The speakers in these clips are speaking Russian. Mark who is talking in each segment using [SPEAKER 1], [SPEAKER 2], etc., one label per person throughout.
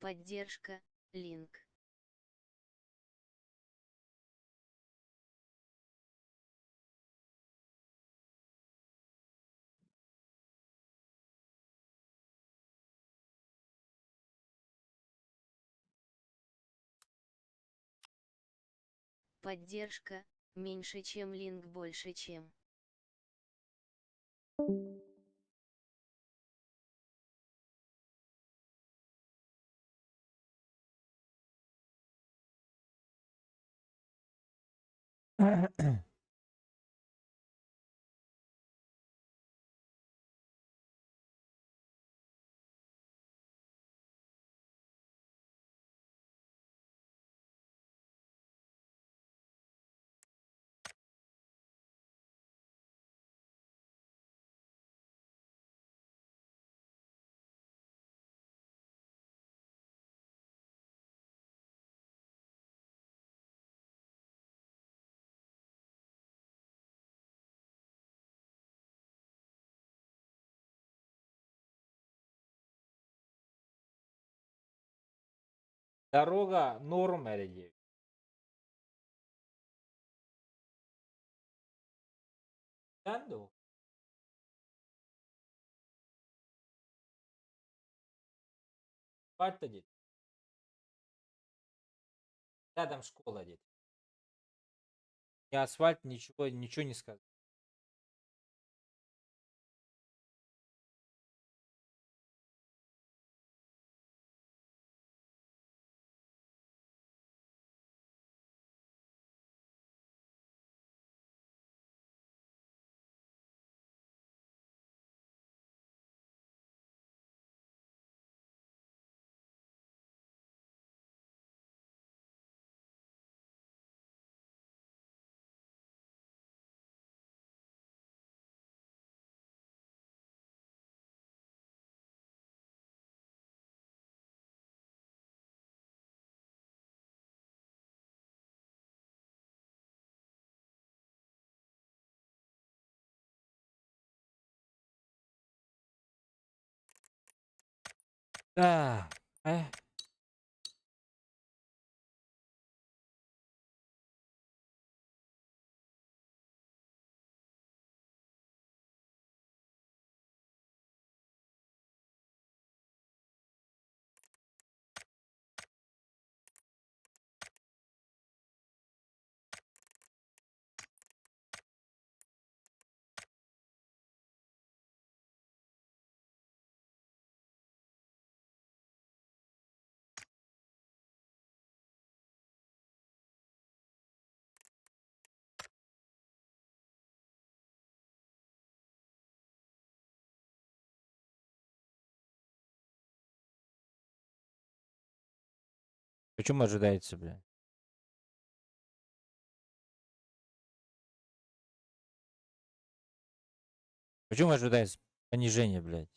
[SPEAKER 1] Поддержка, линк. Поддержка, меньше чем линк больше чем.
[SPEAKER 2] Дорога норм әлде. Sen o. Асфальт дед. Рядом школа дед. Ни асфальт, ничего не сказал. Да. Почему ожидается, бля? Почему ожидается понижение, блядь?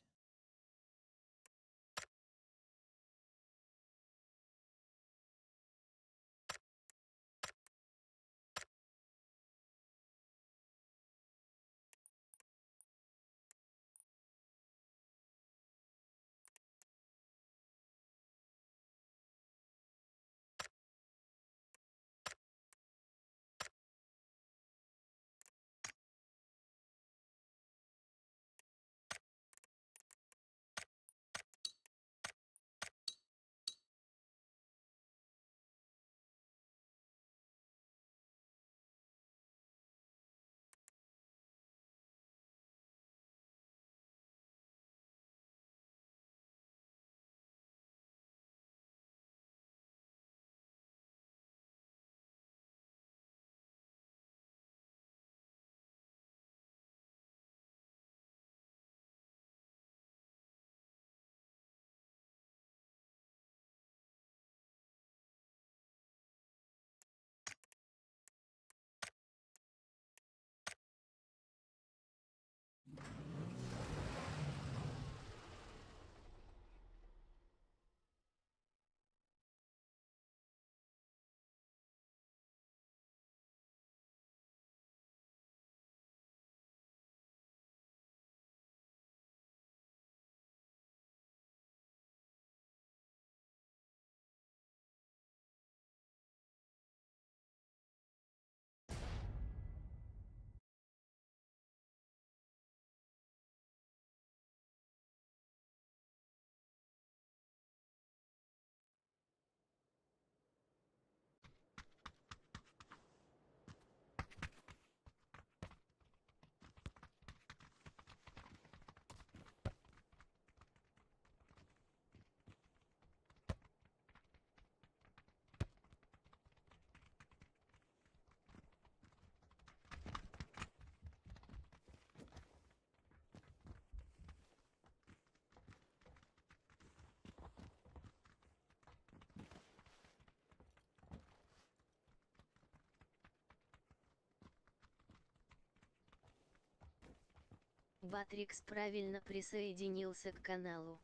[SPEAKER 1] Батрикс правильно присоединился к каналу.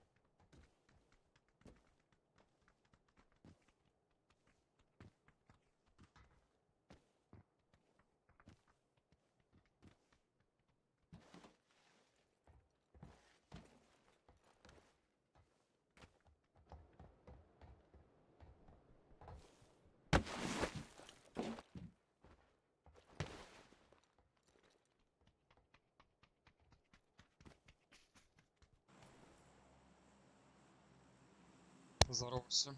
[SPEAKER 3] Здорово, всем.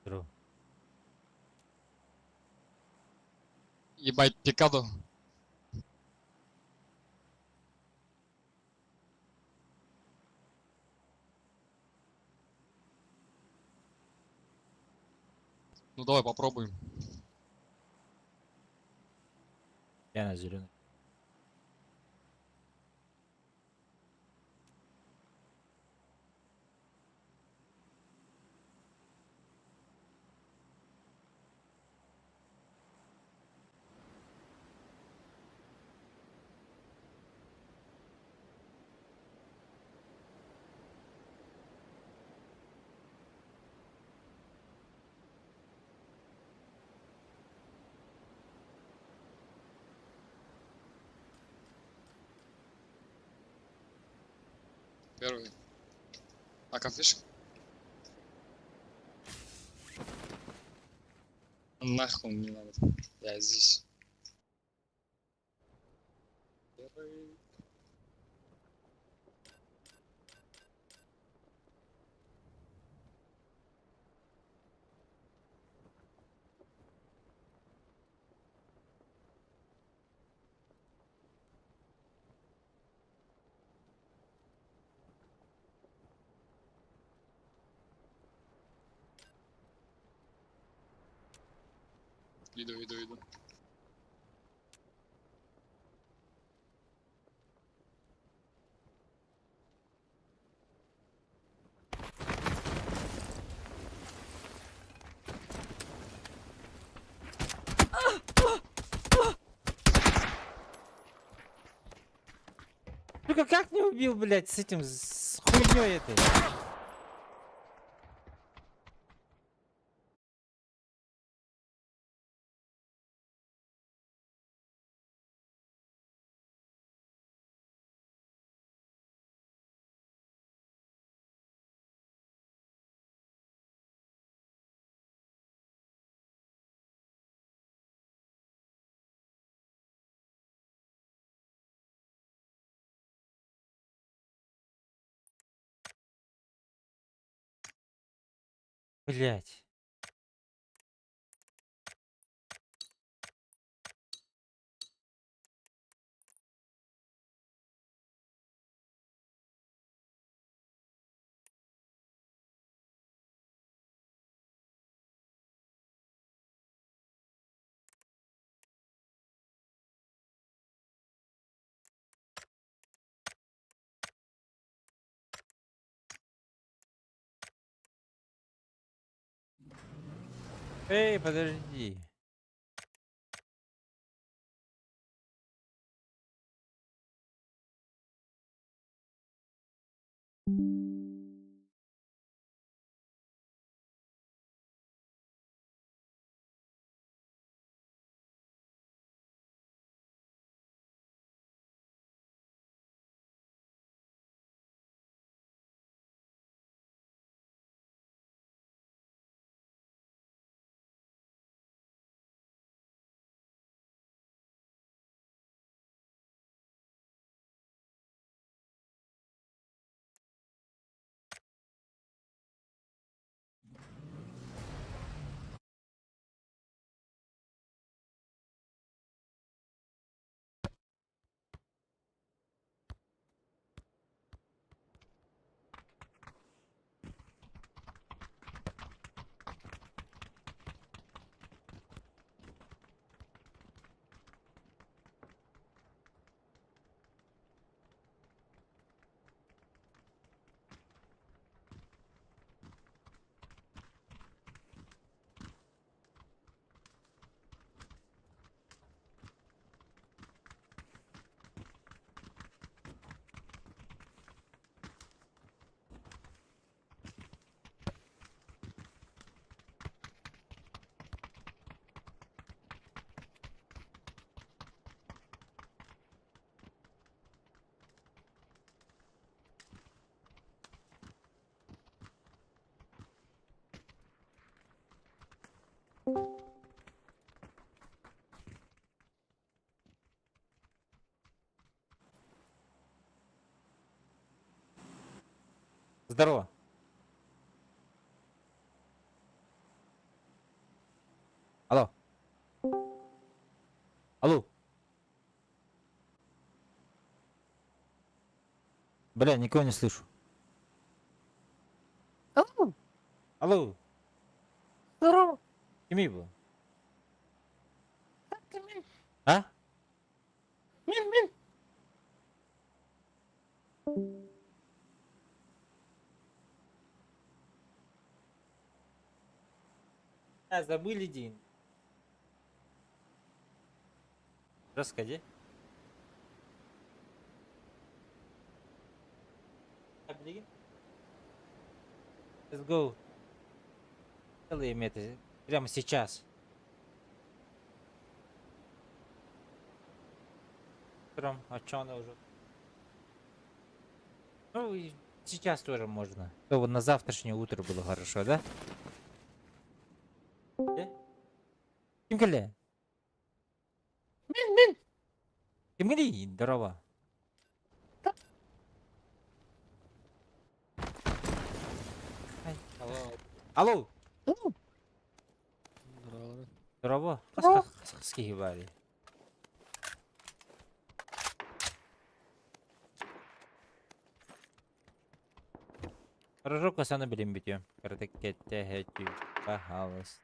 [SPEAKER 2] Здорово.
[SPEAKER 3] Ебать, пикаду. Ну давай попробуем.
[SPEAKER 2] Я на зеленый.
[SPEAKER 3] Первый. А конфишка? Нахуй не надо. Я здесь. Первый. Иду.
[SPEAKER 2] Сука, как не убил, блядь, с этим, с хуйней этой? Блядь. Эй, подожди. Здорово. Алло. Алло. Бля, никого не слышу.
[SPEAKER 4] Ау,
[SPEAKER 2] Алло.
[SPEAKER 4] здорово.
[SPEAKER 2] Кеми был?
[SPEAKER 4] Как ты, Мин?
[SPEAKER 2] А?
[SPEAKER 4] Мин.
[SPEAKER 2] А, забыли день. Расскажи. Let's go. Делаем это прямо сейчас. Утром, а чё она уже? Ну, и сейчас тоже можно. То вот на завтрашнее утро было хорошо, да? Kim келе?
[SPEAKER 4] Мин.
[SPEAKER 2] Kim келе? Здорово. Ай.
[SPEAKER 3] Алло.
[SPEAKER 2] Алло.
[SPEAKER 4] Ау,
[SPEAKER 3] Здорово.
[SPEAKER 2] Здорово.
[SPEAKER 4] Здорово.
[SPEAKER 2] Қысқы бari. Хорошо, касаны білем бітем. Картекетте хәтю. Пахалыс.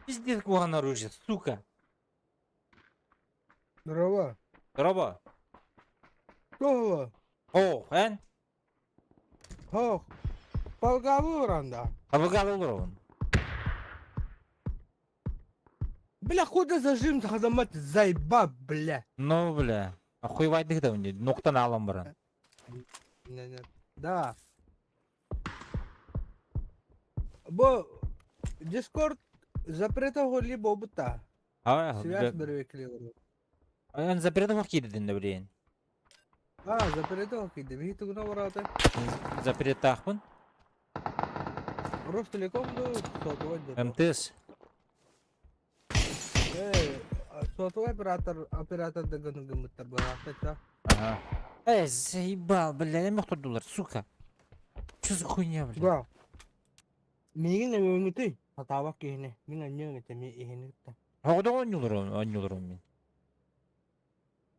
[SPEAKER 2] Пиздец, куған оружие, сука.
[SPEAKER 4] Здорово.
[SPEAKER 2] Здорово.
[SPEAKER 4] Здорово.
[SPEAKER 2] О, эн?
[SPEAKER 4] Ох, поговоранда.
[SPEAKER 2] Абыгалы бұрын.
[SPEAKER 4] Бля, куда зажим хазамат заеба, бля.
[SPEAKER 2] Ну, бля. Охуевайдық да өнде. Ноқтан алам бұрын.
[SPEAKER 4] Не. Да. Бо, Дискорд запретого либо бута. Связь берекли.
[SPEAKER 2] Эн запретов кейді дінді білейін.
[SPEAKER 4] Запретого киде. Вихи тугна варата.
[SPEAKER 2] Запретахпын.
[SPEAKER 4] Ростелеком до сотовой.
[SPEAKER 2] МТС.
[SPEAKER 4] Сотовый оператор даган гымыттар барата.
[SPEAKER 2] Ага. Заебал, бля, я мёхту доллар, сука. Чё за хуйня, бля?
[SPEAKER 4] Да. Мигин не мөңүтүй. Хатабак кehine. Мин аннёң этеме ихини.
[SPEAKER 2] Оғда онюларым мен.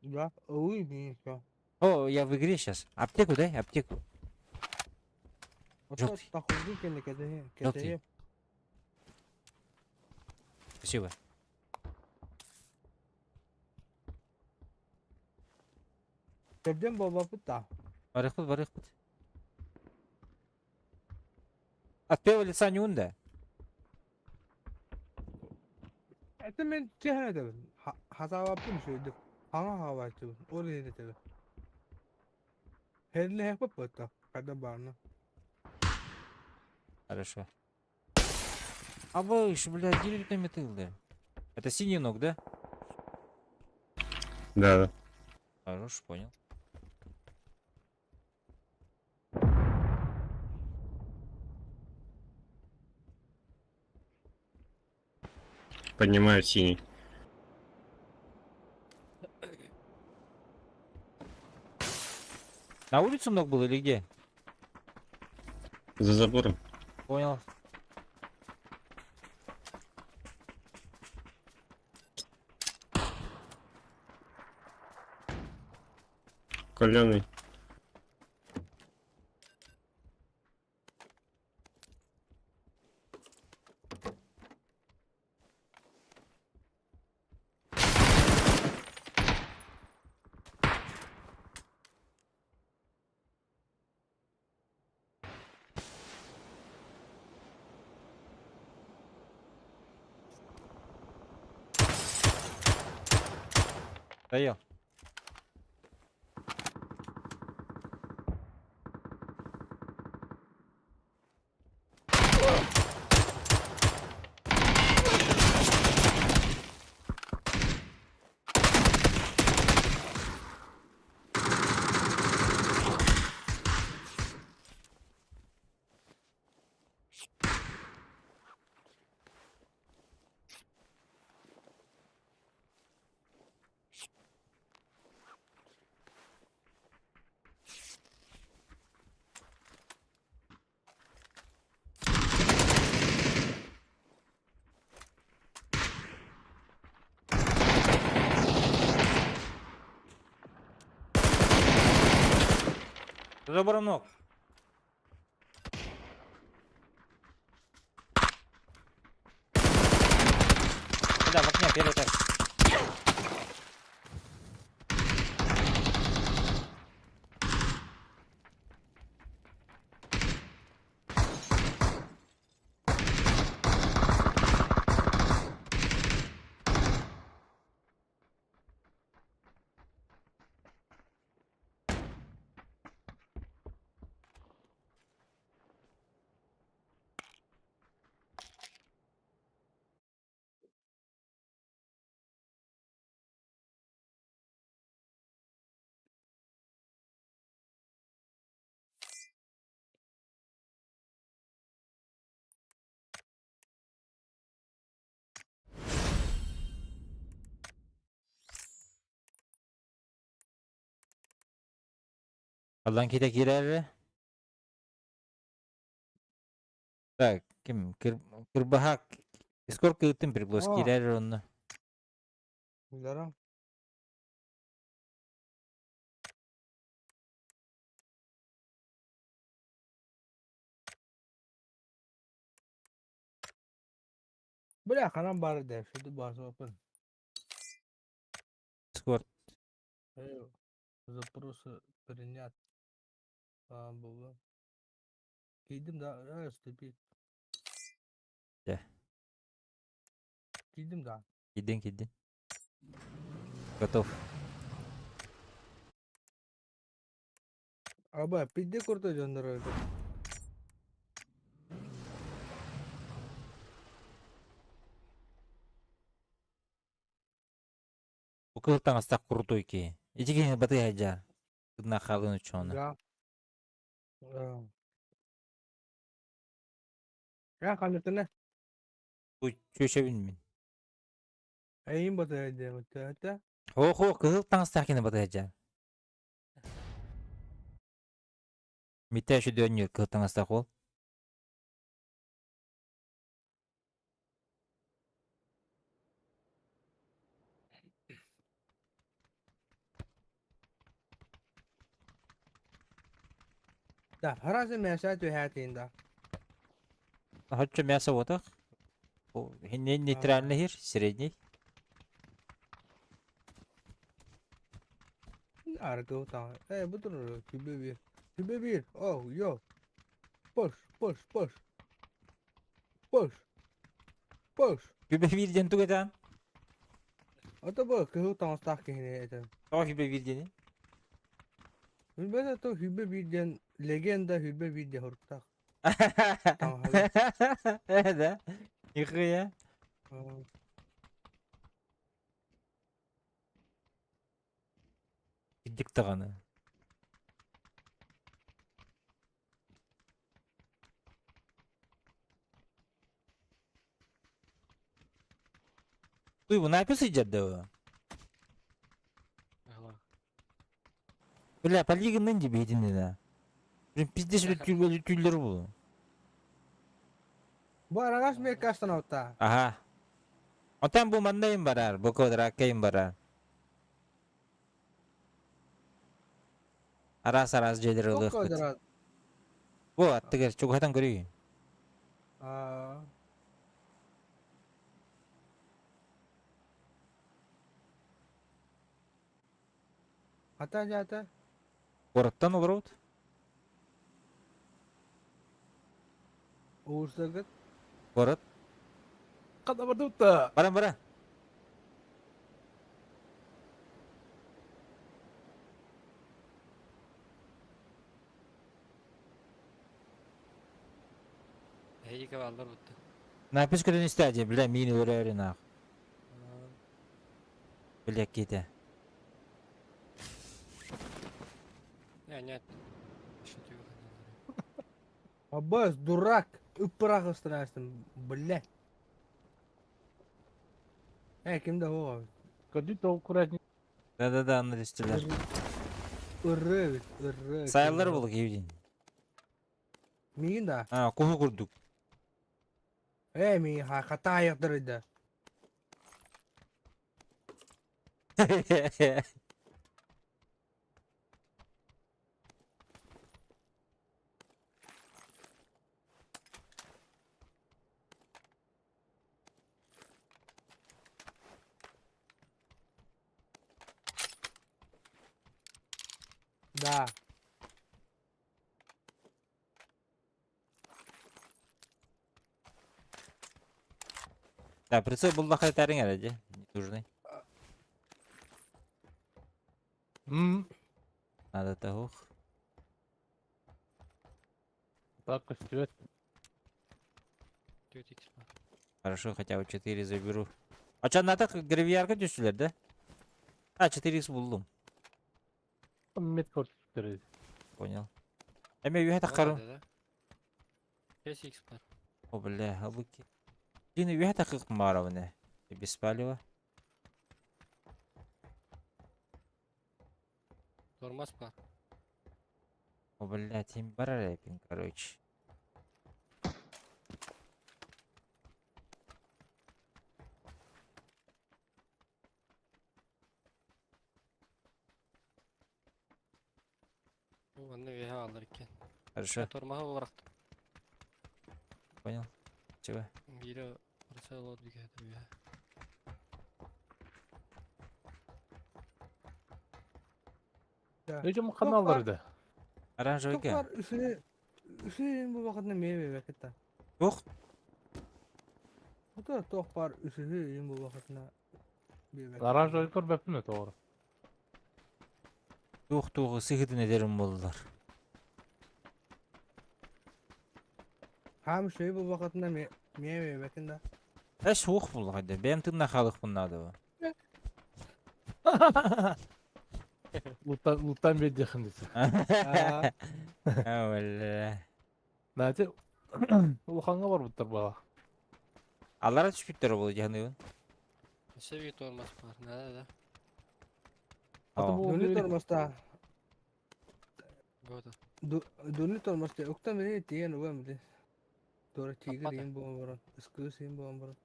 [SPEAKER 4] Да. Ой, мин всё.
[SPEAKER 2] О, я в игре сейчас. Аптеку дай, аптеку.
[SPEAKER 4] Вот
[SPEAKER 2] Желтый.
[SPEAKER 4] тахузи кене кеде.
[SPEAKER 2] Желтый. Спасибо.
[SPEAKER 4] Кедем баба пута.
[SPEAKER 2] Барыхпыт. От первого лица не унда.
[SPEAKER 4] Это мен чехне де. Хатабапын шөйдүк. Аңа хавачы. Ори де де. Хедле хеп пута. Када барна.
[SPEAKER 2] Хорошо. А выше, блядь, директно метыл, да. Это синий ног, да?
[SPEAKER 5] Да.
[SPEAKER 2] Хорош, понял.
[SPEAKER 5] Поднимаю синий.
[SPEAKER 2] На улице много было или где?
[SPEAKER 5] За забором.
[SPEAKER 2] Понял.
[SPEAKER 5] Каленый.
[SPEAKER 2] Стоял. За забором ног. Да, в окне первый этаж. Aldan kite girer. Так, kim? Кырбахак. Сколько ты приглас
[SPEAKER 4] О.
[SPEAKER 2] girer onu.
[SPEAKER 4] Bilmiyorum. Bırak anam bari der. Şurada bazı open.
[SPEAKER 2] Скоро.
[SPEAKER 4] Запросы принят. Было. Giydim daha. Evet, stupid.
[SPEAKER 2] De.
[SPEAKER 4] Giydim daha.
[SPEAKER 2] Gidin. Готов.
[SPEAKER 4] Abi pidde kurtaracaksın herhalde.
[SPEAKER 2] Укылтан астак крутой ки. Итиген баты хаджар. Кына халын учона.
[SPEAKER 4] Ya. Ya kanıtını.
[SPEAKER 2] Bu çöşe bilmin.
[SPEAKER 4] Eyin batı hatta.
[SPEAKER 2] Хо, кылтан астак кene баты хаджар. Мите şu dönüyor kıltан астак ол.
[SPEAKER 4] Da harası mesaj hayatında.
[SPEAKER 2] Хочешь мясо вот так? Нейтральный гир, средний.
[SPEAKER 4] Arka tamam. Bu dur. Kübe bir. Kübe bir. Oh yo. Boş.
[SPEAKER 2] Kübe virgen tugedan.
[SPEAKER 4] Ata bu kıhu tamam stak kene eten.
[SPEAKER 2] Tamam kübe virgeni.
[SPEAKER 4] Ben to hübe bir legenda hübe bir hortak. Tamam
[SPEAKER 2] Да. Нихуя. Гидик таганы. Ты его написать жадды.
[SPEAKER 3] Ала.
[SPEAKER 2] Bile полигонның жебейтін de. Пиздеш tüyleri bu.
[SPEAKER 4] Bu aragaş mı kaçtan avta?
[SPEAKER 2] Aha. Otan bu mandayım barar. Bu kadar akayım barar. Aras jelir
[SPEAKER 4] Çok
[SPEAKER 2] ılık.
[SPEAKER 4] koydular.
[SPEAKER 2] Bu attı gel. Çok hatan görüyor.
[SPEAKER 4] Aa. Hata jata.
[SPEAKER 2] Korattan olur ot.
[SPEAKER 4] Uğursa git.
[SPEAKER 2] Korat.
[SPEAKER 3] Kada barda utta.
[SPEAKER 2] Baran.
[SPEAKER 3] Hey kavallar utta.
[SPEAKER 2] Napis kırın isteyece. Bile mini öğrenin ah. Bilek gide.
[SPEAKER 3] Нет. Что ты
[SPEAKER 4] Abbas durak. Iprak ıstırarsın. Bile. Kimde o abi?
[SPEAKER 3] Кады то аккуратнее.
[SPEAKER 2] Da anlar istiyorlar.
[SPEAKER 4] Irrı. Irrı.
[SPEAKER 2] Sayıları bulduk evdin.
[SPEAKER 4] Miyim da?
[SPEAKER 2] Ha kuhu kurduk.
[SPEAKER 4] Mi hata ayaklarıydı. Da.
[SPEAKER 2] Да, прицел был лохотарин ради. Нужный. Надо того.
[SPEAKER 3] Так, костюет. Тётик.
[SPEAKER 2] Хорошо, хотя бы 4 заберу. А чё, надо гравиярка düştüler да? А, 4x buldum.
[SPEAKER 3] Мет корт.
[SPEAKER 2] Понял. Эме юха такару.
[SPEAKER 3] 5x бар.
[SPEAKER 2] О, бля, халуки. Дина юха такык маравне. Без палева.
[SPEAKER 3] Тормоз бар.
[SPEAKER 2] О, бля, тем барарепин, короче.
[SPEAKER 3] Onu veha alır ki.
[SPEAKER 2] Хорошо,
[SPEAKER 3] Тормоза быраktım.
[SPEAKER 2] понял. Чего?
[SPEAKER 3] Бiri прицел от bir kere ya. Hocam kanalları
[SPEAKER 2] Оранжевый
[SPEAKER 4] Çok var üsü bu vakitinde meyve vakitte.
[SPEAKER 2] Yok.
[SPEAKER 4] Bu da tok var üsü bu vakitinde.
[SPEAKER 3] Oranjevый kor bepine doğru.
[SPEAKER 2] Yok tuğu sıhhidin ederim boldular.
[SPEAKER 4] Hem bu vakitinde meyve vakitte.
[SPEAKER 2] Soğuk bulduk hadi. Benim tırnak halık bunlar da var.
[SPEAKER 3] Luttan bir yakındısın.
[SPEAKER 2] Ha valla.
[SPEAKER 3] Nati Ulhan'a var bu tarba.
[SPEAKER 2] Allara düşküttür bu canı.
[SPEAKER 3] Sevgi olmaz var. Nerede de?
[SPEAKER 4] Dönüt olmazsa.
[SPEAKER 3] Burada.
[SPEAKER 4] Dönüt olmazsa. Oktan beri diyen o mu? Doğru tigir yiyeyim bu ambaran. Iskıs yiyeyim bu ambaran.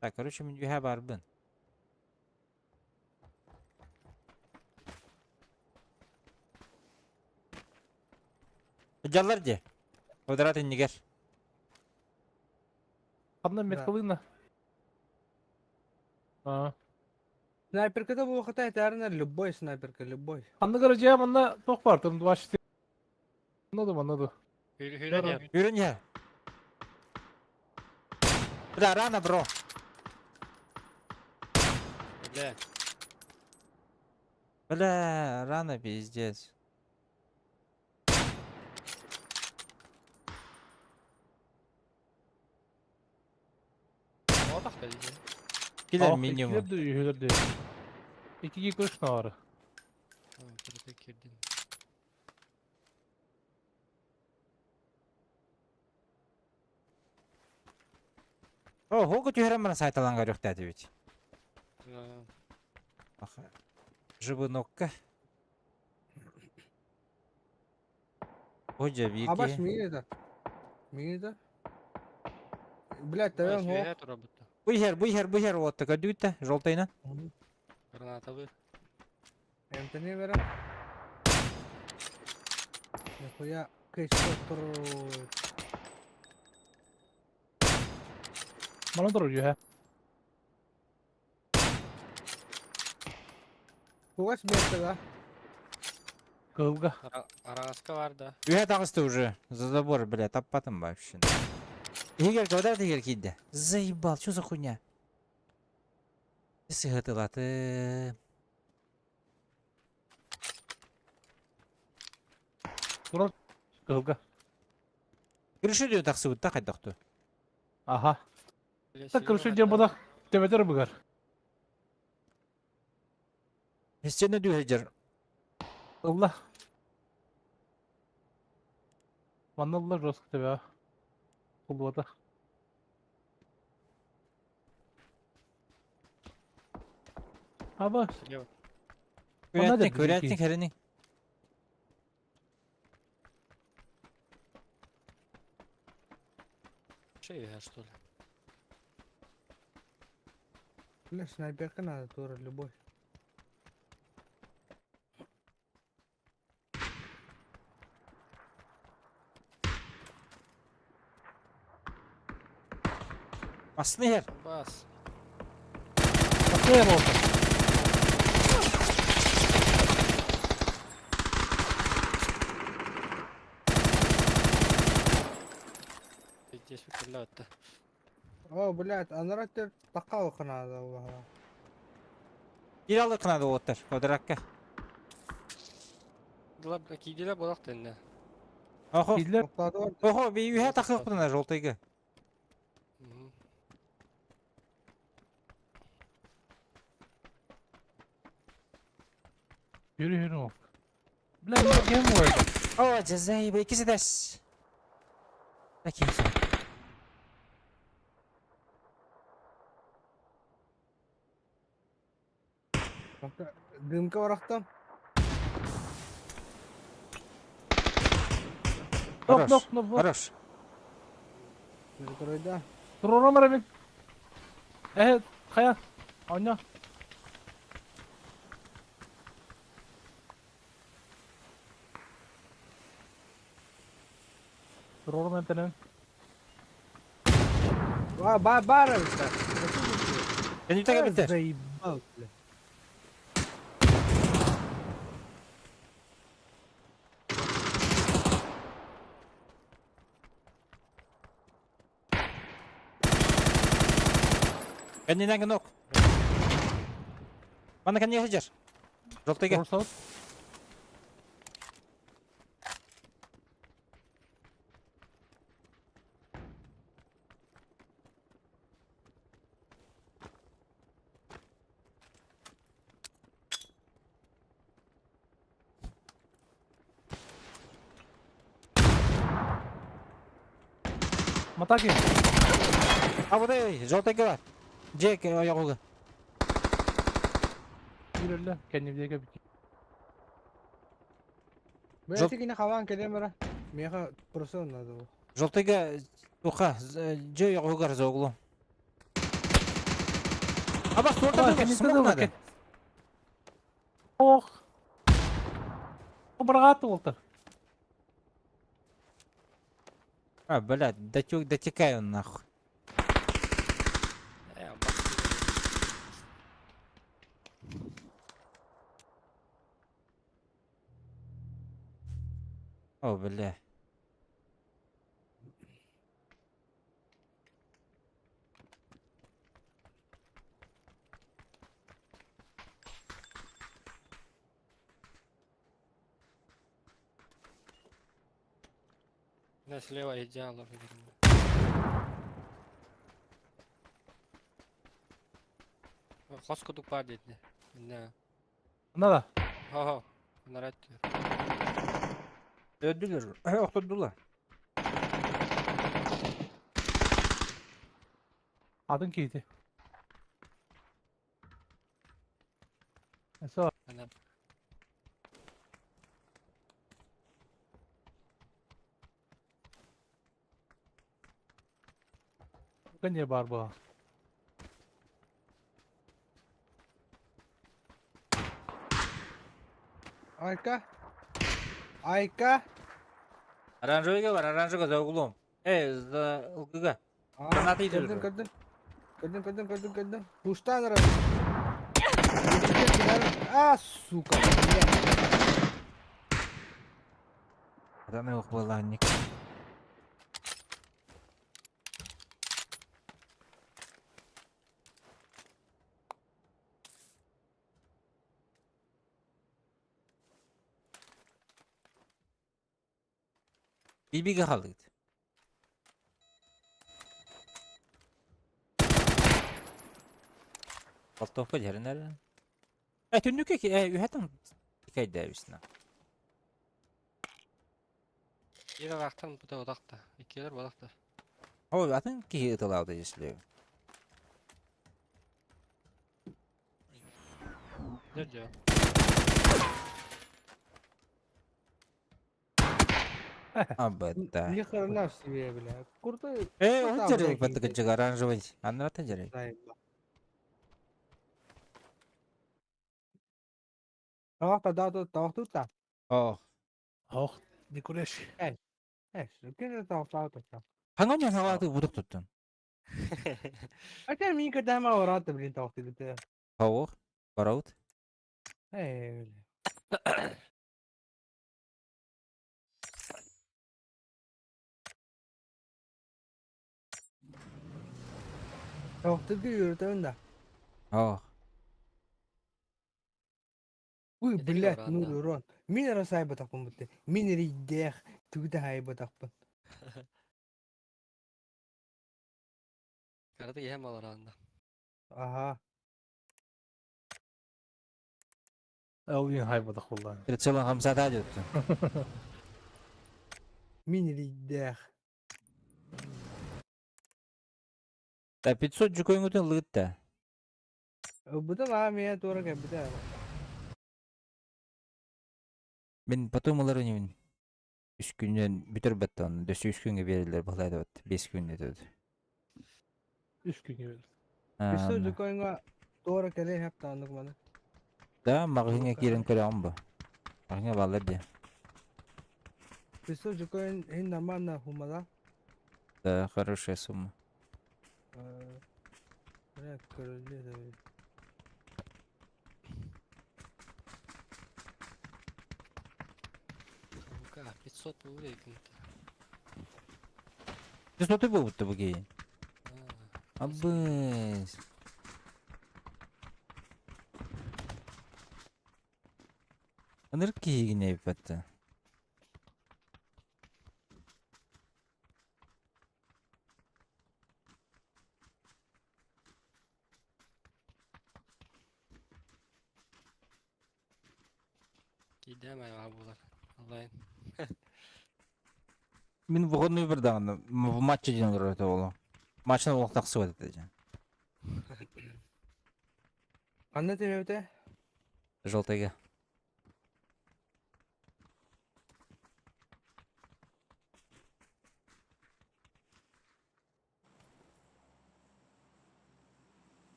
[SPEAKER 2] Так, короче, мы have арбын. Жаллар же. Квадрат иннигер.
[SPEAKER 3] Kandan met
[SPEAKER 4] Да.
[SPEAKER 3] kılığına.
[SPEAKER 4] Снайперка да bu vakitте aytarına любой снайперка, любой.
[SPEAKER 3] Kandı garajı ama çok var. Tım duvaş. Anladım.
[SPEAKER 2] Yürün ya. Бля, рано, бро.
[SPEAKER 3] Бля.
[SPEAKER 2] Бля, рано, пиздец.
[SPEAKER 3] O da dedi.
[SPEAKER 2] Killer minimum.
[SPEAKER 3] Hüler de. 2 kuruş ne var? Tamam, tek girdin.
[SPEAKER 2] О, хого тюрем на сайт аланга жоқ дәді бит. Аха. Жыбынокка. Hoca bir
[SPEAKER 4] Abaş
[SPEAKER 2] ki.
[SPEAKER 4] mini de. Mini de. Блядь,
[SPEAKER 6] Ой,
[SPEAKER 4] тавен
[SPEAKER 6] фига эту работу.
[SPEAKER 2] Bu her вот така дүйті жолтайна.
[SPEAKER 6] Гранатовый.
[SPEAKER 4] Эмтене берем. Нихуя кэшті тұр.
[SPEAKER 3] Bana doğru ya.
[SPEAKER 4] Кугаш берді да?
[SPEAKER 3] Kılga.
[SPEAKER 6] Арагаска var da.
[SPEAKER 2] Ühe tağıstı уже. За забор, бля, таппатым вообще. Егер куда ты еркиде? Заебал, что за хуйня? Сыгатылаты.
[SPEAKER 3] Dur. Kılga.
[SPEAKER 2] Кырышы дүйі тақсы бұтта қайдақты.
[SPEAKER 3] Aha.
[SPEAKER 6] Или
[SPEAKER 3] Tak
[SPEAKER 6] сильно
[SPEAKER 3] kılıçın
[SPEAKER 6] хотя-
[SPEAKER 3] cebada tebedir bu gar.
[SPEAKER 2] Сені дүйі жер.
[SPEAKER 3] Allah. Vanallar rosk tebe ha. Kulvada. Abi
[SPEAKER 6] Слева.
[SPEAKER 3] Ona da
[SPEAKER 2] Öğretnik,
[SPEAKER 3] bizimki.
[SPEAKER 2] öğretnik herini.
[SPEAKER 6] Че я, что ли?
[SPEAKER 4] Бля, снайперка надо тоже любой.
[SPEAKER 2] Aslında her.
[SPEAKER 6] Бас.
[SPEAKER 3] nasıl yer oldu?
[SPEAKER 6] Здесь выкрывают-то.
[SPEAKER 4] О, блядь, анраттер таққа оқы надо. Аллах.
[SPEAKER 2] Bir alır kınadı otlar. Kodarakka.
[SPEAKER 6] Да, какие дела болақ-то енді.
[SPEAKER 2] Oho.
[SPEAKER 3] Killer
[SPEAKER 4] Тоқтады бар.
[SPEAKER 2] Oho, bir ühe takı kılına жолтайга.
[SPEAKER 6] Мгм.
[SPEAKER 3] yürü yürü ol. Bля, ne gem var?
[SPEAKER 2] O cezayı be ikisi de. Bakayım sen.
[SPEAKER 4] Дымка барақтам.
[SPEAKER 3] Nok
[SPEAKER 2] Хорош.
[SPEAKER 3] nok nok.
[SPEAKER 2] Хорош.
[SPEAKER 4] Bir kurayda.
[SPEAKER 3] Dur oran var emin. Kaya. Oyna. Dur oran enten.
[SPEAKER 4] Бар işte.
[SPEAKER 2] Ben yütege biter.
[SPEAKER 4] Заебал, бля.
[SPEAKER 2] Kendinden nok. Bana kendi yaşayacak. Жолтайга.
[SPEAKER 3] Dur sağ. Mataki.
[SPEAKER 2] Ha burada жолтайга var. Jack ayağı.
[SPEAKER 3] Yürü lan. Kendimize gel.
[SPEAKER 4] Бля, тегіне хаван келем бара. Меха просто надо.
[SPEAKER 2] Жолтайга туха. Джо ayağı var за углом. А bak orada
[SPEAKER 3] Aa,
[SPEAKER 2] da
[SPEAKER 3] kendisi de
[SPEAKER 2] smoke
[SPEAKER 3] var.
[SPEAKER 2] надо.
[SPEAKER 3] Oh. O bıraktı oldu.
[SPEAKER 2] А, блядь, дотекай он нахуй.
[SPEAKER 6] Бас.
[SPEAKER 2] О, бля.
[SPEAKER 6] Да, слева идеально. Хос кудук бар дейді. Не.
[SPEAKER 3] Bunda da.
[SPEAKER 6] Ха-ха. Нарад.
[SPEAKER 2] Öldüler. Oturdular.
[SPEAKER 3] Adın kiydi. Neyse var.
[SPEAKER 6] Ana
[SPEAKER 3] Gene var bu.
[SPEAKER 4] Ayka. Ayka.
[SPEAKER 2] Оранжевыйга бар, оранжевыйга за углом. За ылгыга.
[SPEAKER 4] Aa,
[SPEAKER 2] Granatayı
[SPEAKER 4] gördüm,
[SPEAKER 2] duruyor.
[SPEAKER 4] gördüm. Gördüm. Puştan ara. Сука.
[SPEAKER 2] Adam yok vallahi nik. Bir kaldı gitti. Baltofa yerine. Tündük ki ühetim dikey devisine.
[SPEAKER 6] biri vaktan bu da odakta. İkiler odakta.
[SPEAKER 2] O atın ki ıtılavda jesliyor.
[SPEAKER 6] Nerede?
[SPEAKER 2] Абетта.
[SPEAKER 4] Ни хрена себе, бля. Крутой.
[SPEAKER 2] Он жарил потыкачык оранжевый. Анрата жарил.
[SPEAKER 4] Tavuk tut da.
[SPEAKER 2] О.
[SPEAKER 3] Oh. Nikuleş.
[SPEAKER 4] Gene tavuk tut.
[SPEAKER 2] Hangi havada buduk tuttun?
[SPEAKER 4] Açar mıyım kadar ama oratta bilin tavuk tut.
[SPEAKER 2] Tavuk. Baravut.
[SPEAKER 4] Öyle. Tavuk tut yürütün da.
[SPEAKER 2] Oh.
[SPEAKER 4] Uy
[SPEAKER 6] Yedik
[SPEAKER 4] блядь,
[SPEAKER 6] oranda.
[SPEAKER 4] ну урон. Min rasay batakpın bitti. Min riddex. Tügde hay batakpın.
[SPEAKER 6] Karada yem alır anda.
[SPEAKER 4] Aha.
[SPEAKER 3] Oyun hayvadık vallahi.
[SPEAKER 2] Прицелом хамсата tuttun.
[SPEAKER 4] Min riddex.
[SPEAKER 2] Da 500 jukoyun utun lıgıtta.
[SPEAKER 4] Bu da var mı ya doğru bir de.
[SPEAKER 2] Ben patomaları nemin. 3 günden bitir battı onu. 3 günge verirler balaydı battı. 5 günde dedi.
[SPEAKER 3] 3 gün gibi.
[SPEAKER 4] Bir sözü koyunga doğru kere hep tanıdık bana.
[SPEAKER 2] Da mağazine girin kere amba. Mağazine vallahi de.
[SPEAKER 4] Bir sözü koyun hin namanna humada.
[SPEAKER 2] Da хорошая сумма.
[SPEAKER 4] Evet körüldü de.
[SPEAKER 6] Kanka 500 bu yakın.
[SPEAKER 2] Ты что ты был будто бы гей? Абыс. Анырки гine yapıttı.
[SPEAKER 6] Gidemem abi bunlar. Allah'ın.
[SPEAKER 2] Мен выходной bir dağında в матче ден görüyordu oğlum. Maçın olarak taksı var dedi.
[SPEAKER 4] Anne temevde.
[SPEAKER 2] Желтыйга.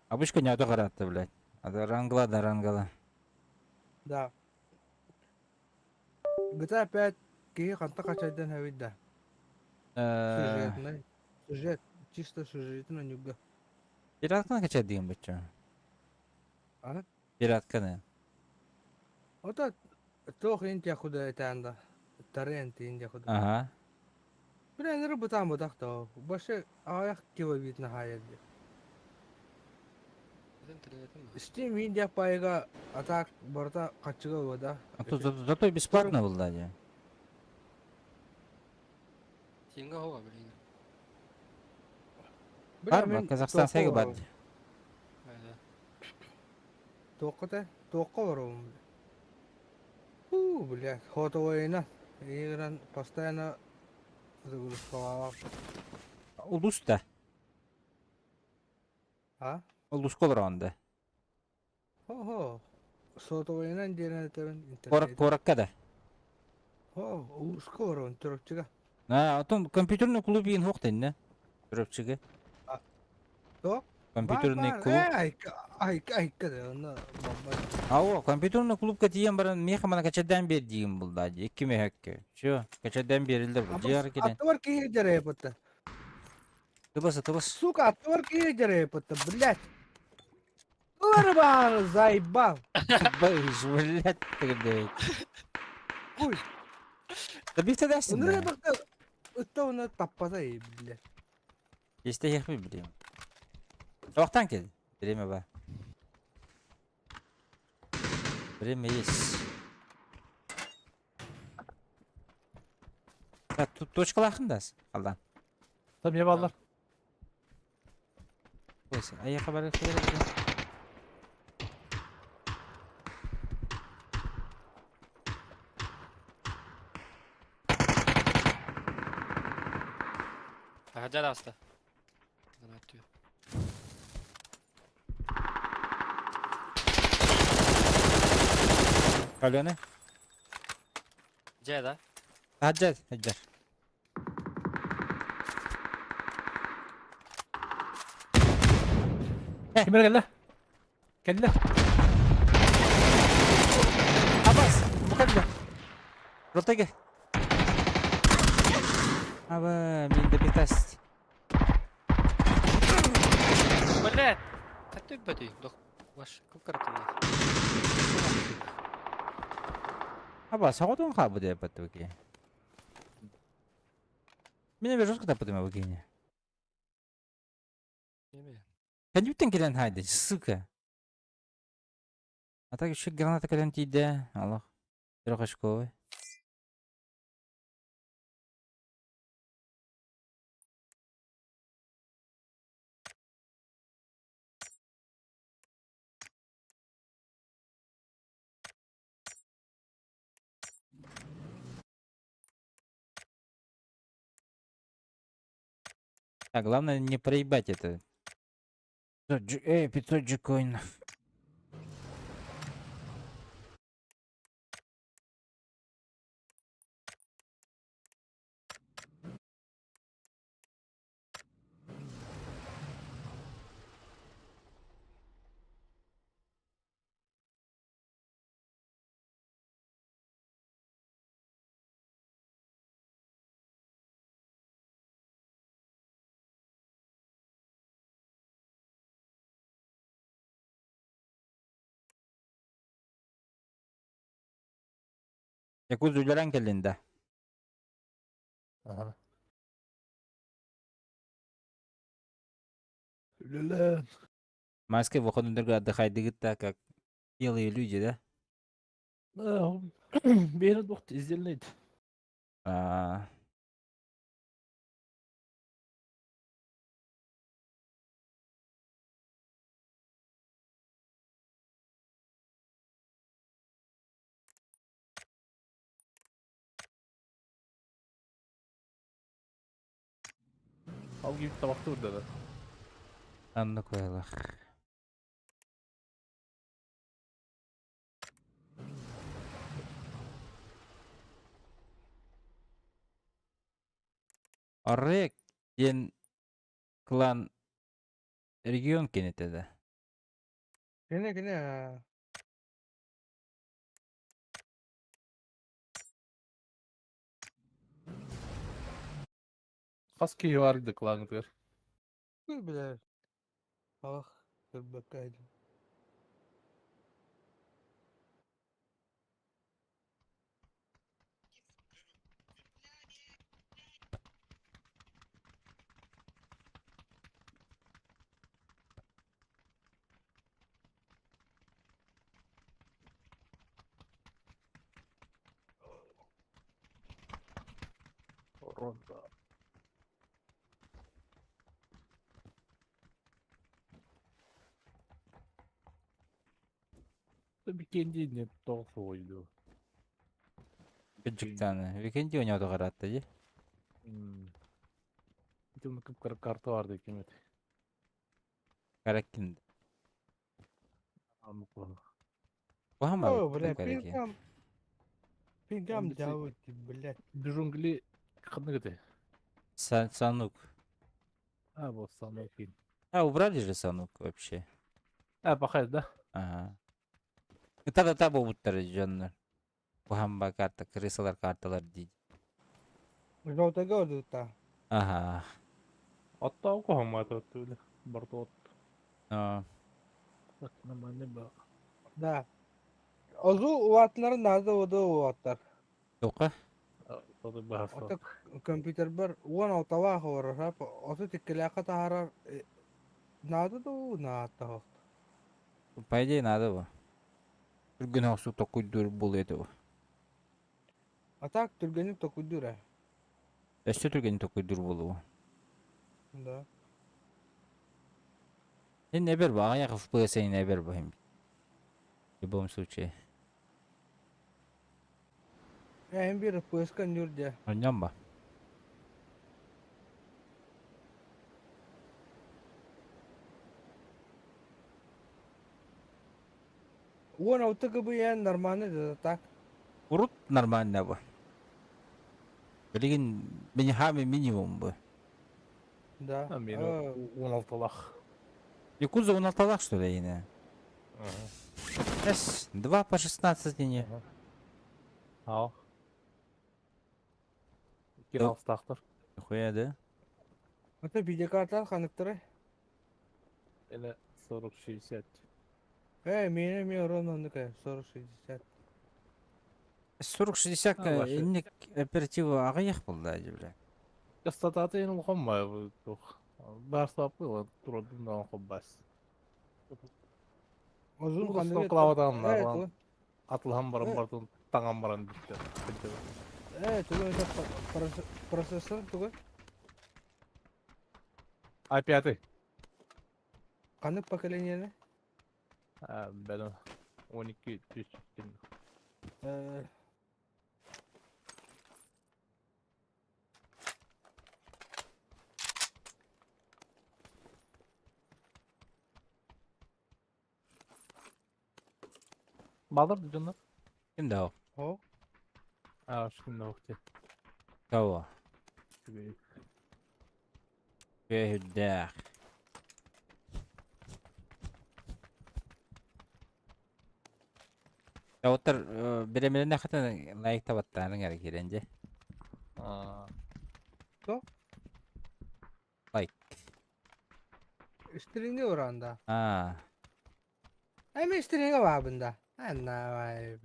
[SPEAKER 2] Обычка не каратты, блядь. Это рангла да рангла.
[SPEAKER 4] Да. GTA 5 ки канта качайдан хавида. Сюжетный. Сюжет. Чисто сюжетный нюга.
[SPEAKER 2] Пиратканы качать деген бача.
[SPEAKER 4] А?
[SPEAKER 2] Пиратканы.
[SPEAKER 4] Ота тох интя худа этанда. Тарент интя худа.
[SPEAKER 2] Ага.
[SPEAKER 4] Бля, не работам бодахта. Башы аяк кива витна хайер.
[SPEAKER 6] Neden televizyonda mı?
[SPEAKER 4] Steam India пайга атак барта качыга вода.
[SPEAKER 2] А тут зато бесплатно был, да, не?
[SPEAKER 6] Тенге hava bileyim.
[SPEAKER 2] Var mı? Казахстан сайгы бар.
[SPEAKER 6] Öyle.
[SPEAKER 4] Тоққа бар он. Блядь, хото война. Игран постоянно загрузка.
[SPEAKER 2] ulus da.
[SPEAKER 4] Ha?
[SPEAKER 2] Ulus kolor onda.
[SPEAKER 4] Ho. Soto oynan diyen tabii
[SPEAKER 2] Korak
[SPEAKER 4] internet.
[SPEAKER 2] korakka da.
[SPEAKER 4] Ho, usko var on Türkçe.
[SPEAKER 2] Ha, otom kompüterni klub yin hoq tenne. Türkçege.
[SPEAKER 4] Yok.
[SPEAKER 2] Kompüterni klub.
[SPEAKER 4] Ay kadar onu bomba.
[SPEAKER 2] Ау, компьютерный клубка тиен баран меха мана качадан бер дигим булда. 2 мехакке. Шо, качадан берилди бу. Жар келен.
[SPEAKER 4] Atı var ki jere yapıttı.
[SPEAKER 2] Тыбыс.
[SPEAKER 4] Сука, atı var ki jere yapıttı. Блять. Var var zayba.
[SPEAKER 2] Бэйш, блядь, тыгдэй.
[SPEAKER 4] Uy.
[SPEAKER 2] Да бифте дасın.
[SPEAKER 4] Onlara baktı. Ötte onu tappasa iyi блять.
[SPEAKER 2] Есте яхмы билем. Вақтан кел. Время бар. Время есть. Так, тут точкалахындас. Алдан.
[SPEAKER 3] Там ne varlar?
[SPEAKER 2] Neyse, ayağa bari gerek yok.
[SPEAKER 6] Hajar astı. Bana atıyor.
[SPEAKER 2] Kalyanı.
[SPEAKER 6] C'da.
[SPEAKER 2] Hacer.
[SPEAKER 3] Kimler geldi? Geldiler.
[SPEAKER 2] Abbas, bukan. Rota gel. Aba, minde bir tas.
[SPEAKER 6] Блядь! Катык бади. Дох. Ваш. Кукартына.
[SPEAKER 2] Aba, sagodon kabı diye patı bakayım. Mine bir rosku tapıdım ya bakayım.
[SPEAKER 6] Неме?
[SPEAKER 2] Kan yutten gelen haydi, sıkı. Ata şu granata gelen tiyde. Allah. Bir kaşko. А главное не проебать это. 500 джекоинов. Yakuz ücelen geldiğinde.
[SPEAKER 3] Aha. Lan.
[SPEAKER 2] Маски выходу друга отдыхать так, как белые люди, да?
[SPEAKER 3] Beni doktor izleniydi.
[SPEAKER 2] А,
[SPEAKER 3] Al gibi tabakta orada da.
[SPEAKER 2] Anna koyalım. Oraya den klan region kenetede.
[SPEAKER 4] Gene ya.
[SPEAKER 3] Kaski vardı kulağınızda.
[SPEAKER 4] Dur bile. Ah. Dur bakayım.
[SPEAKER 3] Orada. Bir kendi ne doğru oydu.
[SPEAKER 2] Küçük tane. Weekend oynuyordu karattayı.
[SPEAKER 3] Bütün kıpkırık kartı vardı hükümet.
[SPEAKER 2] Gerek kimdi?
[SPEAKER 3] Almak onu.
[SPEAKER 2] Bu ama
[SPEAKER 4] О, бля,
[SPEAKER 2] gerek ya.
[SPEAKER 4] пингам
[SPEAKER 3] Он бит-
[SPEAKER 4] жауып, блядь.
[SPEAKER 3] Джунгли kını gidi.
[SPEAKER 2] Sanuk.
[SPEAKER 3] Ha bu sana okuyayım.
[SPEAKER 2] Ha убрали же Sanuk вообще.
[SPEAKER 3] Ha bakayım da.
[SPEAKER 2] Ага. Та болуптар жаннар. Бухамба карта, крысалар карталар дейді.
[SPEAKER 4] Жолтага ордута.
[SPEAKER 2] Ага.
[SPEAKER 3] Hatta okuham var da öyle. Barda ot.
[SPEAKER 2] А,
[SPEAKER 3] Bak ne bak.
[SPEAKER 4] Да. Озу уатларын назы оды уаттар.
[SPEAKER 2] Тоқа?
[SPEAKER 3] Tadı bahas
[SPEAKER 4] Ота
[SPEAKER 3] var.
[SPEAKER 4] компьютер бар 16 хорор. Осы тиккеляка тахарар назы да наата.
[SPEAKER 2] По идее, надо бы. Түрген ақсу тоқуй дүр бұл еді бұл.
[SPEAKER 4] Атак түргенин токудура.
[SPEAKER 2] Әшті түрген тоқуй дүр бұл бұл.
[SPEAKER 4] Да.
[SPEAKER 2] Сен не бер ба? Аяқ FPS не бер ба? В любом случае.
[SPEAKER 4] Эм бир пыскан юрде.
[SPEAKER 2] Ойнам ба?
[SPEAKER 4] Он аутыгы бы я нормально да так.
[SPEAKER 2] Урут нормально ба. Білген минимум ба.
[SPEAKER 4] Да.
[SPEAKER 3] Ha beni 16 lak.
[SPEAKER 2] Якуза 16 что ли, не? Эс, 2 по 16 не.
[SPEAKER 3] Ha. 2
[SPEAKER 2] Yok.
[SPEAKER 3] alstaktır.
[SPEAKER 2] Нихуя, да?
[SPEAKER 4] Ата видеокартар ханıktırı.
[SPEAKER 3] Ele 40-60.
[SPEAKER 4] Мен ровно такая 40-60.
[SPEAKER 2] 40-60
[SPEAKER 3] А, ваши.
[SPEAKER 2] иннек оператива ағаяқ болды әже бля.
[SPEAKER 3] Кастататы ен ұқымай. Бар сапы тұрудың да ұқымбас.
[SPEAKER 4] Озун
[SPEAKER 3] Бұл
[SPEAKER 4] ханıктırı.
[SPEAKER 3] клавадан атылған баран бартын таңан баран бітті.
[SPEAKER 4] Тугу это процессор тугу.
[SPEAKER 3] i5.
[SPEAKER 4] Канык поколение.
[SPEAKER 3] Ben 12 düştüm. Bağlar canlar.
[SPEAKER 2] Kimde o?
[SPEAKER 4] О.
[SPEAKER 3] Şimdi vakti.
[SPEAKER 2] Кого? Пиздах. Ya otur biremirine kadar layık tabatlarının hareketinde. Like.
[SPEAKER 4] String'i oranda.
[SPEAKER 2] Ha.
[SPEAKER 4] Hem string'i var bunda. Anna vay.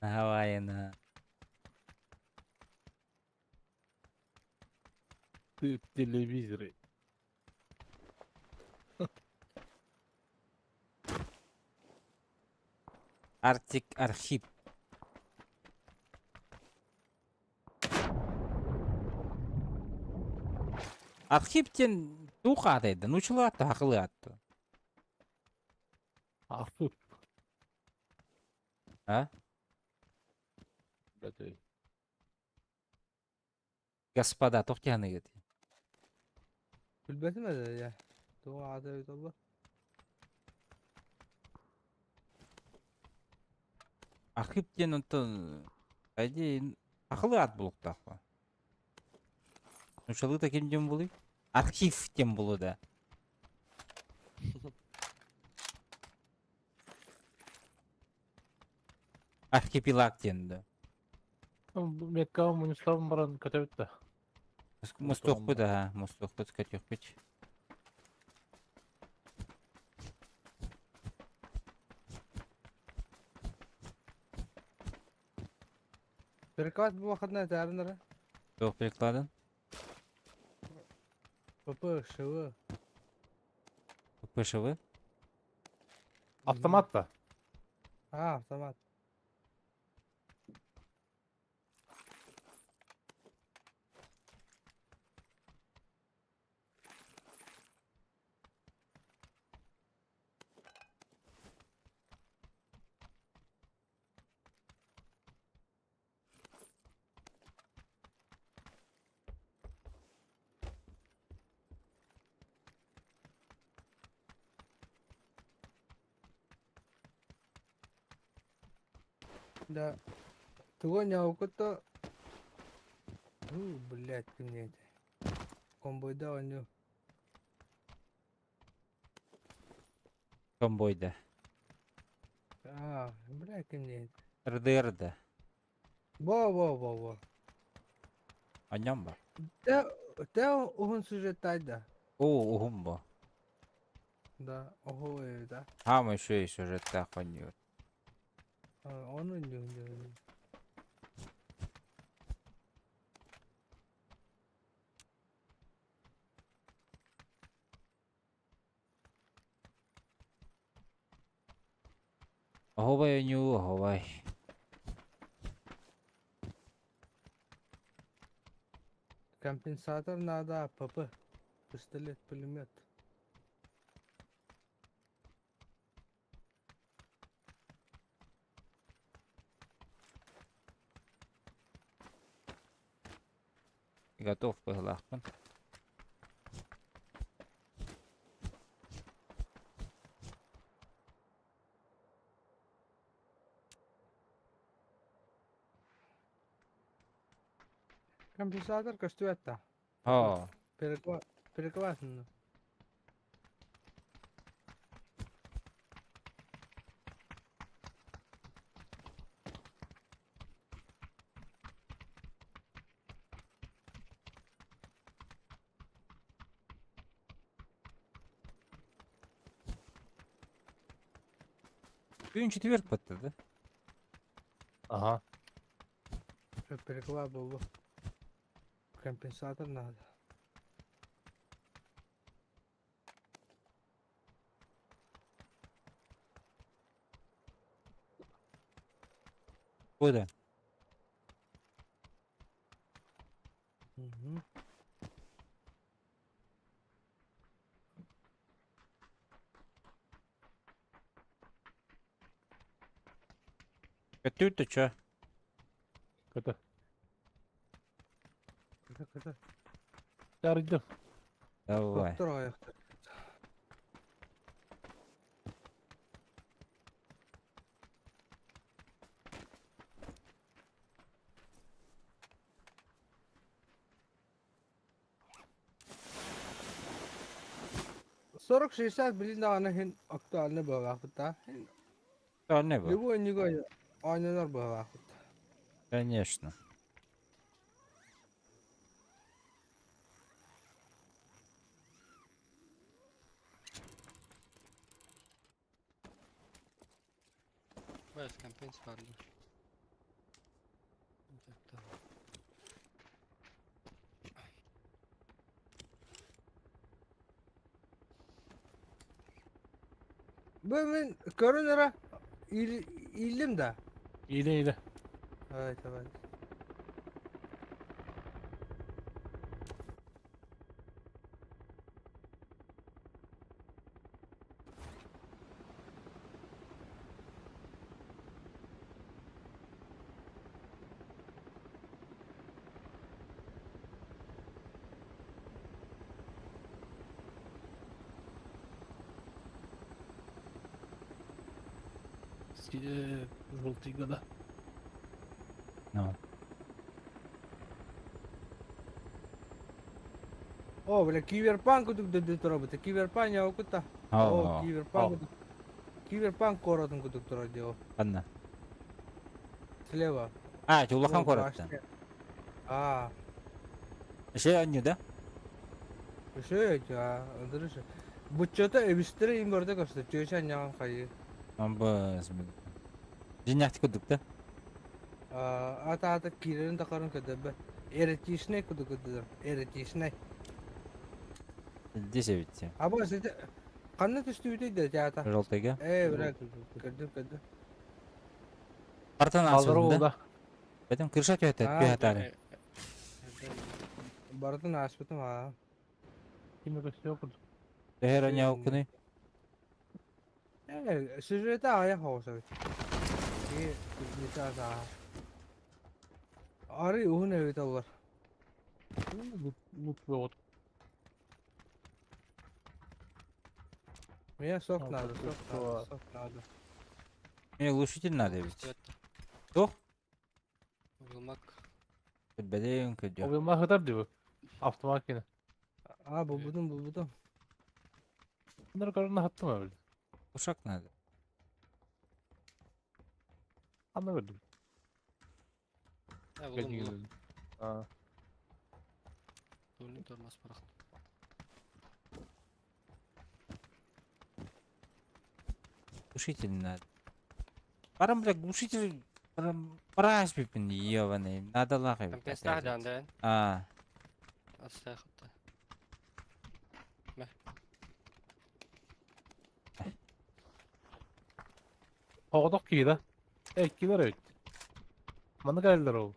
[SPEAKER 2] Havayına.
[SPEAKER 3] Televizörü.
[SPEAKER 2] Arctic архив. Архивтен туха атайды, нучылы атты, ақылы атты.
[SPEAKER 3] Afıp.
[SPEAKER 2] Ha?
[SPEAKER 3] Götür.
[SPEAKER 2] Господа, тоқтияны кеді.
[SPEAKER 4] Bilbesimedi ya. Tuğ adı öyle olur.
[SPEAKER 2] Архивтен ұнтын, әйде, ақылы ат бұлықта ақы. Нучылы да кемден бұлы? Архивтен бұлы да. Архипелаг денді.
[SPEAKER 3] Mekka Munislav'ın baran kötü.
[SPEAKER 2] Мұстоқпы да, мұстоқпы скатеқпыч.
[SPEAKER 4] Перекат bu vakitne zarınları.
[SPEAKER 2] Тоқ перекладын?
[SPEAKER 4] Pıpı, şıvı.
[SPEAKER 2] ПШВ?
[SPEAKER 3] Автомат da.
[SPEAKER 4] Ha, tamam. Да. Туго няукуто. Блядь, ты мне это. Комбойда он не.
[SPEAKER 2] Комбойда.
[SPEAKER 4] Блядь, ты мне это.
[SPEAKER 2] РДР'да.
[SPEAKER 4] Во.
[SPEAKER 2] Аням ба.
[SPEAKER 4] Те он сюжеттайда.
[SPEAKER 2] О, угум ба.
[SPEAKER 4] Да, ого, да.
[SPEAKER 2] Хам еще и сюжетта охониyor.
[SPEAKER 4] Он не.
[SPEAKER 2] Аховай ню, аховай.
[SPEAKER 4] Компенсатор надо, ПП. Пистолет, пулемет.
[SPEAKER 2] Готов пыглахпын.
[SPEAKER 4] Компенсатор кастуэта.
[SPEAKER 2] О,
[SPEAKER 4] Переквасный.
[SPEAKER 2] bugün четверг bitti de.
[SPEAKER 3] Aha.
[SPEAKER 4] Переква был. Компенсатор надо.
[SPEAKER 2] Kuydu.
[SPEAKER 4] Угу.
[SPEAKER 2] Kötüydü çö.
[SPEAKER 3] Kötü.
[SPEAKER 4] Это.
[SPEAKER 3] Yardım.
[SPEAKER 2] Давай.
[SPEAKER 4] Доктор аяқты. Сорок 60 блин даганы хин актуальны бывакыта.
[SPEAKER 2] Да не был.
[SPEAKER 4] Любой него ойнанар бывакыта.
[SPEAKER 2] Конечно.
[SPEAKER 6] Biraz kampens vardı.
[SPEAKER 4] Ben görünürü ildim de.
[SPEAKER 3] İyiydi.
[SPEAKER 4] Evet.
[SPEAKER 3] Желтый года.
[SPEAKER 2] No.
[SPEAKER 4] О, бля, киберпанк тут робити. Киберпанк я окута.
[SPEAKER 2] О,
[SPEAKER 4] киберпанк. Киберпанк коротун кудук турады.
[SPEAKER 2] Anna.
[SPEAKER 4] Слева.
[SPEAKER 2] Ha, Чулахан
[SPEAKER 4] О,
[SPEAKER 2] korattın.
[SPEAKER 4] башня.
[SPEAKER 2] Şey anlıyor da.
[SPEAKER 4] Şey ya, öldürüş. Bu çöte ebistere imörde kaçtı. Çöşen yan kayı.
[SPEAKER 2] Amba. Jinyakti kuduk da.
[SPEAKER 4] Ata kirerin takarın kadar. Eritişne kuduk kuduk. Eritişne.
[SPEAKER 2] Dese bitti.
[SPEAKER 4] Ama size kanı düştü de jata.
[SPEAKER 2] Желтыйга.
[SPEAKER 4] Bırak. Kırdı.
[SPEAKER 2] Артан
[SPEAKER 3] Kaldırı
[SPEAKER 2] asıldı.
[SPEAKER 3] oldu.
[SPEAKER 2] Bedim kırşa köhtet.
[SPEAKER 4] Ha,
[SPEAKER 2] Bir hatari.
[SPEAKER 4] Baratın aşpıtım ha.
[SPEAKER 3] Kimi köşe yok.
[SPEAKER 2] Deher anya okunu.
[SPEAKER 4] Sürete ayak olsa. İyi. Güzel daha. Arı uhun evi de var.
[SPEAKER 3] Mutlu oldu.
[SPEAKER 4] Меня сок
[SPEAKER 3] Ну,
[SPEAKER 4] надо,
[SPEAKER 3] тут
[SPEAKER 4] сок
[SPEAKER 3] что?
[SPEAKER 4] надо, сок надо.
[SPEAKER 2] Мне глушитель надо ведь.
[SPEAKER 6] Кастуэта.
[SPEAKER 2] Yok.
[SPEAKER 6] Bulmak.
[SPEAKER 2] Bedeyim kötü.
[SPEAKER 3] O yıllar kadar diyor. Avtomakine.
[SPEAKER 4] Aa bu budum.
[SPEAKER 3] Bunları kararına attım öyle.
[SPEAKER 2] Uşak nerede?
[SPEAKER 3] Anlamadım.
[SPEAKER 6] Ha
[SPEAKER 3] Gece
[SPEAKER 6] buldum.
[SPEAKER 3] gidelim. Ha.
[SPEAKER 6] Durun durmaz bırak.
[SPEAKER 2] Глушитель надо. Парам, бля, глушитель. Параш пипин, ебаный. Надо лахать.
[SPEAKER 6] Ben peslah döndün.
[SPEAKER 2] А,
[SPEAKER 6] Asla yaptı.
[SPEAKER 3] Oğduk ki de. Ekkiler öyle. Bana geldiler o.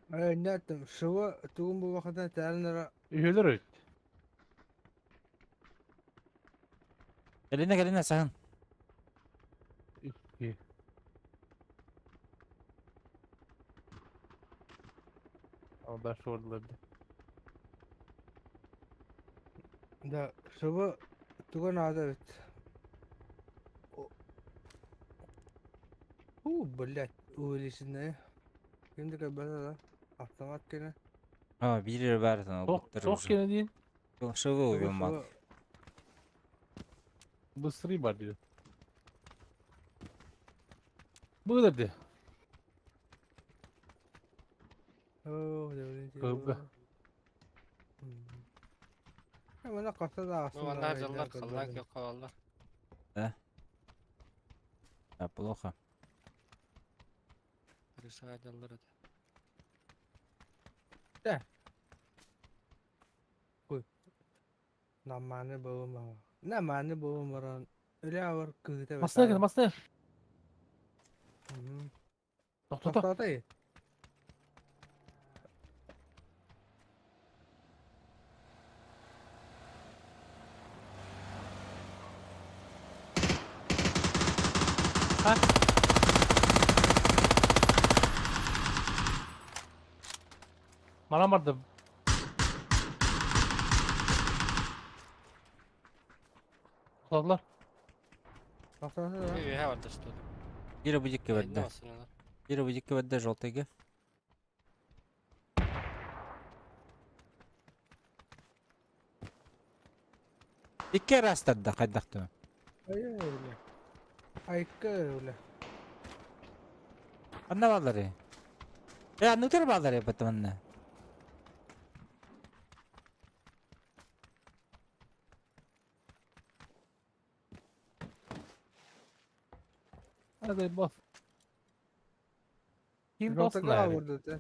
[SPEAKER 4] Ne ettim? Şuvu tuğum bu vakıda terinlere
[SPEAKER 3] Üyeler öyle.
[SPEAKER 2] gelene sakın.
[SPEAKER 3] İki. Ama ben şu orada bir.
[SPEAKER 4] da şuvu tuğun adı evet. Блядь, öylesine. Şimdi böyle da atlamak gene.
[SPEAKER 2] Ama biri versin o
[SPEAKER 3] Sok,
[SPEAKER 2] bıktırır
[SPEAKER 3] sok
[SPEAKER 2] уже.
[SPEAKER 3] gene değil.
[SPEAKER 2] Şıvı uyum bak.
[SPEAKER 3] Bısırayım var diyor. Bu dedi.
[SPEAKER 4] Oo, devrinci.
[SPEAKER 3] Kavga.
[SPEAKER 4] Hemen de kasa da aslında.
[SPEAKER 6] Bu onlar canlar kalmak yok havalar.
[SPEAKER 2] Ya плохо.
[SPEAKER 6] Bir saat canlar hadi.
[SPEAKER 4] Namane babam var. Namane babam var. Öyle var kıyıda.
[SPEAKER 3] Masaya gel, masaya. Tok.
[SPEAKER 4] Kasa da iyi.
[SPEAKER 3] Bana vardı. Kulaklar.
[SPEAKER 4] Kasa da
[SPEAKER 6] Bir üye vardı işte.
[SPEAKER 2] Biri bıcık
[SPEAKER 6] Yayında
[SPEAKER 2] kıvırdı.
[SPEAKER 6] basın onlar.
[SPEAKER 2] Biri bıcık kıvırdı желтыйга. İki rastladı kaydaktı.
[SPEAKER 4] öyle. Aykı öyle.
[SPEAKER 2] Anna bağları. Ya nutur bağları yapıttım anne.
[SPEAKER 3] Hadi bas. Kim
[SPEAKER 4] Rota
[SPEAKER 3] basın
[SPEAKER 4] kava
[SPEAKER 3] yani?
[SPEAKER 4] vurdu da.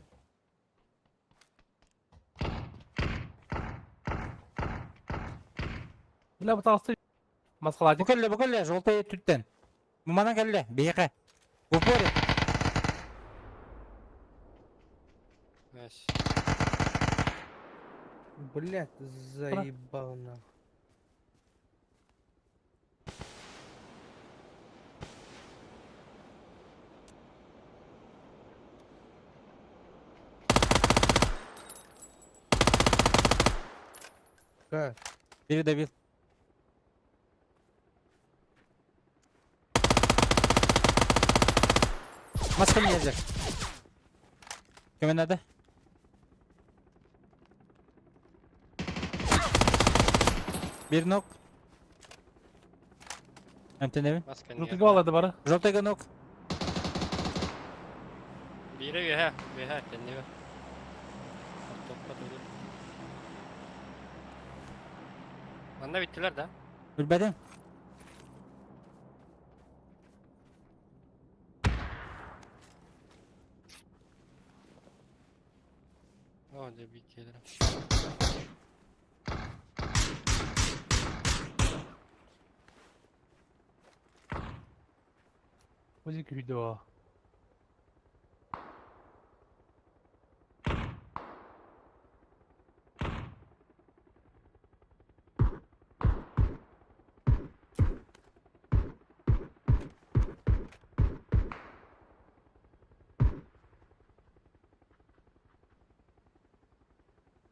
[SPEAKER 3] Bile bu tarafta maskalacık.
[SPEAKER 2] Bu kelle желтый tütten. Bu bana kelle. Beyke. В упоре.
[SPEAKER 6] Evet.
[SPEAKER 4] Блядь, заебал на. Как?
[SPEAKER 2] Biri de bir. Maskını yiyecek. Kimin adı? Bir nok. Emtin evin.
[SPEAKER 6] Masken
[SPEAKER 3] Rutu
[SPEAKER 6] yer.
[SPEAKER 3] bağladı bana.
[SPEAKER 2] Желтыйга nok.
[SPEAKER 6] Biri üye. Üye kendine ver. Topla dolu. Banda bittiler de.
[SPEAKER 2] Ülbeden.
[SPEAKER 6] Hadi bir gelirim.
[SPEAKER 3] Müzik video.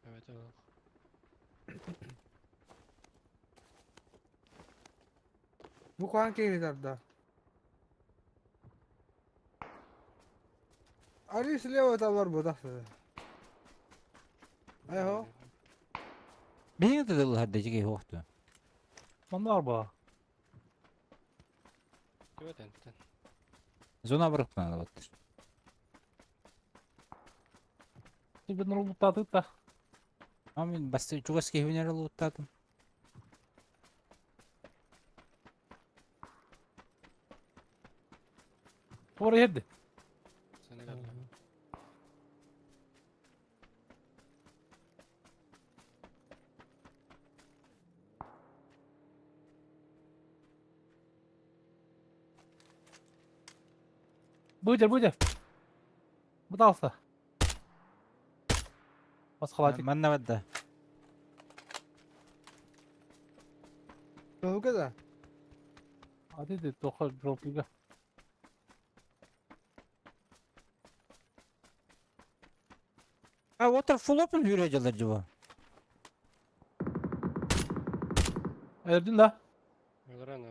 [SPEAKER 6] Evet evet.
[SPEAKER 4] Bu kan keyfi da. Ali слева там var bu da. Ayo.
[SPEAKER 2] Behin de dolu hadi ki yoktu.
[SPEAKER 3] Manda araba.
[SPEAKER 6] Evet enten.
[SPEAKER 2] Zona bıraktan da battır.
[SPEAKER 3] Şimdi ben onu mutladık da.
[SPEAKER 2] Amin bastı çok eski evine lootladım.
[SPEAKER 3] Oraya hadi.
[SPEAKER 6] Seni gel.
[SPEAKER 3] Buyur buyur. Bu da alsa. Bas halacık.
[SPEAKER 2] Ben de vadda.
[SPEAKER 4] Ne kadar?
[SPEAKER 3] Hadi de doktor dropliga.
[SPEAKER 2] Ha water full open yürüyeceğler acaba.
[SPEAKER 3] Erdin la.
[SPEAKER 6] Olur ana.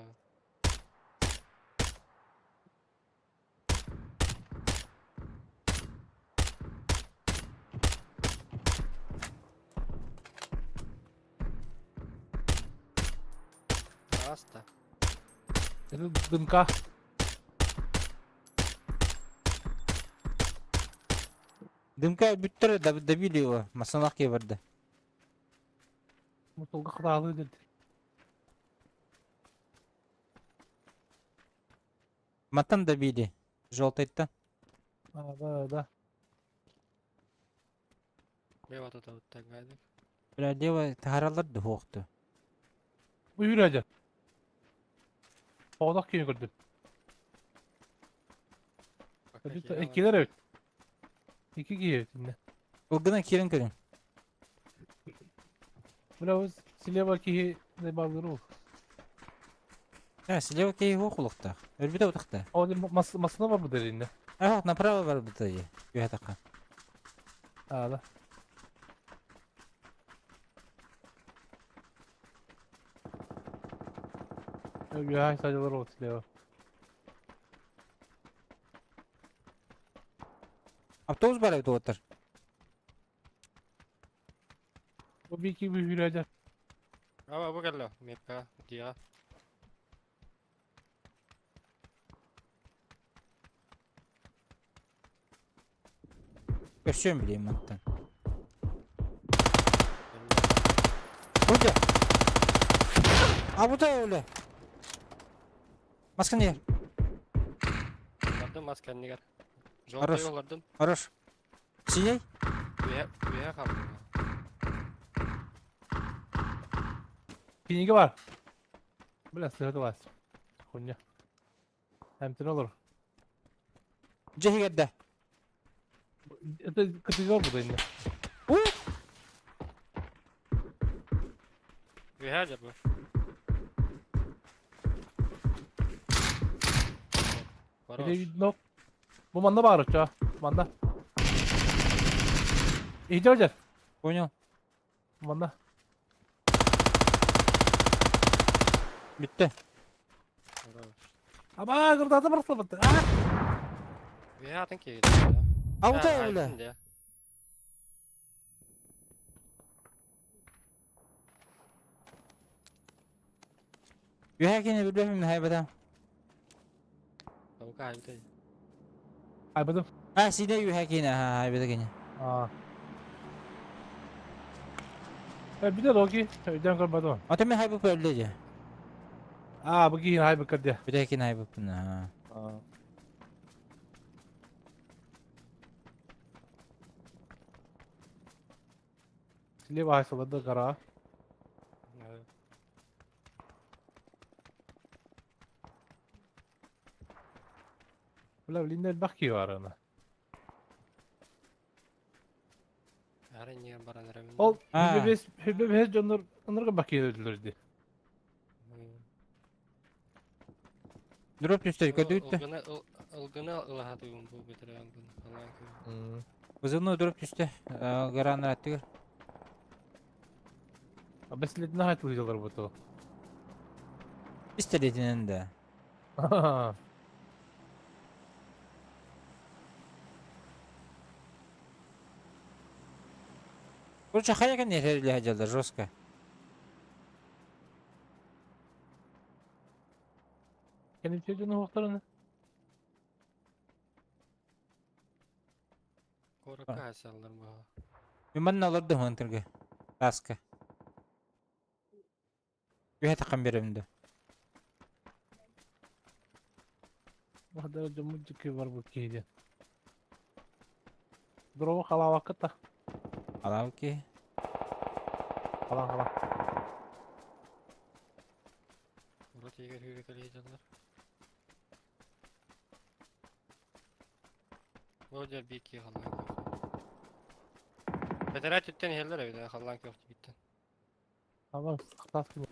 [SPEAKER 6] Hasta.
[SPEAKER 3] Erdin dımka.
[SPEAKER 2] Dımka büttere da biliyor. Masanak ya vardı.
[SPEAKER 3] Mutluğa kırağı dedi.
[SPEAKER 2] Matan da bili. Желтайттан.
[SPEAKER 3] Да.
[SPEAKER 6] Leva da tavutta geldik.
[SPEAKER 2] Bля, дева тараlar da hoqtu.
[SPEAKER 3] Buyur hacı. Oğlak kimi gördün? Hadi da ikiler evet. İki giyiyor şimdi.
[SPEAKER 2] O gına kirin kirin.
[SPEAKER 3] Bravo. Sileva ki ne bağlı.
[SPEAKER 2] Ha, слева кей hoqluqta. Örbide otaqta.
[SPEAKER 3] O masına var bu derinde.
[SPEAKER 2] Ha, направо var bu tayı. Yuhataqa.
[SPEAKER 3] Ha da. Ya sayılar o sileva.
[SPEAKER 2] Avtobus var evde otur.
[SPEAKER 3] Bu bir iki bir hürece.
[SPEAKER 6] Ama bu geldi. Mepka dia.
[SPEAKER 2] Göçüyorum bileyim mattan. Burada. Ha bu da öyle. Maskan yer.
[SPEAKER 6] Yollardım maskenini gel. Jolta
[SPEAKER 2] Aras.
[SPEAKER 6] yollardım.
[SPEAKER 2] Araş. Siyey.
[SPEAKER 6] Üye kaldım.
[SPEAKER 3] Pinigi var. Biraz sırada var. Konya. Hemtin olur.
[SPEAKER 2] Cehi gedde.
[SPEAKER 3] Kıtıcı var burada yine.
[SPEAKER 6] Üye acaba. Var
[SPEAKER 3] Bir
[SPEAKER 6] olsun.
[SPEAKER 3] de nok. Bu manda bağırır ya. Manda. İyice hocam.
[SPEAKER 2] Понял.
[SPEAKER 3] Manda.
[SPEAKER 2] Bitti.
[SPEAKER 6] Var olsun.
[SPEAKER 3] Ama kırdadı bırakla battı.
[SPEAKER 6] Üye atın ki.
[SPEAKER 2] Ha bu da öyle.
[SPEAKER 6] Ya.
[SPEAKER 2] Yuhakini bilmem ne haybada.
[SPEAKER 6] Tavuk ayıp değil.
[SPEAKER 3] Aybadım.
[SPEAKER 2] Ha side yuhakini ha haybada gene.
[SPEAKER 3] Aa. Bir de Loki. Can kırmadım.
[SPEAKER 2] Atemi haybı böylece.
[SPEAKER 3] Aa bu giyin hay bakar diye.
[SPEAKER 2] Bir de haybı haybı bunu ha.
[SPEAKER 3] Aa. Silva hay saladı kara.
[SPEAKER 6] Evet.
[SPEAKER 3] Ulan linler bakıyor arana.
[SPEAKER 6] Yarın yiyen baran remin.
[SPEAKER 3] Ol.
[SPEAKER 2] Ha.
[SPEAKER 3] Hübbe bez canlar onlara bakıyor öldürürdü.
[SPEAKER 2] Drop üstü yukarıda üstte.
[SPEAKER 6] Ilgını ılahatıyım bu bitiren bunu. Allah'ın kıyım.
[SPEAKER 2] Kızılını drop üstte. Garanlar attı.
[SPEAKER 3] Besletine hayat uyuyorlar bu to.
[SPEAKER 2] İstediğinin de. Короче, хаяка не рели хаджалар жестко.
[SPEAKER 3] Kendi çocuğunu hoklarını.
[SPEAKER 6] Koraka hasallar bu.
[SPEAKER 2] Мен манна алардым хантырга. Таска. Юха такан беремди.
[SPEAKER 3] Bu kadar cımmıcık var bu keyde. Duru kala vakit da.
[SPEAKER 2] Алам ки.
[SPEAKER 3] Kala.
[SPEAKER 6] Murat Yeger hürriyeteli heyecanlar. Bu diğer bir iki hallan yok. Veteran tütten heller evde hallan yok bitti.
[SPEAKER 3] Ama kıtas gibi.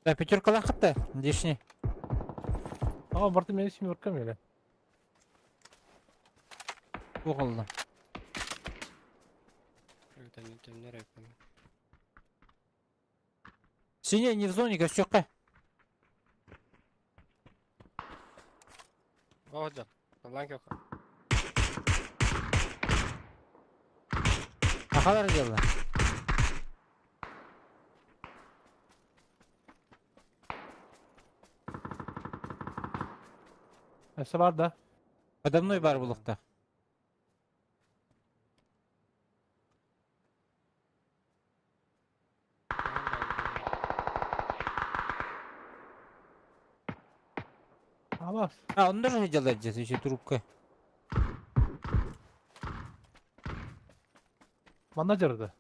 [SPEAKER 2] Да, пятерка лахатта. Дешни.
[SPEAKER 3] Ama Bartı beni şimdi yorkam öyle.
[SPEAKER 2] Уголда.
[SPEAKER 6] Öğretmenler yapıyor.
[SPEAKER 2] Синяя не в зоне, Костюка.
[SPEAKER 6] Orada. Hallan yok.
[SPEAKER 2] Ахалар делала.
[SPEAKER 3] Nesi var da.
[SPEAKER 2] Подо мной бар булыкта.
[SPEAKER 3] Ama
[SPEAKER 2] А, он тоже делает здесь еще трубка.
[SPEAKER 3] manager'dı.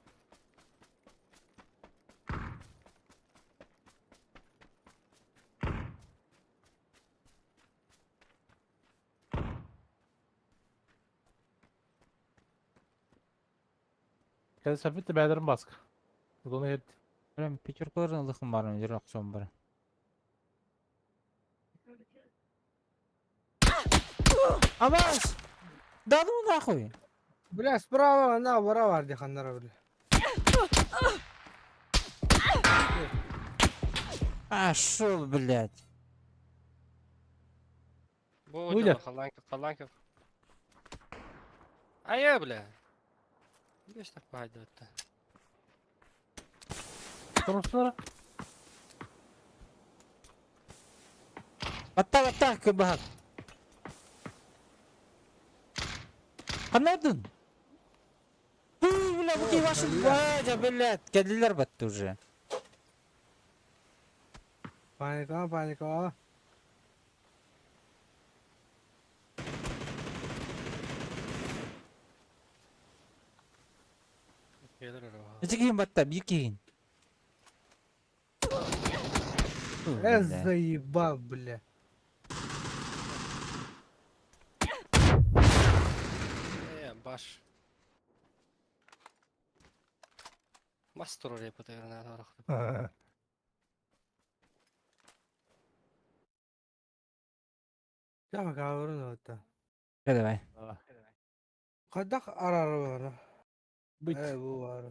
[SPEAKER 3] Kendi sepetle beylerin baskı. Bu da onu hep.
[SPEAKER 2] Прям пятеркаларын ылыхым барым, жер акчам бар. Амас! Да ну нахуй!
[SPEAKER 4] Бля, справа, направо, диханнара, бля.
[SPEAKER 2] А, шо, блядь.
[SPEAKER 6] Bu
[SPEAKER 3] Buyur.
[SPEAKER 6] hocam hallan yok. Aya bile. 5 dakika haydi hatta.
[SPEAKER 3] Konusuna.
[SPEAKER 2] Аттак, кыбак. Канадын. Бля, бути ваши бажа, блядь. Келдилер батты уже.
[SPEAKER 4] Паника.
[SPEAKER 6] Gelir araba.
[SPEAKER 2] Нече кийин батта, бир кийин.
[SPEAKER 4] Заебал, бля.
[SPEAKER 6] Baş. Mastro repete yana tarafı.
[SPEAKER 4] Ya kavrun hatta.
[SPEAKER 2] Hadi bay.
[SPEAKER 4] Kadak arar var.
[SPEAKER 3] Bıç.
[SPEAKER 4] Bu var.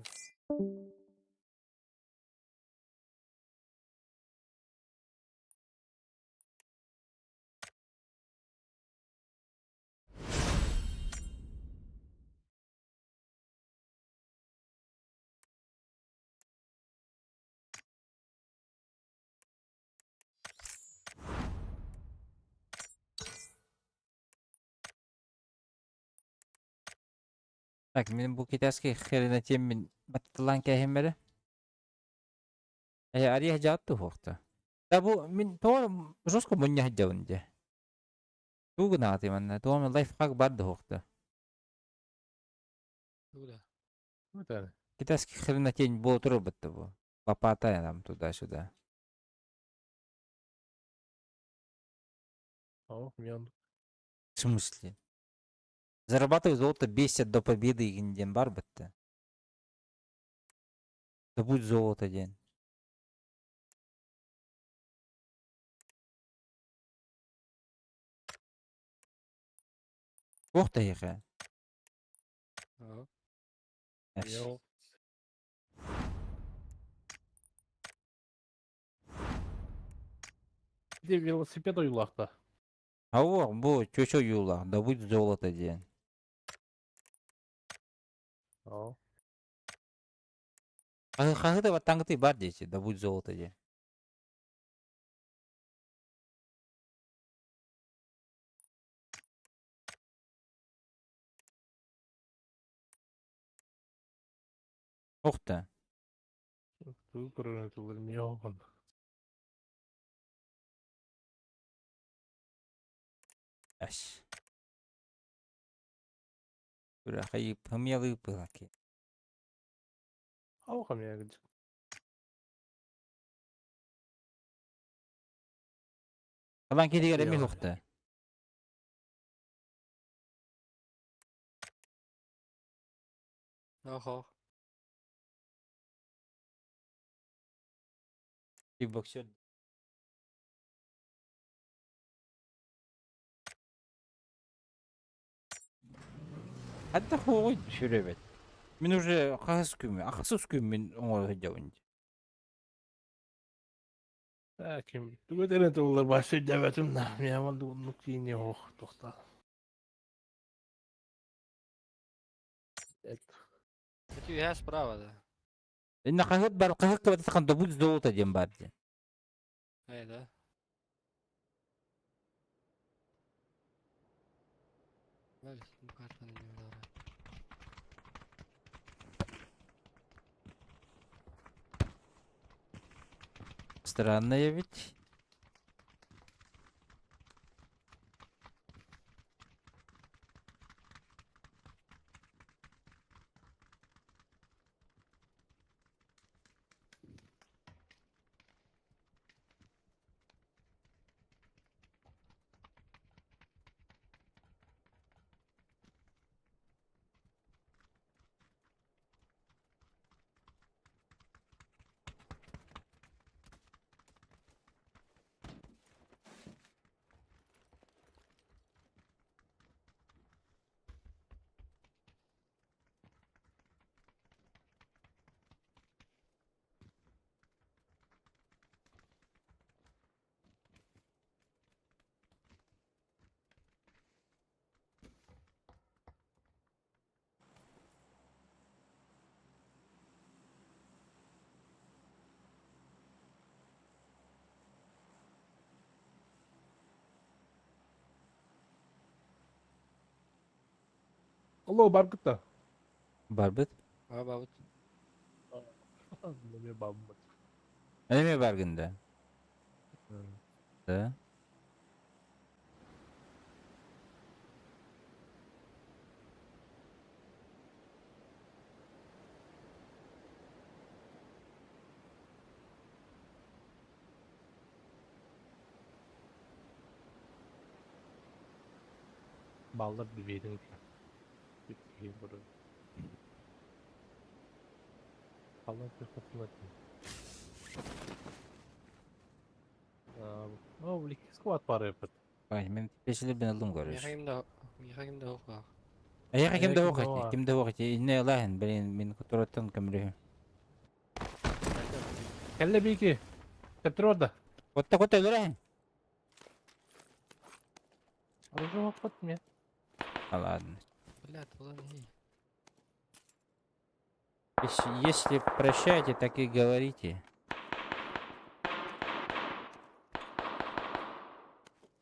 [SPEAKER 2] Так, мен бу китайский хрена темин баттылан кайхим бери. Ария жаатту хокта. Да бу мен тоо жоско мунья хаджавынде. Тугна атыманна, тоо мен лайфхак барды хокта.
[SPEAKER 6] Burada.
[SPEAKER 3] Bir tane.
[SPEAKER 2] Китайский хрена тень бу туру бытты бу. Попатай там туда-сюда.
[SPEAKER 3] Tamam, yandı.
[SPEAKER 2] В смысле? Зарабатывай золото бесит до победы и день бар бытты. Да будь золото день. Ох ты яха.
[SPEAKER 6] Aha.
[SPEAKER 3] Yok. Bir de velosiped oyulakta.
[SPEAKER 2] А вот, бу, чё юла, да будь золото день.
[SPEAKER 3] О.
[SPEAKER 2] Хахы да ваттангыты бар дейчи, да будь золото же. Охта.
[SPEAKER 3] Туу көрөнө тулар миогон.
[SPEAKER 2] Аш. Бира хайып, хымялы пылаки.
[SPEAKER 3] Ау хам яг.
[SPEAKER 2] Алан кедигер эми
[SPEAKER 3] Яла.
[SPEAKER 2] охта.
[SPEAKER 6] Охо.
[SPEAKER 2] Кикбоксер. Хадда хугой шүребет. Мен уже хагыс күмү, аксыз күмү мен оңой хөҗәвин.
[SPEAKER 3] Ким? Түгөдөрүн тулар башы дәвәтим да. Мен болду нуктине ох тохта.
[SPEAKER 6] Это я справа, да.
[SPEAKER 2] Инна хагыт бар, хагыт кабат такан да будь золото дем бар.
[SPEAKER 6] Эй, да. Бачиш, картаны не вдара.
[SPEAKER 2] Странная ведь.
[SPEAKER 3] Алло, баркытта.
[SPEAKER 2] Бар бит.
[SPEAKER 6] А, бабут.
[SPEAKER 3] Мен бабым.
[SPEAKER 2] Эме баргында. Да.
[SPEAKER 3] Балдар билбейдин. Биткей бур. Балдар кыркытылат. О, блик, сквад пары yapıt.
[SPEAKER 2] Ай, мен пешеле бен алдым көрөш.
[SPEAKER 6] Михаим да охо.
[SPEAKER 2] Аяка
[SPEAKER 3] Аяка
[SPEAKER 2] кимде
[SPEAKER 3] кимде
[SPEAKER 2] окуйт?
[SPEAKER 3] оға?
[SPEAKER 2] Кимде окуйт? Инне лахин, мен тураттан кимре.
[SPEAKER 3] Кelle бики. Тепtir orada.
[SPEAKER 2] Котта өлөрәһин.
[SPEAKER 3] Арыжы вакыт мен.
[SPEAKER 2] Ладно.
[SPEAKER 6] Блядь, ладно.
[SPEAKER 2] Если прощаете, так и говорите.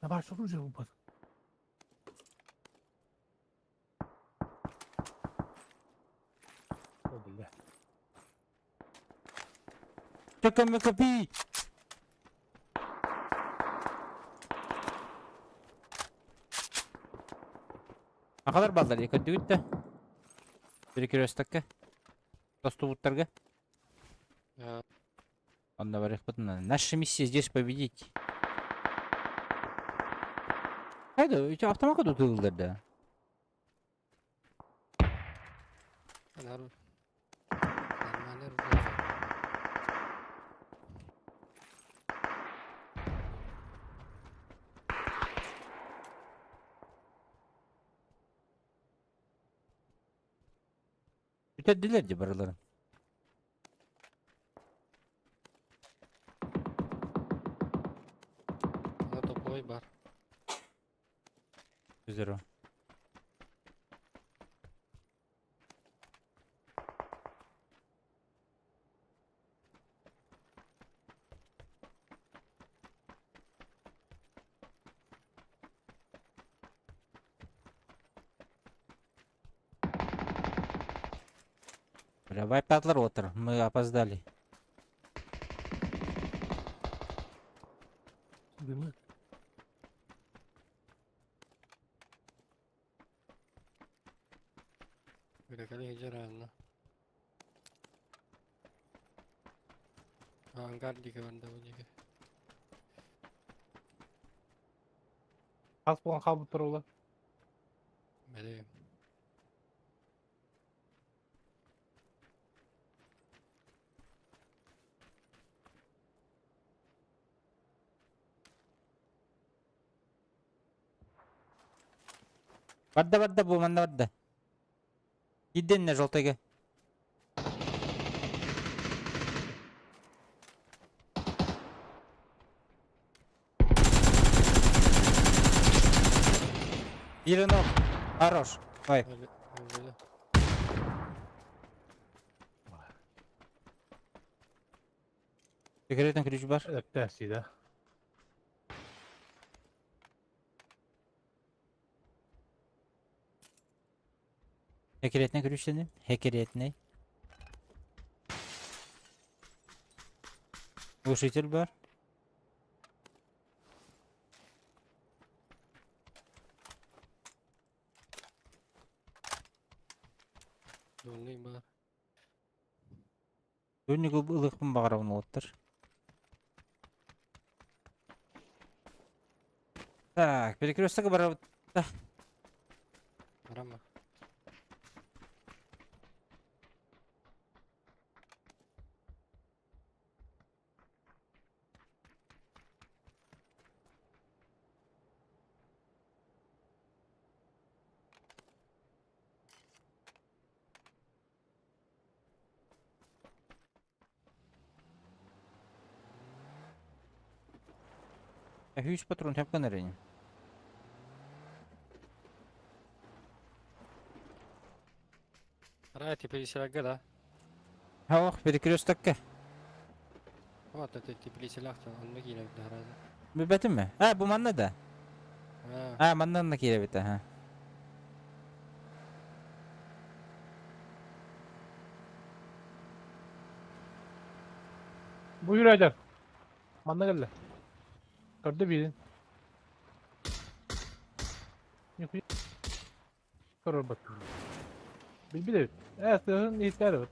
[SPEAKER 3] Ya baş orada bu bak. Oldu ya.
[SPEAKER 2] Чекаме капи. Акалар балдар экөтүгүттө. Бир кирөстөккө. Достубуттарга.
[SPEAKER 6] Я
[SPEAKER 2] Анда бар ихпатына. Наша миссия здесь победить. Хайда, үчө автоматка дутулдар да.
[SPEAKER 6] народ. Нормально рвал.
[SPEAKER 2] Бүтөдүлөр же баралар.
[SPEAKER 6] На топовый бар.
[SPEAKER 2] Зеро. Вайптатлар отыр. Мы опоздали.
[SPEAKER 3] Değil mi?
[SPEAKER 6] Böyle hijrana. Hangar diye bende bu diye.
[SPEAKER 3] Kas bulan kabul turu
[SPEAKER 6] Böyle.
[SPEAKER 2] Бадда bu manda бадда. Gidin ne жолтайга. Иранов. Хорош. Ой.
[SPEAKER 6] Böyle. Böyle.
[SPEAKER 2] Sigaretin ключ бар.
[SPEAKER 3] Evet dersiydi.
[SPEAKER 2] Секретный ключ dedim. Секретный. Глушитель бар.
[SPEAKER 6] Dönlüğüm var.
[SPEAKER 2] Önlük ılıqпын бағарауын отыр. Так, перекресток бар.
[SPEAKER 6] Var ama.
[SPEAKER 2] Hüç patron tepkan arayın.
[SPEAKER 6] Araya tepeli silah gel.
[SPEAKER 2] Ha, перекрестокка.
[SPEAKER 6] Ama da tepeli silah da almak yine bir herhalde.
[SPEAKER 2] Mübetim mi? Ha, bu manna da.
[SPEAKER 6] Ha.
[SPEAKER 2] Ha, mandan da kire bite ha.
[SPEAKER 3] Buyur Haydar. Manda geldi. Gördü birin. Yok yok. Kırır bak. Bir de. Evet, sığın ihtiyarı var.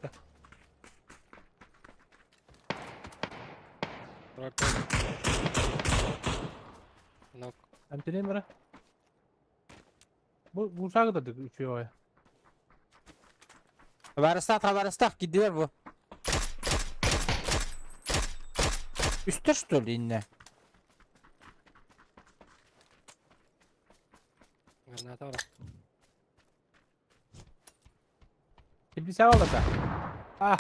[SPEAKER 6] Bırak. Nok.
[SPEAKER 3] Anteneyim var. Bu uçağı da uçuyor ya.
[SPEAKER 2] Haberastak gidiyor bu. Üstte что ли inne?
[SPEAKER 6] Granata var.
[SPEAKER 3] Bir şey aldı da. Ah.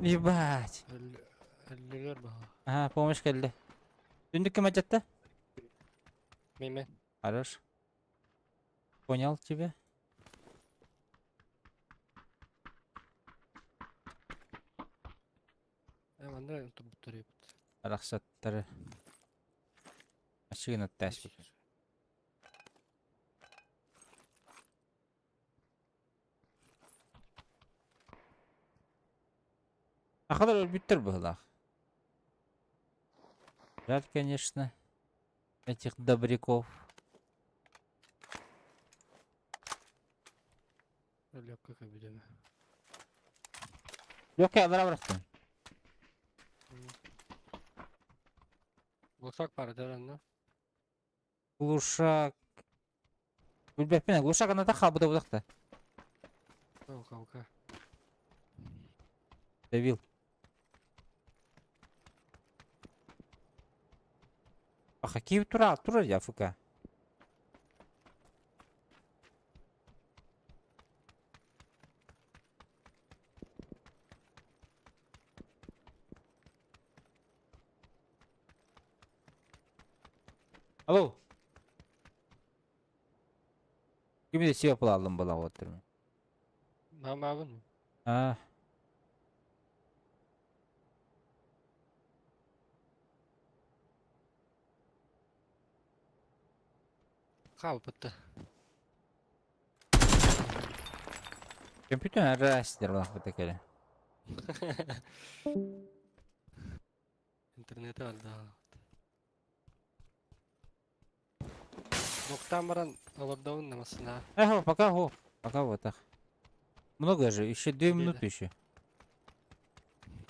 [SPEAKER 2] Ебать.
[SPEAKER 6] 50'ler bu.
[SPEAKER 2] Ага, помощь geldi. Dündük kim acıttı?
[SPEAKER 6] Meme.
[SPEAKER 2] Хорош. Понял тебя.
[SPEAKER 6] Hemen de tutup.
[SPEAKER 2] Рахсаттары. Açığın öttäş. Ахадар өлбүттер бұлақ. Жаль, конечно, этих добряков.
[SPEAKER 6] Öyle yok kaka bir deme.
[SPEAKER 2] Yok ya, bıraktım.
[SPEAKER 6] Bulsak var derende.
[SPEAKER 2] Глушак. Өлбәппен, глушак анада хабыда бұлақта.
[SPEAKER 6] Kavka.
[SPEAKER 2] Давил. Аха, кейіп тұра я ФК. Алло. Kimi de şey yapılalım bula oturma.
[SPEAKER 6] Ne yapalım?
[SPEAKER 2] Ha.
[SPEAKER 6] Kav bitti.
[SPEAKER 2] Компьютер арастер лах бутакеле.
[SPEAKER 6] Интернеті алда. Ноқтан баран олардаун намасына.
[SPEAKER 2] Ага, пока го. Пока вот так. Много же, еще 2
[SPEAKER 6] Где
[SPEAKER 2] минуты
[SPEAKER 6] это?
[SPEAKER 2] еще.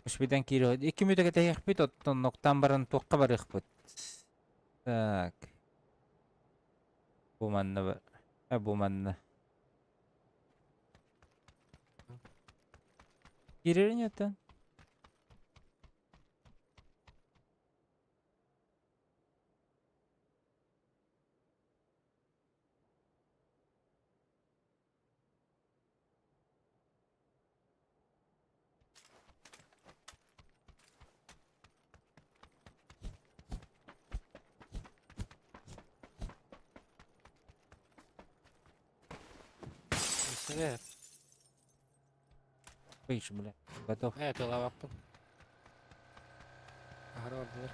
[SPEAKER 2] Шпидан киро. 2 минута таяк бит, оттон ноктан баран тоққа барық бит. Так. Бу манна ба. Бу манна. Кирер неттен?
[SPEAKER 6] Сіне.
[SPEAKER 2] Поищи, бля. Готов.
[SPEAKER 6] Тола баппын. Ағара ордылар.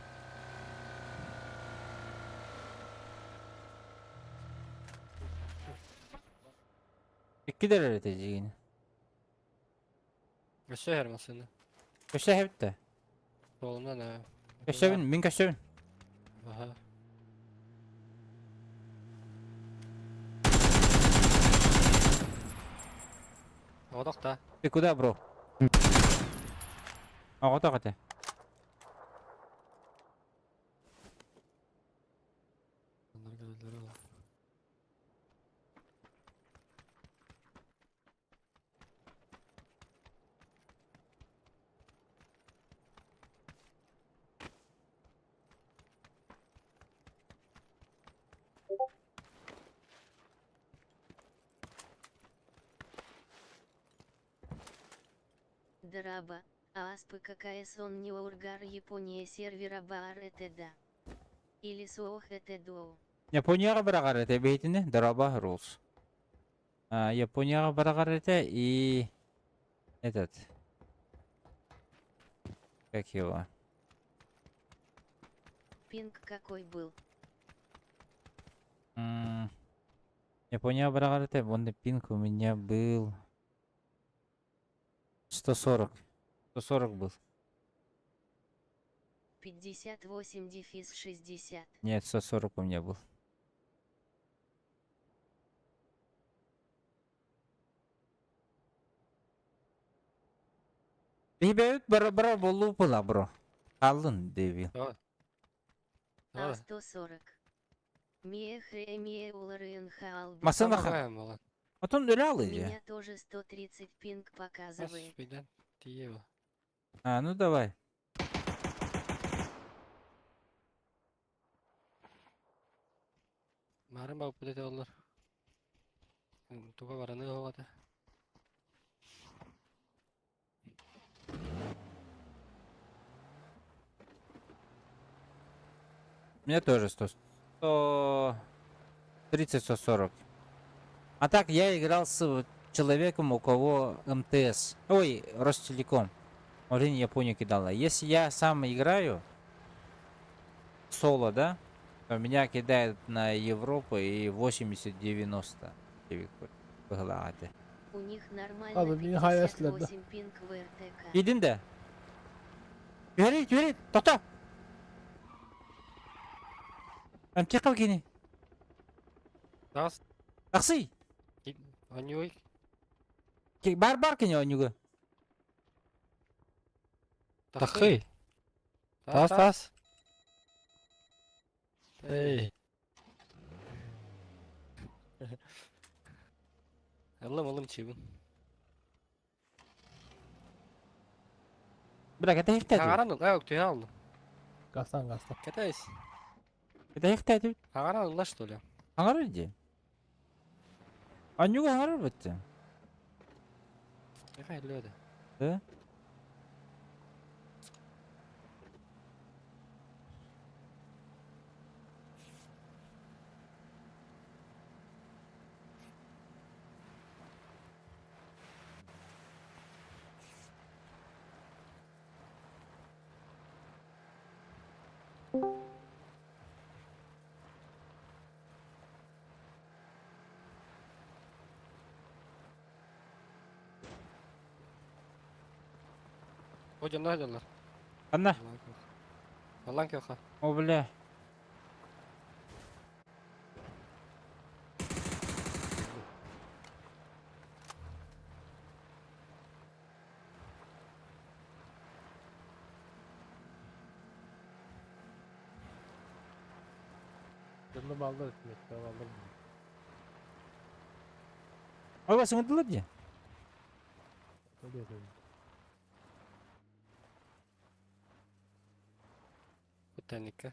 [SPEAKER 2] İki derece tecigini.
[SPEAKER 6] Өсі hermasını.
[SPEAKER 2] Köşe hep de.
[SPEAKER 6] Solundan ha.
[SPEAKER 2] Köşe bin, min köşe bin.
[SPEAKER 6] Aha. Odak da.
[SPEAKER 2] Ты куда, бро? А, вот так это.
[SPEAKER 6] Onlar gözleri var.
[SPEAKER 1] Драба, АСП какая сон не ургар Япония сервера бар это да. Или суох это доу.
[SPEAKER 2] Японияға барағар ете бейтіне драба рулс. Японияға барағар ете и этот. Как его?
[SPEAKER 1] Пинг какой был.
[SPEAKER 2] Японияға барағар ете, онда пинг у меня был 140. 140 был.
[SPEAKER 1] 58 дефис 60.
[SPEAKER 2] Нет, 140 у меня был. Ребят, бара болу была, бро. Алын, дебил.
[SPEAKER 6] Давай.
[SPEAKER 1] А
[SPEAKER 6] Давай.
[SPEAKER 1] 140. Мие хре мие уларын хаал.
[SPEAKER 2] Масына
[SPEAKER 6] Bakalım oğlan.
[SPEAKER 2] Потом öyle alıydı.
[SPEAKER 1] Меня тоже 130 пинг показывает.
[SPEAKER 6] Birden diye bu.
[SPEAKER 2] Ну давай.
[SPEAKER 6] Marım bak bu dedi olur. Tuka varanı o kadar.
[SPEAKER 2] Мне тоже 130-140. А так, я играл с человеком, у кого МТС. Ой, Ростелеком. Он Японию кидала. Если я сам играю соло, да, то меня кидает на Европу и 80-90. Выглагати.
[SPEAKER 1] У них нормально
[SPEAKER 3] Abi, nihayet esledi.
[SPEAKER 1] 58 пинг в РТК.
[SPEAKER 2] Gidin de. Yürü. Tohta. Ben çıkal gini.
[SPEAKER 6] Раз.
[SPEAKER 2] Aksi.
[SPEAKER 6] Онюй.
[SPEAKER 2] Бар кini oynuyor.
[SPEAKER 6] Тахый. Тас. Эй. Алым чебін.
[SPEAKER 2] Bırak это hifte.
[SPEAKER 6] Ағаранын, әук түйе алдым.
[SPEAKER 3] Gastan.
[SPEAKER 6] Кетайыз.
[SPEAKER 2] Это hifte.
[SPEAKER 6] Ағаранын что ли?
[SPEAKER 2] Hangar öyle. Oynuyor hangar bitti.
[SPEAKER 6] Яқа еледі.
[SPEAKER 2] Да?
[SPEAKER 6] O canlar hadiyorlar.
[SPEAKER 2] Anna.
[SPEAKER 6] Allah'ın köka.
[SPEAKER 2] O bile.
[SPEAKER 3] Canını bağlar etmek. Bağlar.
[SPEAKER 2] Aga sığındılar ya.
[SPEAKER 3] Öyle yapayım.
[SPEAKER 6] Bu tenike.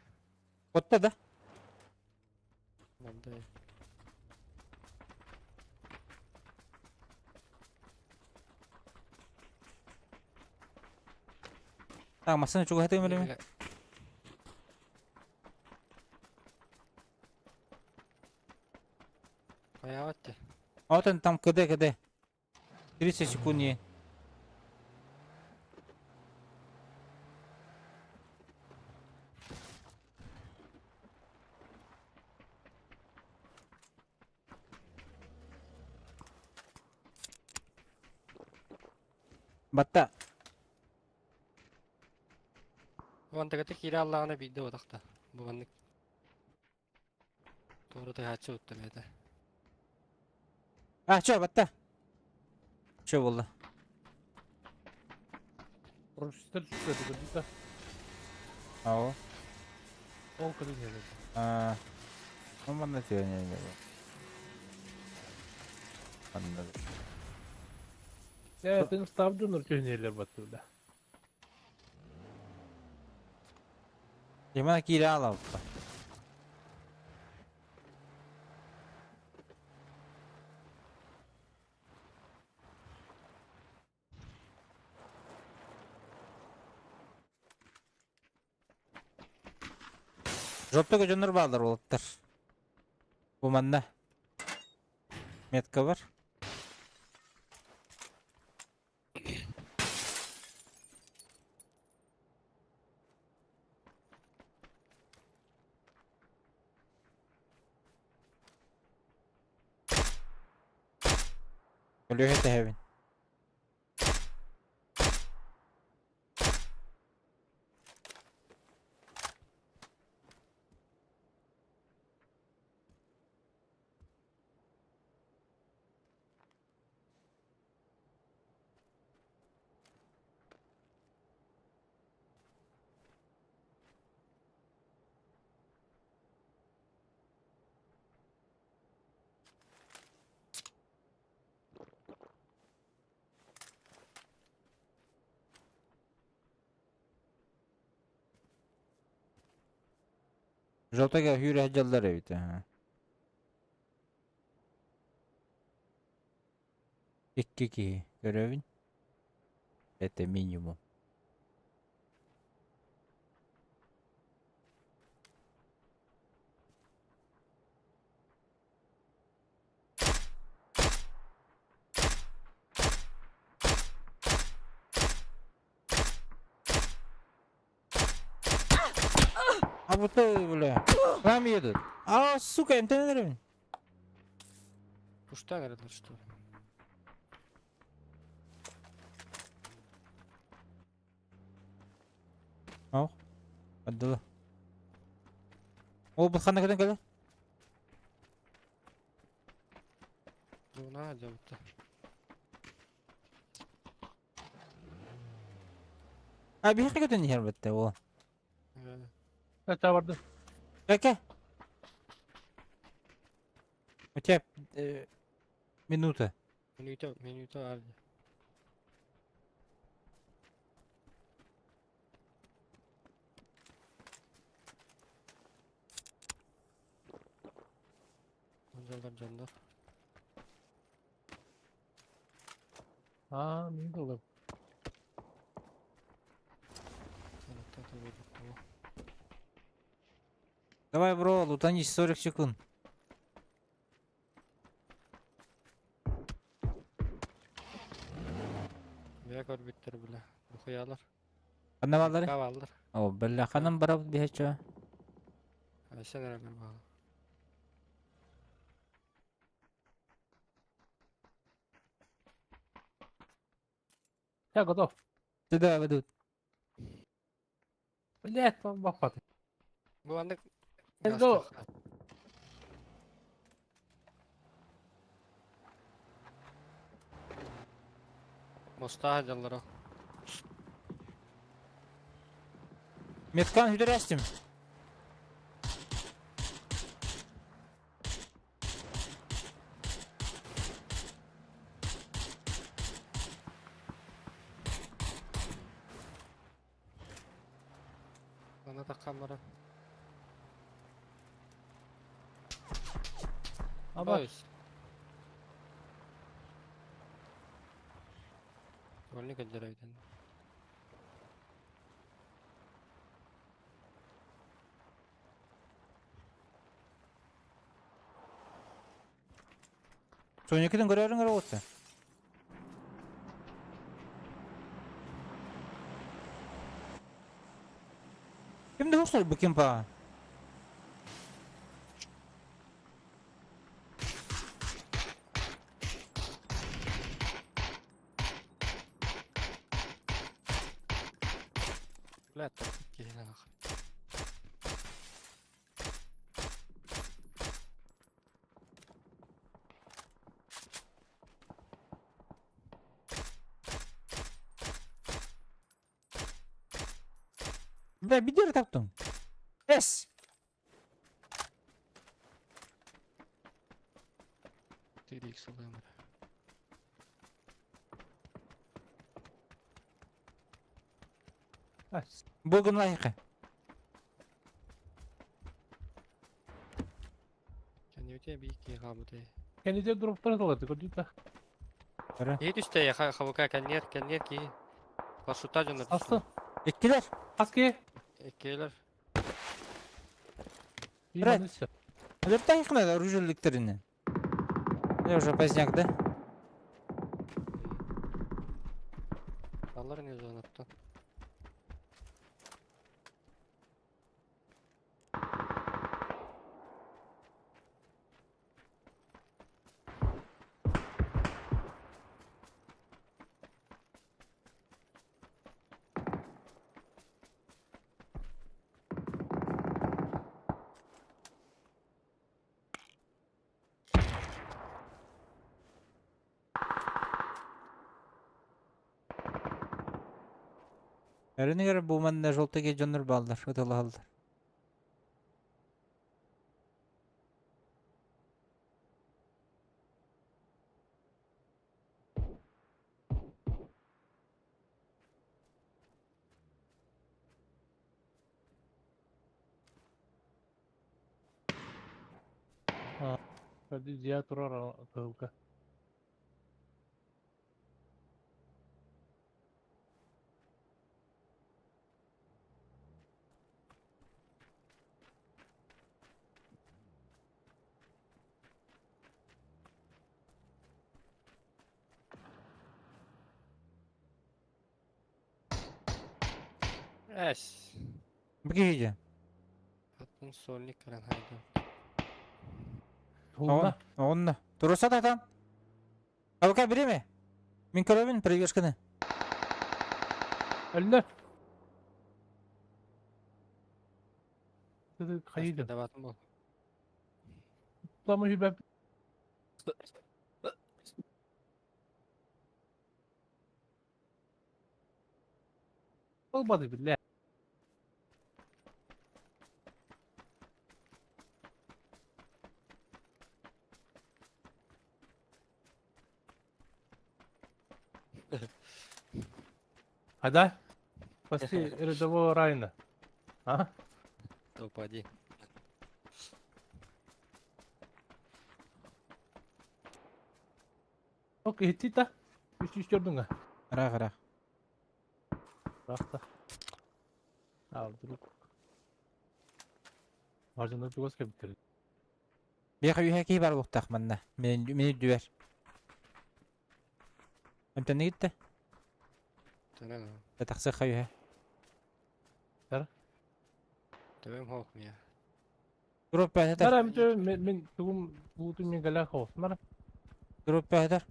[SPEAKER 2] Kotta da.
[SPEAKER 6] Ben de.
[SPEAKER 2] Так, masını çok hatayım öyle mi?
[SPEAKER 6] Bayağı attı.
[SPEAKER 2] Atan tam kıde. 30 секунд ye. Batta.
[SPEAKER 6] Bu antakata kira Allah'ına bildi o dakta. Bu anlık. Doğru da haçı uttu beyde.
[SPEAKER 2] Ah çö batta. Çö oldu.
[SPEAKER 3] Rüştür şükredi. Bir de
[SPEAKER 2] Aa.
[SPEAKER 3] ol kadın geldi.
[SPEAKER 2] Aa. Aman da söylüyor ne bu. Anladım.
[SPEAKER 3] Ya sen stavdın köhneler batırdı.
[SPEAKER 2] Gimana kira alam. Жопта көжөнөр баалар болуптар. Bu manda. Metka var. Ölüyor hete hevin. Жолтага хүйрі жалдар evde. Ha. 2 görevin. Это минимум. А вот это, бля. К нам едут. А, сука, МТН.
[SPEAKER 6] Пушта говорят, что.
[SPEAKER 2] Ау. Отдала. О, бұл қандай кәден кәді?
[SPEAKER 6] Зуна делать-то.
[SPEAKER 2] А, bir kәден yer бітті, о.
[SPEAKER 3] Kaça vardı?
[SPEAKER 2] Какая? У тебя минута.
[SPEAKER 6] Минута арди. Canlar.
[SPEAKER 3] Aa, ne olur.
[SPEAKER 6] Sanatta tabii.
[SPEAKER 2] Давай, бро, лутанись 40 секунд.
[SPEAKER 6] Veya kor bitter bile. Bu hıyalar.
[SPEAKER 2] Anlamaları?
[SPEAKER 6] Kavallar.
[SPEAKER 2] О, бля, ханам барабыз бихача.
[SPEAKER 6] Ayşen herhalde bağlı.
[SPEAKER 3] Ya готов.
[SPEAKER 2] Сюда ведут.
[SPEAKER 3] Блять, баппат.
[SPEAKER 6] Bu anlık
[SPEAKER 3] Let's go.
[SPEAKER 6] Mosta canları.
[SPEAKER 2] Меткан hüdürəstim.
[SPEAKER 6] Bana da kamera.
[SPEAKER 3] Ama
[SPEAKER 6] Boys. Rolünü göndereydin.
[SPEAKER 2] Sonrakiden görərin görə otdu. Kimde hoşlar bu kimpa?
[SPEAKER 6] لا تفكي هنا أخي.
[SPEAKER 2] Ve bir diğer taptım. Es.
[SPEAKER 6] تيجي يكسر الأمر.
[SPEAKER 3] As.
[SPEAKER 2] Bugün layıkı.
[SPEAKER 6] كان يوتي بيكي غابتي.
[SPEAKER 3] Kendisi durup durdu gördün mü?
[SPEAKER 6] İyi düştü ya kavuka kan yer ki. Parşutta canı düştü.
[SPEAKER 3] Aslı.
[SPEAKER 2] İkkiler.
[SPEAKER 3] Aski.
[SPEAKER 6] Gelir.
[SPEAKER 3] Bir
[SPEAKER 2] Evet.
[SPEAKER 3] manisi.
[SPEAKER 2] Dört tane yıkmadı rüzgarlıklarını. Ne уже поздняк, да?
[SPEAKER 6] Dalları ne zaman attı?
[SPEAKER 2] Erine göre bu mende жолта geçenler baldır. Öteli haldır.
[SPEAKER 3] Hadi Ziya durar kavga.
[SPEAKER 6] Es.
[SPEAKER 2] Bu kişiydi.
[SPEAKER 6] Attın solnik karan haydi.
[SPEAKER 3] Tuğla.
[SPEAKER 2] Onunla. Durursa da tam. Avukat biri mi? Min kolovin привешканы.
[SPEAKER 3] Öldü. Dedi kayıydı.
[SPEAKER 6] Devatım bu.
[SPEAKER 3] Tutlama hübep. Olmadı bile. Hadi. Пошли рядового Райна. А?
[SPEAKER 6] Топ-1.
[SPEAKER 3] Okey hitti de. Üç gördün ha.
[SPEAKER 2] Rak rak.
[SPEAKER 3] Bak da. Al durup. Harcında bir göz bitirdi.
[SPEAKER 2] Bir kıyı ki var bu takmanda. Meni düver. Emten ne gitti?
[SPEAKER 6] Tamam.
[SPEAKER 2] Taksı kıyı.
[SPEAKER 6] Tamam hok ya.
[SPEAKER 2] Grup beheder.
[SPEAKER 3] Mara men tugum butu min gala khos. Mara.
[SPEAKER 2] Grup beheder.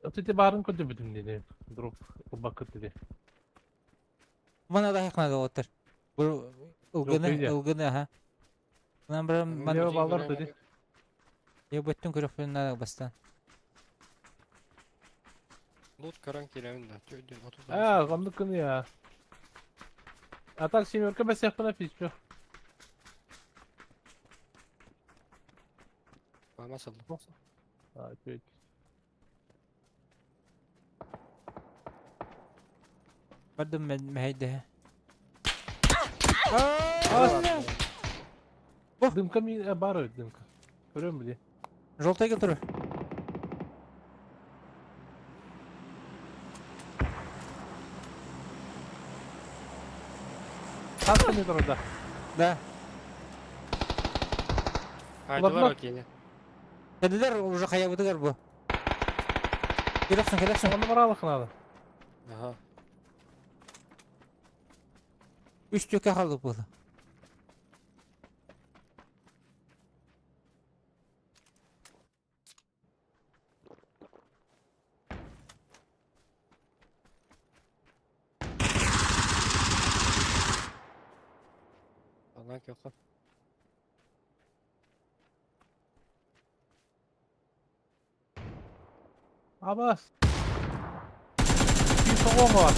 [SPEAKER 3] Öteti barın kötü bütün dedi. Durup bakıt dedi.
[SPEAKER 2] Bana da yakmadı otur. Bu
[SPEAKER 3] değil ya.
[SPEAKER 2] ılgını ha. Lan bir
[SPEAKER 3] Video
[SPEAKER 2] man
[SPEAKER 3] bağlar dedi.
[SPEAKER 2] ya bütün kırıklarına bastan.
[SPEAKER 6] Loot karan kilavında. Tüydün 30
[SPEAKER 3] Ha, kamlık kını ya. Atak семерка без всех напить,
[SPEAKER 6] Nasıl?
[SPEAKER 3] А, петь.
[SPEAKER 2] Bardım ben meheyde.
[SPEAKER 3] Дымка ми барует, дымка. Көрем бile.
[SPEAKER 2] Желтая götürür.
[SPEAKER 3] Kaç metre orada?
[SPEAKER 2] Da.
[SPEAKER 6] Haydiler
[SPEAKER 3] Ulan bak.
[SPEAKER 6] bak yine.
[SPEAKER 2] Kediler уже kayabıdılar bu. Gelapsın.
[SPEAKER 3] Onu varalı kınadı.
[SPEAKER 6] Aha.
[SPEAKER 2] 3 tüke kaldık burada.
[SPEAKER 6] Allah yok.
[SPEAKER 3] Abbas. Bir soğuk var.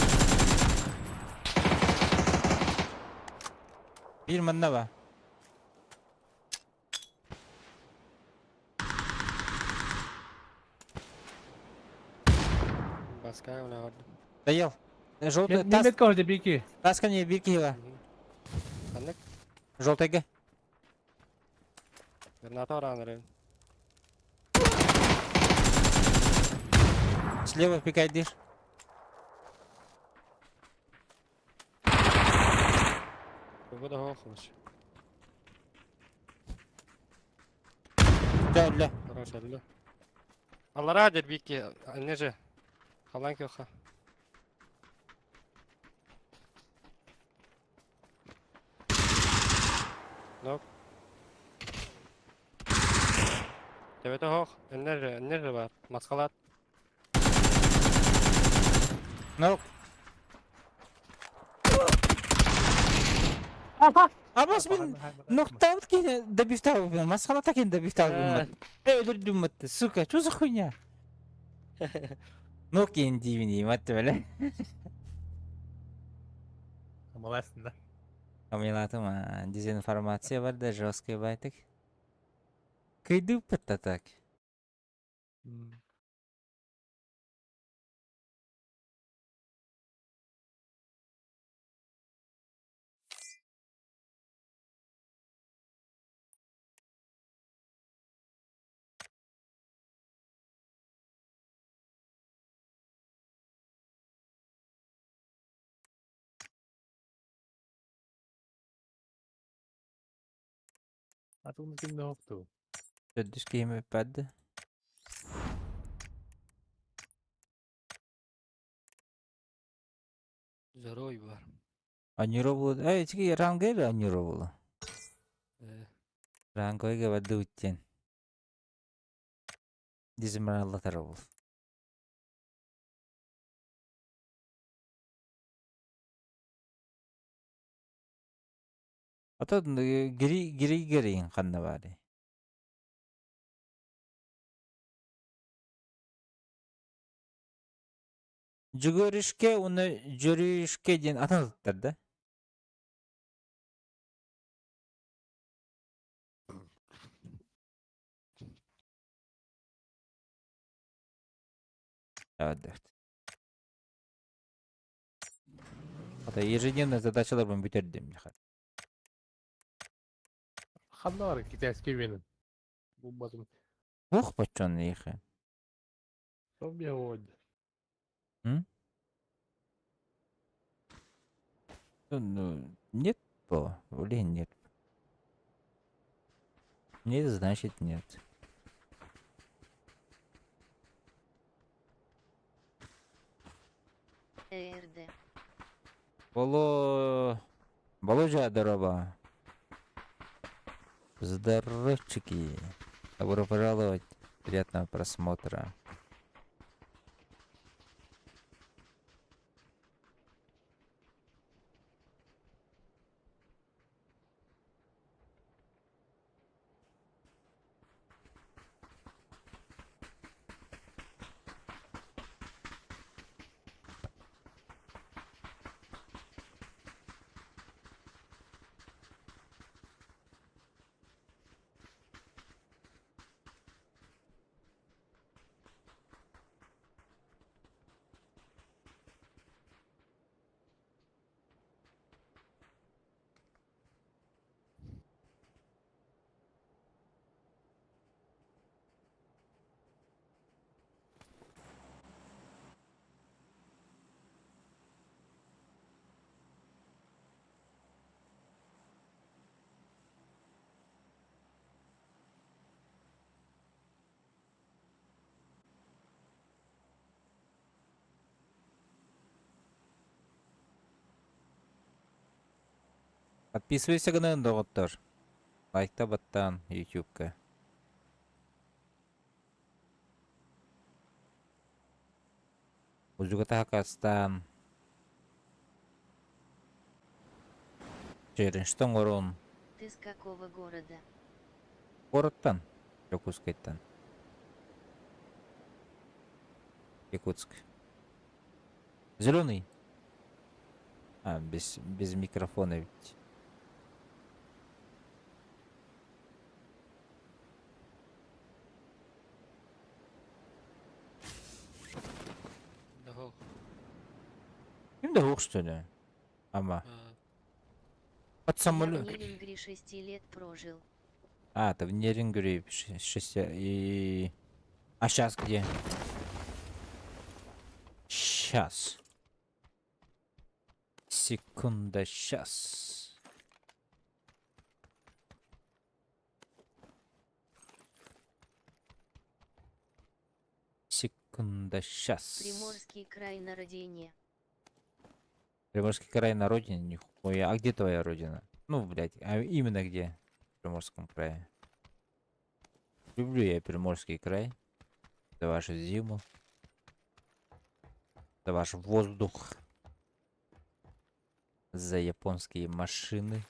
[SPEAKER 2] Bir manna var.
[SPEAKER 6] Başka ne vardı?
[SPEAKER 2] Dayal. Желтая
[SPEAKER 3] Ne
[SPEAKER 2] тас.
[SPEAKER 3] metka orada bir iki.
[SPEAKER 2] Таска не bir kilo.
[SPEAKER 6] Kanlık.
[SPEAKER 2] Желтая.
[SPEAKER 6] Granata oranları.
[SPEAKER 2] Слева впекает дышь.
[SPEAKER 6] Bu da hoş.
[SPEAKER 2] Да, ля.
[SPEAKER 6] Хорош öldü. Allah rahat bir ki. Annece. Kalan yok ha. Nok. Evet hoş. Nerede var? Maskalat.
[SPEAKER 2] Ну. Abbas ben noktalık yine de bir tane yapıyorum. Maskala tak yine de bir tane yapıyorum. Öldürdüm mutlu. Сука, что за хуйня? Ну, кинь дивини, мать böyle.
[SPEAKER 3] Молодец, да.
[SPEAKER 2] Камилатыма дезинформация var da жесткий байтик. Кыйды пытта так.
[SPEAKER 3] А тут на ким не опту.
[SPEAKER 2] Ödüş giyimi pədi.
[SPEAKER 6] Здоровый var.
[SPEAKER 2] Анюро булу. Эй, чики ранга или анюро булу?
[SPEAKER 6] Ee,
[SPEAKER 2] Рангойга вады үттен. Дизимран алла тара бул. Ата гири канда бари. Жүгөрүшке уну жүрүшке дейин аталыптыр да. Evet. Ата ежедневная задачалар ben bitirdim.
[SPEAKER 3] Ханда var китайский benim. Bulmadım.
[SPEAKER 2] Ух, пачон ехе.
[SPEAKER 3] Son bir oldu.
[SPEAKER 2] Ну, нет по, или нет. Нет, значит нет.
[SPEAKER 1] ЭРД.
[SPEAKER 2] Боло дорога. Здоровчики. Добро пожаловать. Приятного просмотра. Подписывайся на доктор. Лайкта баттан ютубка. Узугата хакастан. Черенштон орон.
[SPEAKER 1] Ты с какого города?
[SPEAKER 2] Городтан. Якутскайттан. Якутск. Зеленый. А, без микрофона ведь.
[SPEAKER 6] Дагол.
[SPEAKER 2] Им дорог, что ли? Ама. Под
[SPEAKER 1] Я в
[SPEAKER 2] самолет.
[SPEAKER 1] Нерюнгри 6 лет прожил.
[SPEAKER 2] А, ты в Нерюнгри 6 и... А сейчас где? Сейчас. Секунда, сейчас. Секунда, сейчас.
[SPEAKER 1] Приморский край на родине.
[SPEAKER 2] Приморский край на родине? Нихуя. А где твоя родина? Ну, блядь, а именно где? В Приморском крае. Люблю я Приморский край. За вашу зиму. За ваш воздух. За японские машины.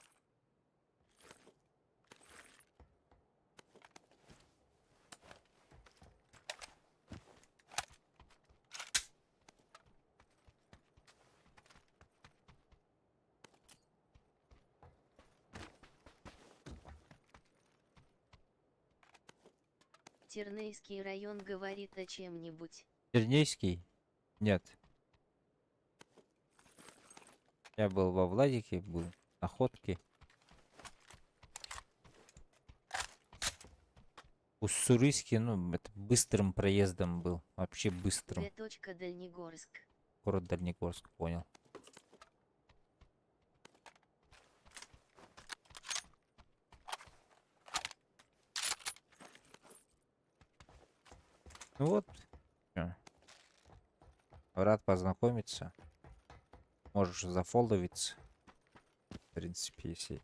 [SPEAKER 1] Тернейский район говорит о чем-нибудь.
[SPEAKER 2] Чернейский? Нет. Я был во Владике, был на Ходке. Уссурийский, ну, это быстрым проездом был. Вообще быстрым.
[SPEAKER 1] Дальнегорск.
[SPEAKER 2] Город Дальнегорск, понял. Ну вот. Чё. Рад познакомиться. Можешь зафолдовиться. В принципе, если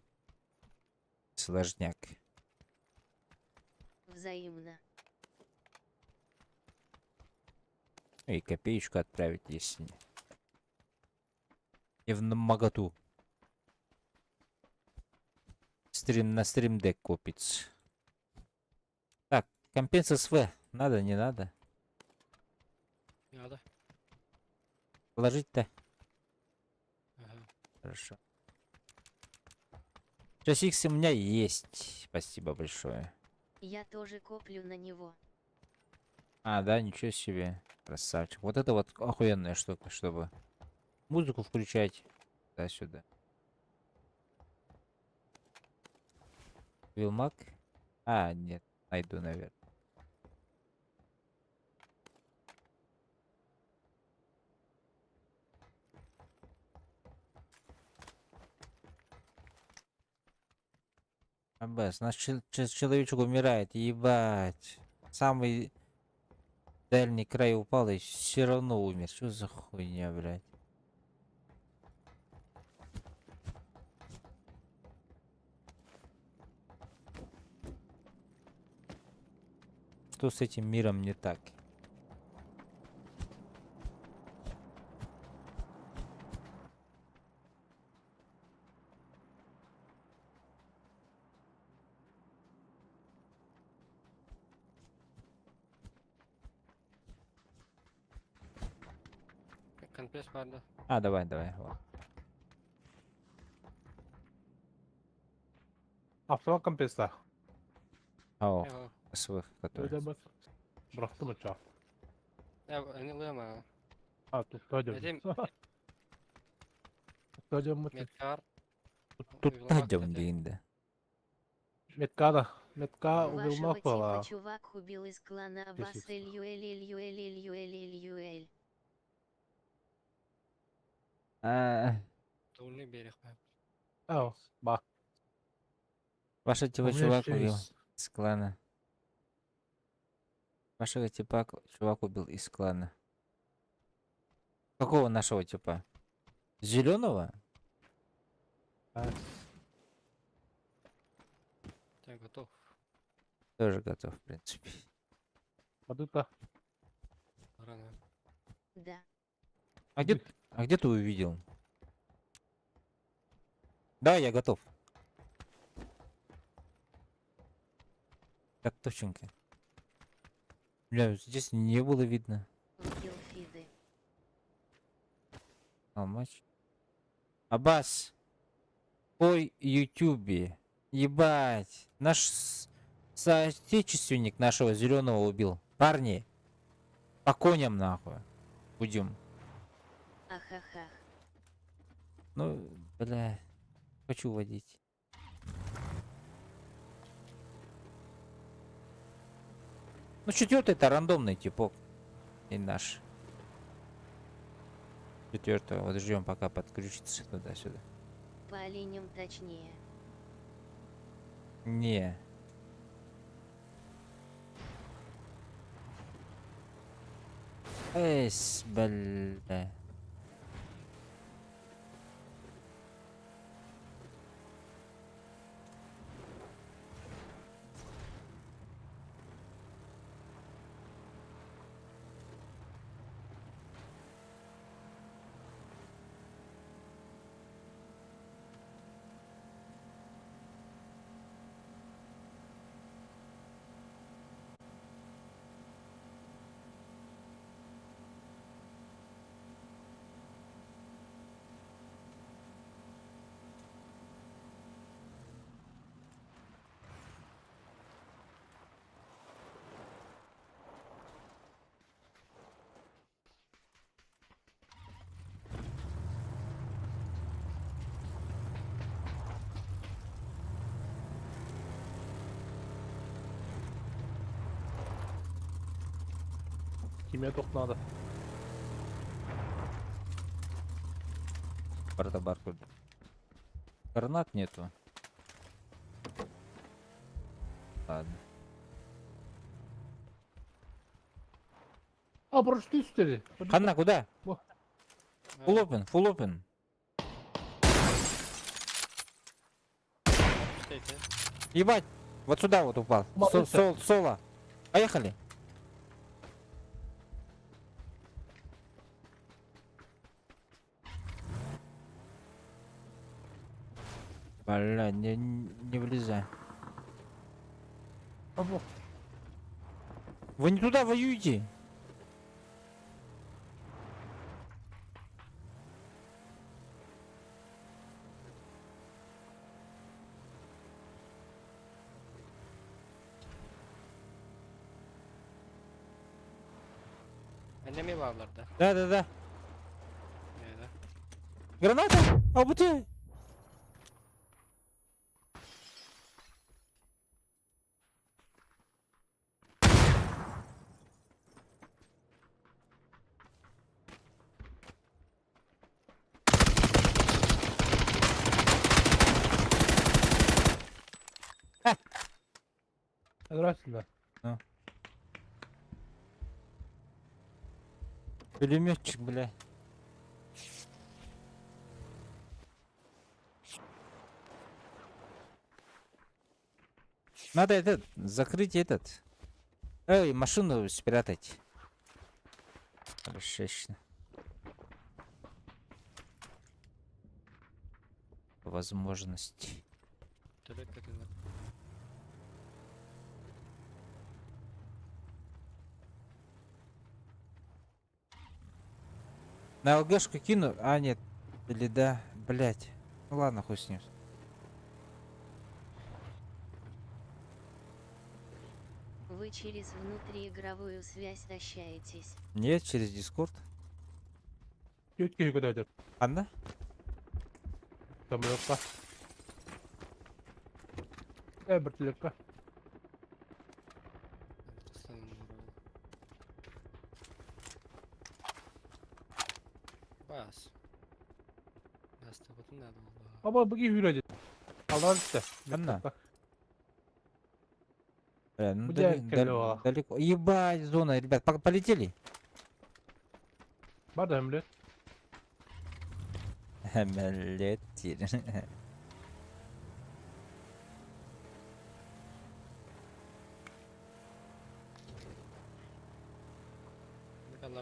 [SPEAKER 2] сложняк.
[SPEAKER 1] Взаимно.
[SPEAKER 2] Ну и копеечку отправить, если не. И в Магату. Стрим на стримдек купить. Так, компенс СВ. Надо, не надо.
[SPEAKER 6] Надо.
[SPEAKER 2] Положить-то.
[SPEAKER 6] Ага.
[SPEAKER 2] Хорошо. 6х у меня есть. Спасибо большое.
[SPEAKER 1] Я тоже коплю на него.
[SPEAKER 2] А, да, ничего себе. Красавчик. Вот это вот охуенная штука, чтобы музыку включать. Да-сюда. Вилмак? А, нет. Найду, наверное. Абас, наш человечек умирает, ебать. Самый дальний край упал и все равно умер. Что за хуйня, блядь? Что с этим миром не так?
[SPEAKER 6] Конпес vardı.
[SPEAKER 2] А, давай, давай. Вот.
[SPEAKER 3] Автокомпенса.
[SPEAKER 2] О,
[SPEAKER 6] Eyvah.
[SPEAKER 2] СВ,
[SPEAKER 3] Öyle
[SPEAKER 2] который.
[SPEAKER 3] bak. Bıraktım uçağı.
[SPEAKER 6] Ya anılıyor mu?
[SPEAKER 3] Ha tutacağım.
[SPEAKER 6] Dedim
[SPEAKER 3] Tutacağım mı?
[SPEAKER 6] Medkar.
[SPEAKER 2] Тут
[SPEAKER 6] Вилмак
[SPEAKER 2] Надя
[SPEAKER 6] dedi.
[SPEAKER 2] дейінде.
[SPEAKER 3] Меткада. Метка
[SPEAKER 1] Вашего
[SPEAKER 3] убил
[SPEAKER 1] типа
[SPEAKER 3] была.
[SPEAKER 1] чувак убил из клана
[SPEAKER 3] Тысяч.
[SPEAKER 1] Василь.
[SPEAKER 6] Tuğlu берег.
[SPEAKER 3] Ау, бак.
[SPEAKER 2] Ваша
[SPEAKER 3] У
[SPEAKER 2] типа
[SPEAKER 3] меня
[SPEAKER 2] чувак
[SPEAKER 3] еще
[SPEAKER 2] убил
[SPEAKER 3] есть.
[SPEAKER 2] из клана. Вашего типа чувак убил из клана. Какого нашего типа? Зеленого?
[SPEAKER 3] А,
[SPEAKER 6] Я готов.
[SPEAKER 2] Тоже готов, в принципе.
[SPEAKER 3] Подыта.
[SPEAKER 6] Рано.
[SPEAKER 1] Да.
[SPEAKER 2] А где ты увидел? Да, я готов. Так, точненько. Бля, здесь не было видно.
[SPEAKER 1] Вкил фиды.
[SPEAKER 2] Матч. Аббас. Ой, Ютубе. Ебать. Наш соотечественник нашего зеленого убил. Парни. По коням нахуй. Будем.
[SPEAKER 1] Ахахах.
[SPEAKER 2] Ну, бля. Хочу водить. Ну, четвертый это рандомный типок. И наш. Четвертого. Вот ждем, пока подключится туда-сюда.
[SPEAKER 1] По оленям точнее.
[SPEAKER 2] Не. Эс, бля.
[SPEAKER 3] Кеме только надо.
[SPEAKER 2] Баркуд. Гранат нету. Ладно.
[SPEAKER 3] А, просто ты стали.
[SPEAKER 2] Ханна, куда?
[SPEAKER 6] А,
[SPEAKER 2] Full open.
[SPEAKER 6] пустите.
[SPEAKER 2] Ебать. Вот сюда вот упал.
[SPEAKER 3] Молодцы.
[SPEAKER 2] Соло. Поехали. Бля, не влезай.
[SPEAKER 3] Або.
[SPEAKER 2] Вы не туда воюете.
[SPEAKER 6] Enemy varlarda.
[SPEAKER 2] Да.
[SPEAKER 6] Neydi?
[SPEAKER 2] Граната. А вот ты.
[SPEAKER 3] Здравствуйте.
[SPEAKER 2] Пулеметчик, бля. Надо закрыть этот. Эй, машину спрятать. Расчечно. Возможность.
[SPEAKER 6] Tüleklerinde.
[SPEAKER 2] На ЛГшку кину. А, нет. Или да. Блять. Ну ладно, хуй с ним.
[SPEAKER 1] Вы через внутриигровую связь общаетесь.
[SPEAKER 2] Нет, через Дискорд.
[SPEAKER 3] Тетки куда идет?
[SPEAKER 2] Анна?
[SPEAKER 3] Самолетка. Бертелевка.
[SPEAKER 6] Sanırım buraya. Bas. Nasıl bakın nerede oldu?
[SPEAKER 3] Ama bu gibi hür Allah işte.
[SPEAKER 2] Анна. Бля, ну
[SPEAKER 3] Где Калева?
[SPEAKER 2] далеко. Ебать, зона, ребят, полетели.
[SPEAKER 3] Var da Emre.
[SPEAKER 2] Летели.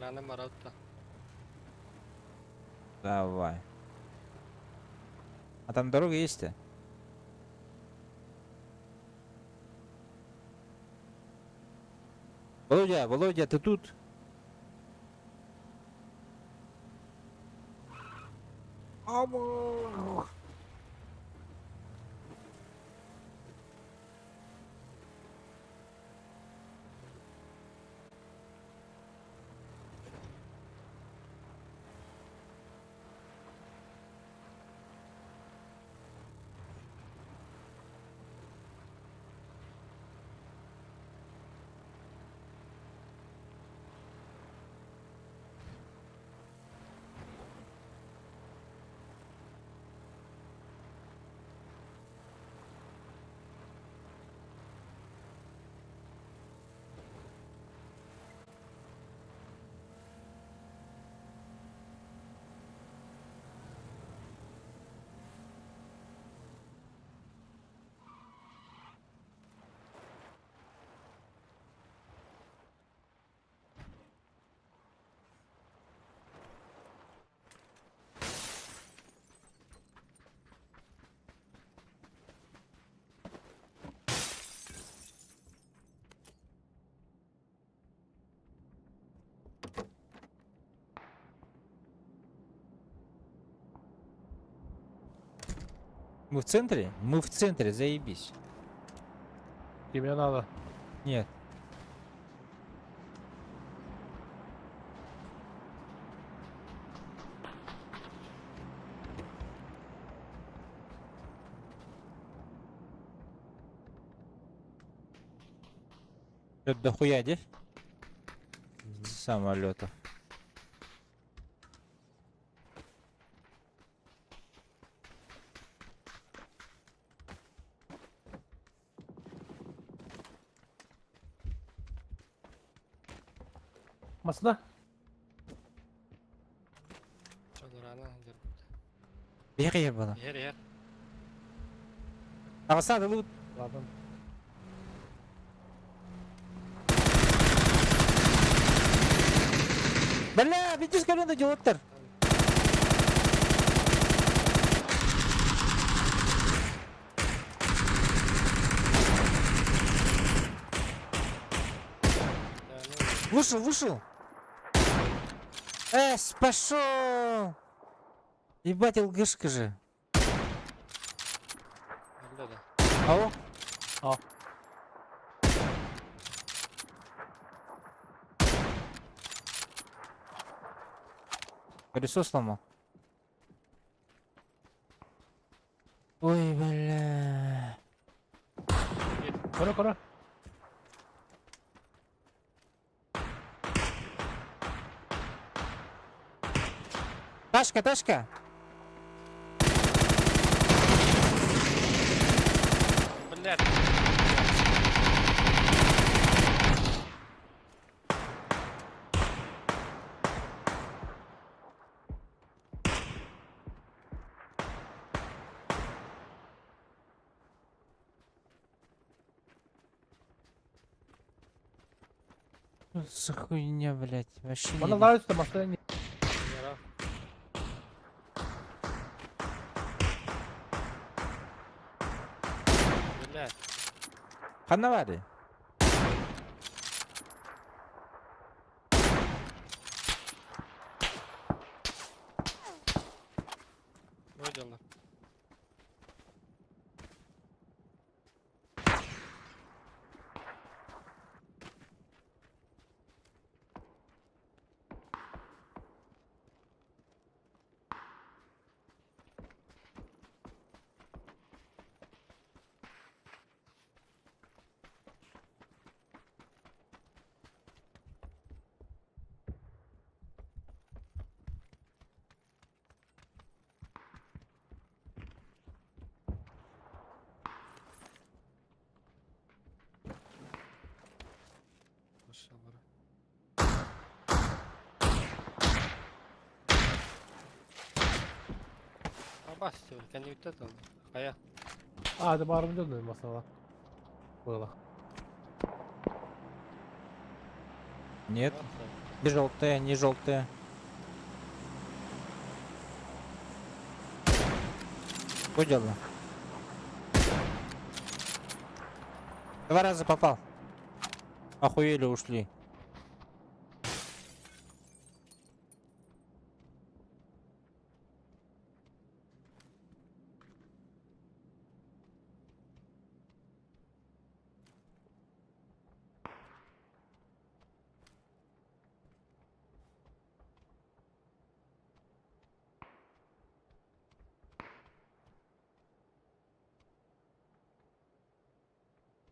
[SPEAKER 6] Рано Маратта.
[SPEAKER 2] Давай. А там дорога есть-то? Володя, Володя, ты тут? Амо! Мы в центре? Мы в центре, заебись.
[SPEAKER 3] Тебе надо.
[SPEAKER 2] Нет. Что-то дохуя здесь? Самолетов.
[SPEAKER 3] Masada.
[SPEAKER 6] Çok rano.
[SPEAKER 2] Бери ебану.
[SPEAKER 6] Yer.
[SPEAKER 2] Авасада лут.
[SPEAKER 3] Ладно.
[SPEAKER 2] Бля, видишь, как он идиотер? Вышел. Пошел. Ебать, ЛГшка же.
[SPEAKER 6] Öldü de.
[SPEAKER 2] Ау.
[SPEAKER 3] Al.
[SPEAKER 2] Колесо сломал. Ой, бля.
[SPEAKER 3] Кора.
[SPEAKER 2] Ташка.
[SPEAKER 6] Блядь.
[SPEAKER 2] Что за хуйня, блядь? Вообще
[SPEAKER 3] Bana
[SPEAKER 2] не...
[SPEAKER 3] daha üstte masaya in.
[SPEAKER 6] Yara. Блядь.
[SPEAKER 2] Ханавари.
[SPEAKER 6] Выделно. Aşağı var. Bas diyor. Kendi bitti de. Kaya.
[SPEAKER 3] Hadi bağırınca dönüyorum masada. Burada.
[SPEAKER 2] Нет.
[SPEAKER 6] Bas.
[SPEAKER 2] Где желтые, не желтые. Понял. Два раза попал. Охуели, ушли.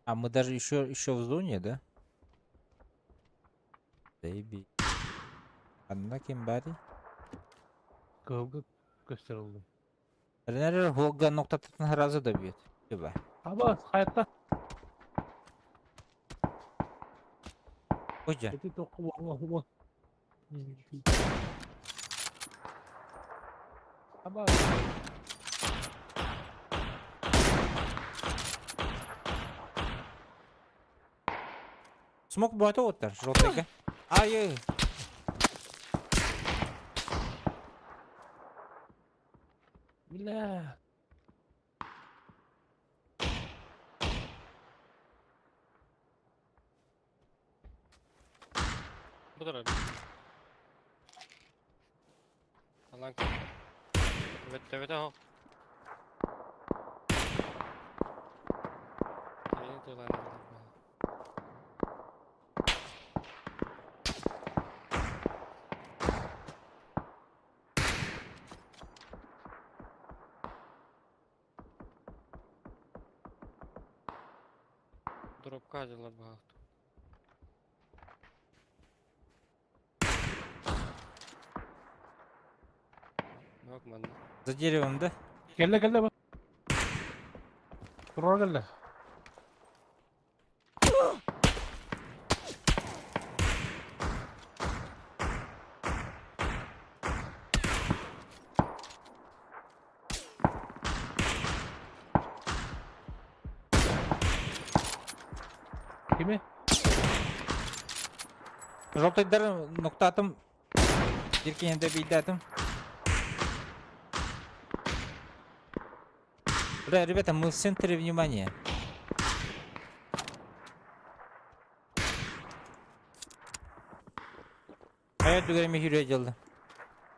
[SPEAKER 2] А мы даже еще в зоне, да? Baby. Anna kim bari?
[SPEAKER 3] Kavga gösterildi.
[SPEAKER 2] Nerede Holga nokta tutun razı da büyüt. Gibi.
[SPEAKER 3] Ama hayatta
[SPEAKER 2] Hoca.
[SPEAKER 3] eti toku bu. Ama
[SPEAKER 2] Smoke boyutu otur. Желтый. Ай.
[SPEAKER 3] bile.
[SPEAKER 6] Budur abi. Alan kal. Evet evet ha. Yeni dolandı. Дропка взяла багато. Yok man.
[SPEAKER 2] За деревом, да?
[SPEAKER 3] Gelle bak. Durur gelle. Kimi?
[SPEAKER 2] Желтый дар нокта атым. Диркенде бейді атым. Бля, ребята, мы в центре внимания. Hayat düğerime hürriye geldi.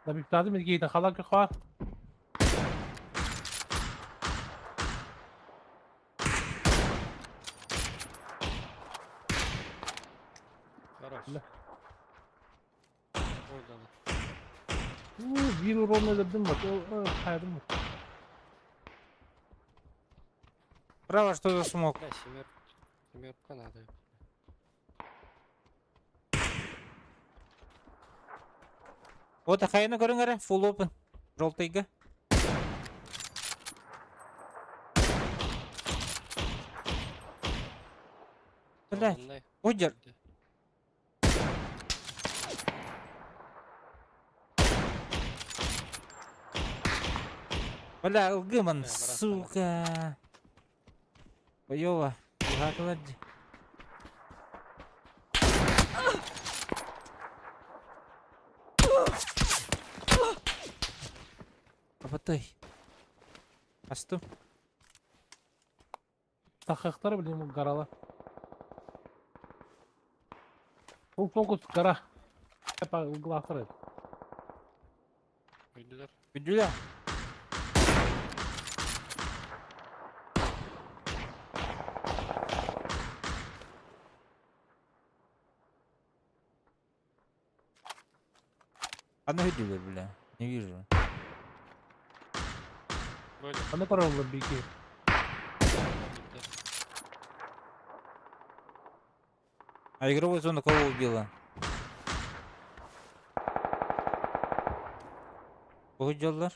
[SPEAKER 3] Da bir tane mi giydin? Halak yok var.
[SPEAKER 6] Хорош.
[SPEAKER 3] Бля.
[SPEAKER 6] Orada da.
[SPEAKER 3] Bir rol ne dedim bak. Hayırım mı?
[SPEAKER 2] Право, что за смог?
[SPEAKER 6] Бля, семерка надо.
[SPEAKER 2] Вот ахайны көріңері, full open. Желтыйға. Блядь,
[SPEAKER 6] Ondayım.
[SPEAKER 2] Оджер. Бля, ылгымын,
[SPEAKER 6] брат,
[SPEAKER 2] сука. Боёва, ұғатылады. Апатай. Астым.
[SPEAKER 3] Takıkları bileyim bu karalar. Full focus kara. Hep uygulatır et.
[SPEAKER 6] Öldüler.
[SPEAKER 2] Güdüle. Одна güdüler бля. Не вижу.
[SPEAKER 6] Böyle.
[SPEAKER 3] Ben ne kadar oldu bir iki.
[SPEAKER 6] Bitti.
[SPEAKER 2] А игровую зону кого убила? Погоджалар.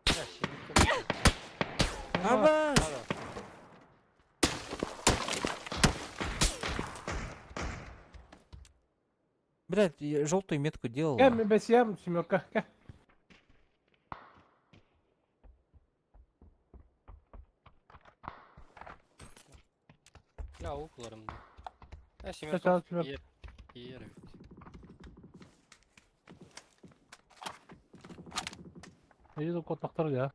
[SPEAKER 6] Bля, семерка.
[SPEAKER 2] Аба!
[SPEAKER 6] Ага.
[SPEAKER 2] Блядь, я желтую метку делал.
[SPEAKER 3] Gel mi besiyem Simurka gel.
[SPEAKER 6] Ya oklarımda. Ya
[SPEAKER 3] Kaç
[SPEAKER 6] семерка.
[SPEAKER 3] al Simurka?
[SPEAKER 6] Yer.
[SPEAKER 3] Neydi kontaklar ya?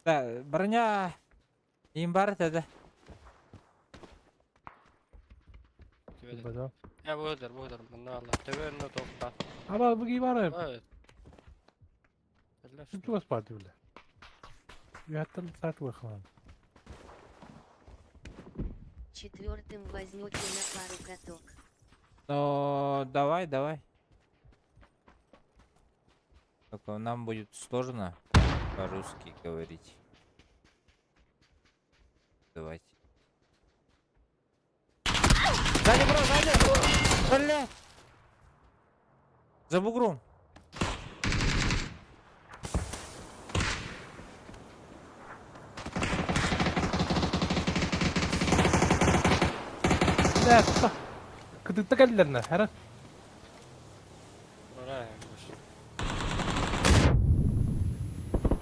[SPEAKER 2] Да, броня. Им бар dedi.
[SPEAKER 3] Bada.
[SPEAKER 6] Ya bu kadar. Bundan Allah. Tebeğinde topla.
[SPEAKER 3] Ama bu gibi var ya.
[SPEAKER 6] Evet. Eller
[SPEAKER 3] Şu was parti bile. Я там так выхлам.
[SPEAKER 1] Четвертым возьмете на пару каток.
[SPEAKER 2] Ну, давай. Только нам будет сложно по-русски говорить. Давайте. Сзади, бро, сзади! Блядь! За бугром.
[SPEAKER 3] Да, кыдыкта geldiler ne? Her
[SPEAKER 6] Oraya yapmış.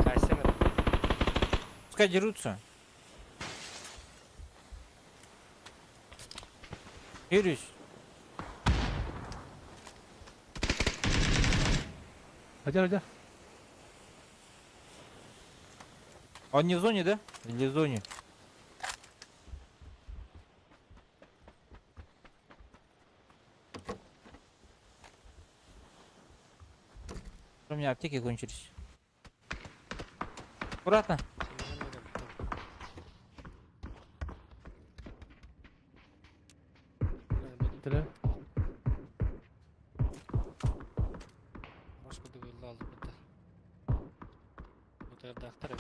[SPEAKER 6] Kaysene.
[SPEAKER 2] Пускай дерутся. Юрьевич,
[SPEAKER 3] Hadi.
[SPEAKER 2] он не в зоне, да? Или в зоне? У меня аптеки кончились. Аккуратно.
[SPEAKER 3] Tele.
[SPEAKER 6] Господи, вылазь, это. Вот это доктор.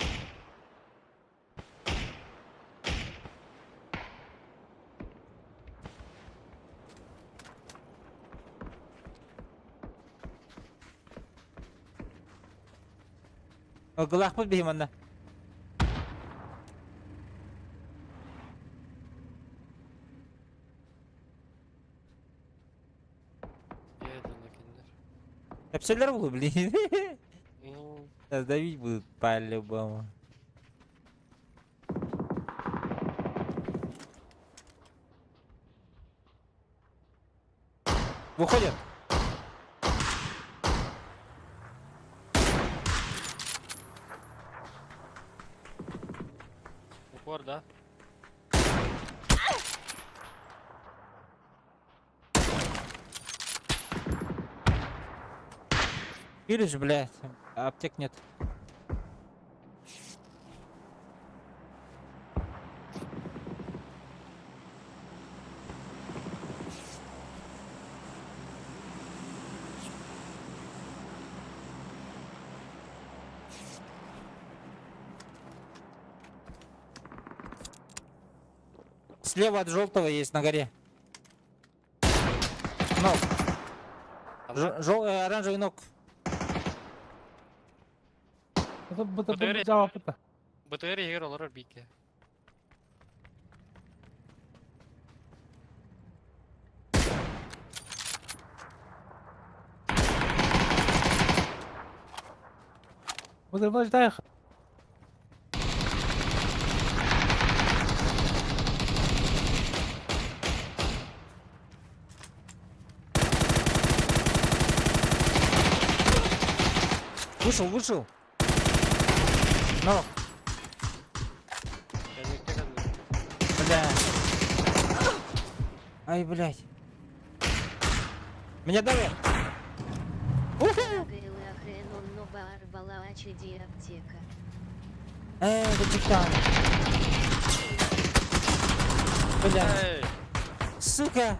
[SPEAKER 2] Глах подбегем, anda.
[SPEAKER 6] Еду на киндер.
[SPEAKER 2] Капсулер был, блин.
[SPEAKER 6] Ну,
[SPEAKER 2] Сейчас давить будут по-любому. Выходят.
[SPEAKER 6] упор, да?
[SPEAKER 2] Видишь, блядь, аптек нет. Слева от желтого есть на горе. Ног. Оранжевый ног.
[SPEAKER 3] Bu cevap da.
[SPEAKER 6] БТР егер олар бике.
[SPEAKER 3] Bu da ждаю.
[SPEAKER 2] Вышел. Ног.
[SPEAKER 6] Gelmekte kaldı.
[SPEAKER 2] Бля. Ай, блядь. Меня давят.
[SPEAKER 1] Бар Балаачиди аптека.
[SPEAKER 2] Капитан. Бля.
[SPEAKER 6] Эй!
[SPEAKER 2] Сука.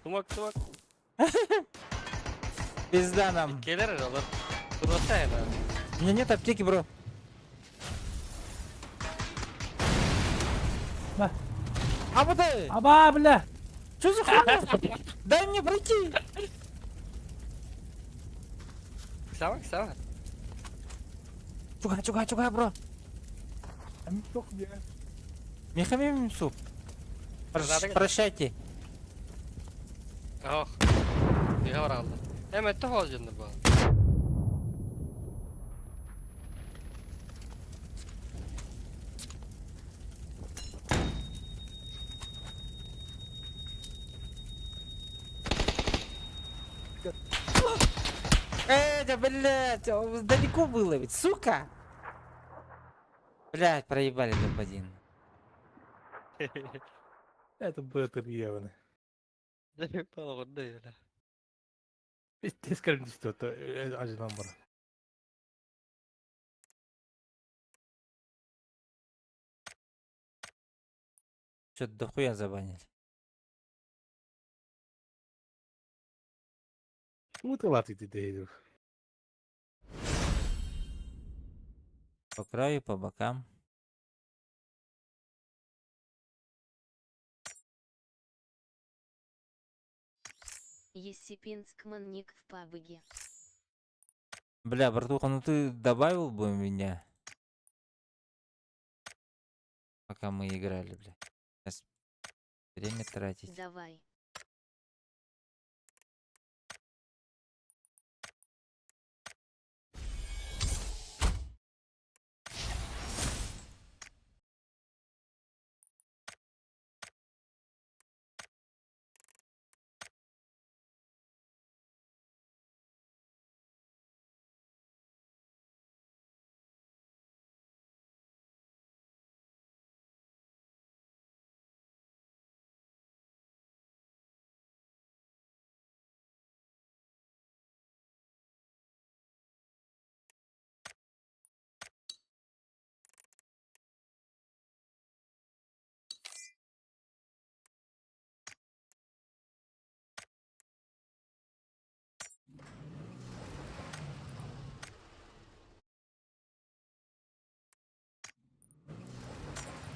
[SPEAKER 6] Tumak.
[SPEAKER 2] Пизда нам.
[SPEAKER 6] Gelir olar. Dursa ya lan.
[SPEAKER 2] У меня нет аптеки, бро.
[SPEAKER 3] Да.
[SPEAKER 2] А вот ты!
[SPEAKER 3] Aba bile.
[SPEAKER 2] Что за хуйня? Дай мне пройти!
[SPEAKER 6] Sama.
[SPEAKER 2] Чуга, бро.
[SPEAKER 3] Çok ya.
[SPEAKER 2] Мехамим суп.
[SPEAKER 6] Zaten-
[SPEAKER 2] Прощайте.
[SPEAKER 6] Oh. Bir var aldı. Hemen de olacağını bu.
[SPEAKER 2] Да, блядь, далеко было ведь, сука! Блядь, проебали топ-1.
[SPEAKER 3] Это бетер явно.
[SPEAKER 6] Заебал, вот да, бля.
[SPEAKER 3] Tezkere düştü o acıdan bana.
[SPEAKER 2] Что-то дохуя забанили.
[SPEAKER 3] Мутилати ти дейдер.
[SPEAKER 2] По краю, по бокам.
[SPEAKER 1] Есипинскман ник в пабге.
[SPEAKER 2] Бля, братуха, ну ты добавил бы меня? Пока мы играли, бля. Сейчас время тратить.
[SPEAKER 1] Давай.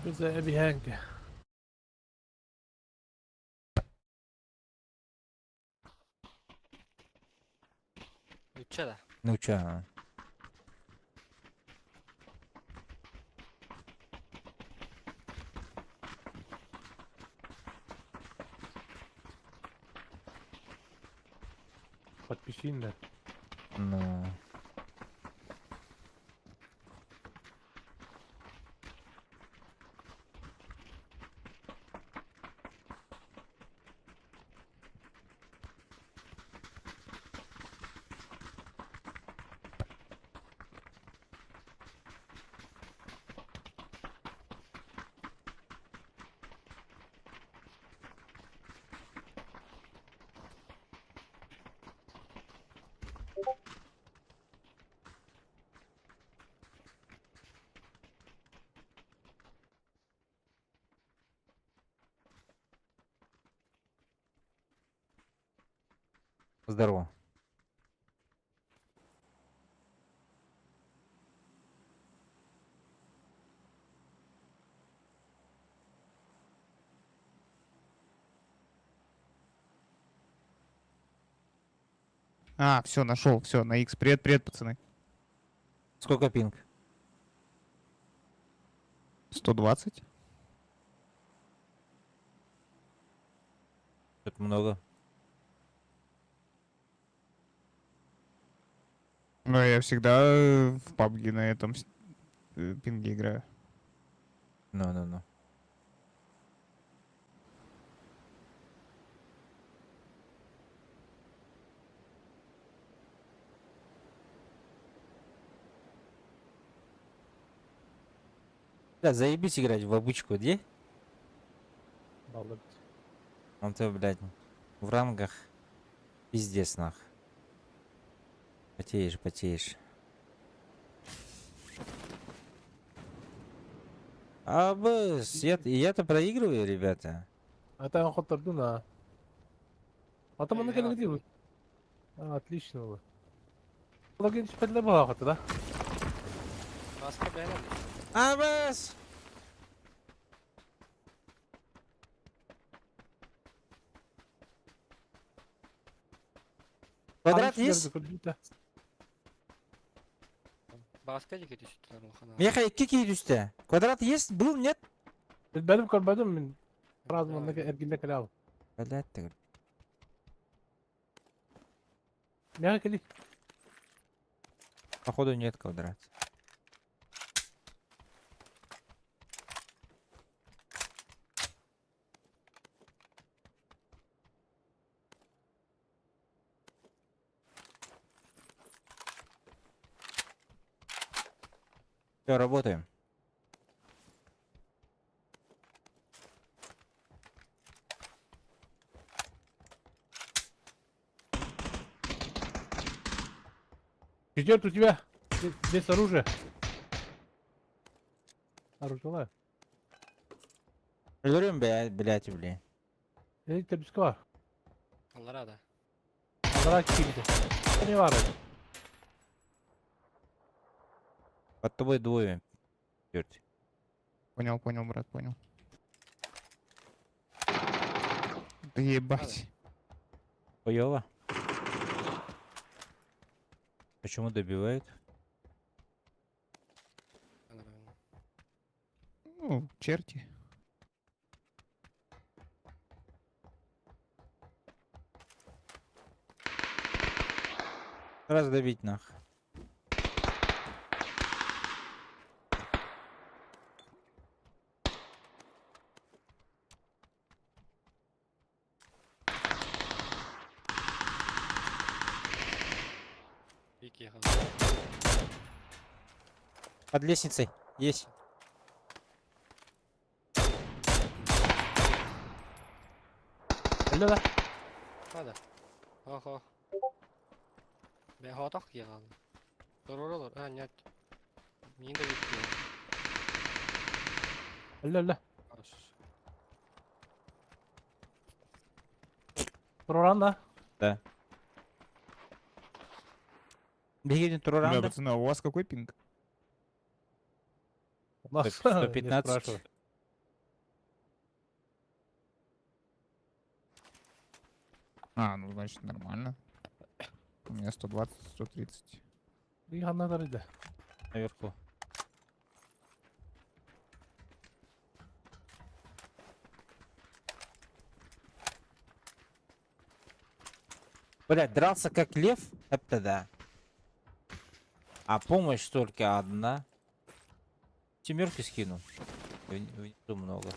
[SPEAKER 3] Güzel bir henge.
[SPEAKER 6] Ну чё да?
[SPEAKER 2] Ну чё? А?
[SPEAKER 3] Подпишин да.
[SPEAKER 2] Ну. Здорово.
[SPEAKER 7] А, все, нашел, все, на X. Привет, привет, пацаны.
[SPEAKER 2] Сколько пинг?
[SPEAKER 7] 120.
[SPEAKER 2] Что-то много.
[SPEAKER 7] Но я всегда в PUBG на этом пинге играю.
[SPEAKER 2] Ну. Да, заебись играть в обычку, где?
[SPEAKER 3] Vallahi.
[SPEAKER 2] Он то, блядь, в рангах пиздец нах. Потеешь. Я-то проигрываю, ребята.
[SPEAKER 3] А там хотардın ha. Атаман
[SPEAKER 6] Я
[SPEAKER 3] гene
[SPEAKER 6] вот
[SPEAKER 3] gidiyor. Отлично было. Ulan genç pedle bu hakikaten da.
[SPEAKER 6] Маска бля.
[SPEAKER 2] Абас! Квадрат есть?
[SPEAKER 6] Маска дикий düştüler Volkan abi.
[SPEAKER 2] Меха 2 kişi düştü. Квадрат есть? Был, нет?
[SPEAKER 3] Benim görmedim ben.
[SPEAKER 6] Да,
[SPEAKER 3] Razman'daki Ergin'de kale al.
[SPEAKER 2] Блядь ты.
[SPEAKER 3] Ne kali?
[SPEAKER 2] Походу нет квадрат. Все, работаем.
[SPEAKER 3] Идет у тебя. Здесь оружие. Оружие, ладно.
[SPEAKER 2] Öldürüyorum be, blядь, блин.
[SPEAKER 3] Elite biskü var.
[SPEAKER 6] Onlara da.
[SPEAKER 3] Onlara kilidi. Ne var?
[SPEAKER 2] Под тобой двое. Черт.
[SPEAKER 7] Понял, понял, брат, понял. Да ебать.
[SPEAKER 2] Хуёво. Почему добивают?
[SPEAKER 6] Нормально.
[SPEAKER 7] Ну, черти.
[SPEAKER 2] Раздавить нах.
[SPEAKER 6] Пик ехал.
[SPEAKER 2] Под лестницей. Есть.
[SPEAKER 3] Öyle de.
[SPEAKER 6] Hadi. Oh. Ben hotak ехал. Dur. Ha нет. Мин de gitti.
[SPEAKER 3] Öyle.
[SPEAKER 6] Хорош.
[SPEAKER 3] Proran da.
[SPEAKER 2] Да. Беги
[SPEAKER 7] Бля,
[SPEAKER 2] туранда.
[SPEAKER 7] пацаны, а у вас какой пинг?
[SPEAKER 3] Allah
[SPEAKER 2] 115.
[SPEAKER 3] не спрашивай.
[SPEAKER 7] А, ну значит нормально. У меня 120, 130.
[SPEAKER 3] İyi anladarıydı.
[SPEAKER 2] Наверху. Блядь, дрался как лев, это да. А помощь только одна. Семерки скину. Внизу много.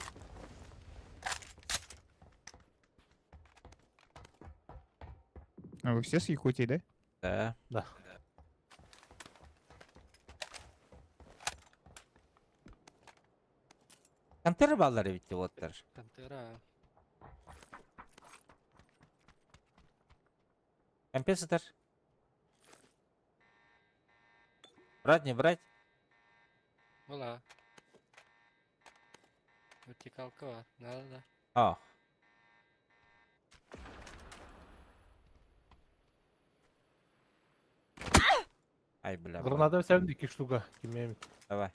[SPEAKER 7] А вы все с Якутии, да?
[SPEAKER 2] Да.
[SPEAKER 3] Да.
[SPEAKER 2] Контейнер баллары ведь вот даже.
[SPEAKER 6] Кантера.
[SPEAKER 2] Компенсатор. Брать, не брать?
[SPEAKER 6] Была. Вертикалка var. Nerede?
[SPEAKER 2] А. Ай, бля.
[SPEAKER 3] Granada sevdim 2 штука. Kimyayım.
[SPEAKER 2] Давай.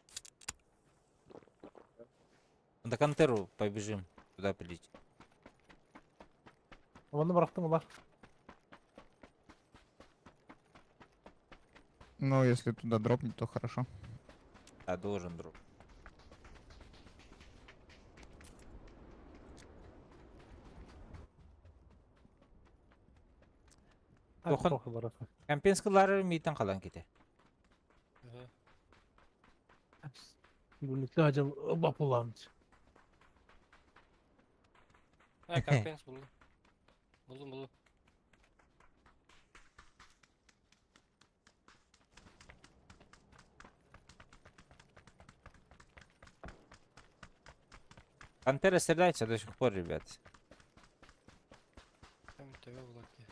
[SPEAKER 2] На контеру побежим. Туда полетим.
[SPEAKER 3] Onu bıraktım ulan.
[SPEAKER 7] Ну, если туда дропнет, то хорошо.
[SPEAKER 2] Да, должен, друг.
[SPEAKER 3] Hadi
[SPEAKER 2] Dokun.
[SPEAKER 3] çok bıraktım.
[SPEAKER 2] Компенскалары митен қалан кете.
[SPEAKER 3] Günlükte hacım bapulanmış.
[SPEAKER 6] Ha kampens buldum. Buldum.
[SPEAKER 2] Пантера стреляется до сих пор, ребят.
[SPEAKER 6] Там ТВ в лаке.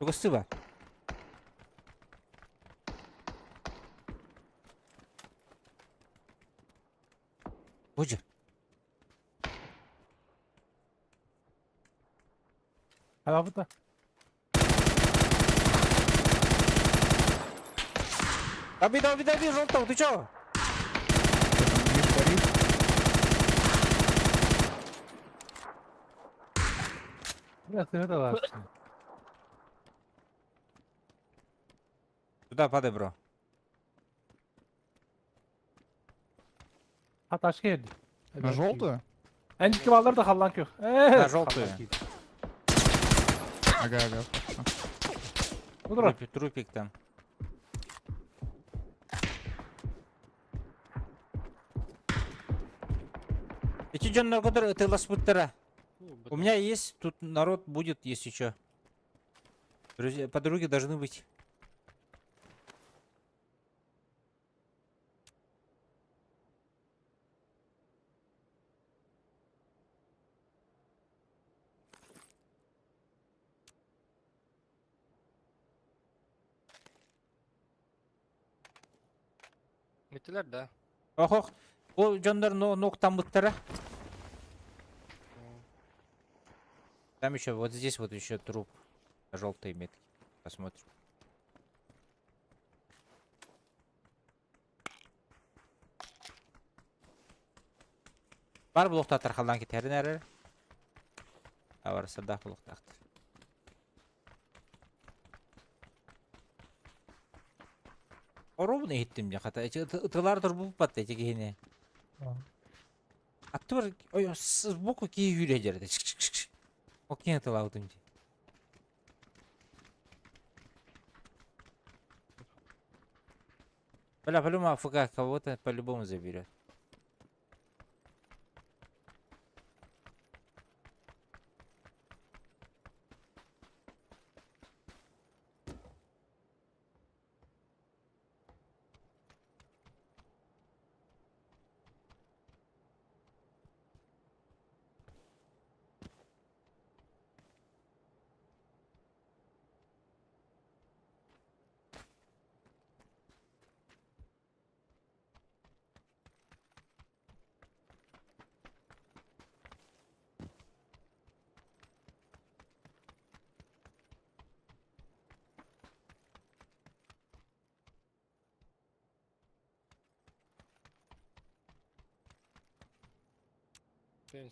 [SPEAKER 2] Только стыла. Будь.
[SPEAKER 3] Hala burada.
[SPEAKER 2] Дави, желтого, ты чё?
[SPEAKER 7] Видишь, Париж?
[SPEAKER 3] Biraz da var.
[SPEAKER 2] Туда падай, бро.
[SPEAKER 3] Ha taş geldi.
[SPEAKER 7] На желтую?
[SPEAKER 3] En ciddi balları da kallan kök.
[SPEAKER 2] На желтую.
[SPEAKER 7] Ага, хорошо.
[SPEAKER 3] Budur.
[SPEAKER 2] Трупик там. Эти джоннар который ты ласпуттара.
[SPEAKER 6] Ну,
[SPEAKER 2] У меня есть, тут народ будет, если что. Друзья, подруги должны быть.
[SPEAKER 6] Bittiler de.
[SPEAKER 2] Ох, ох. О, джоннар ноктан буттара. Там еще, вот здесь вот еще труп. Желтые метки. Посмотрим. Бар блокта тархалдан кетерін әрі. Аварса да блокта. Оробны еттім де қата. Тылар тұр бұл патты әте кейіне. Атты бар, ой, сбоку кей үйре жерді. Окей, тыла аудым де. Бля, по-любому АФК кого-то по-любому заберет.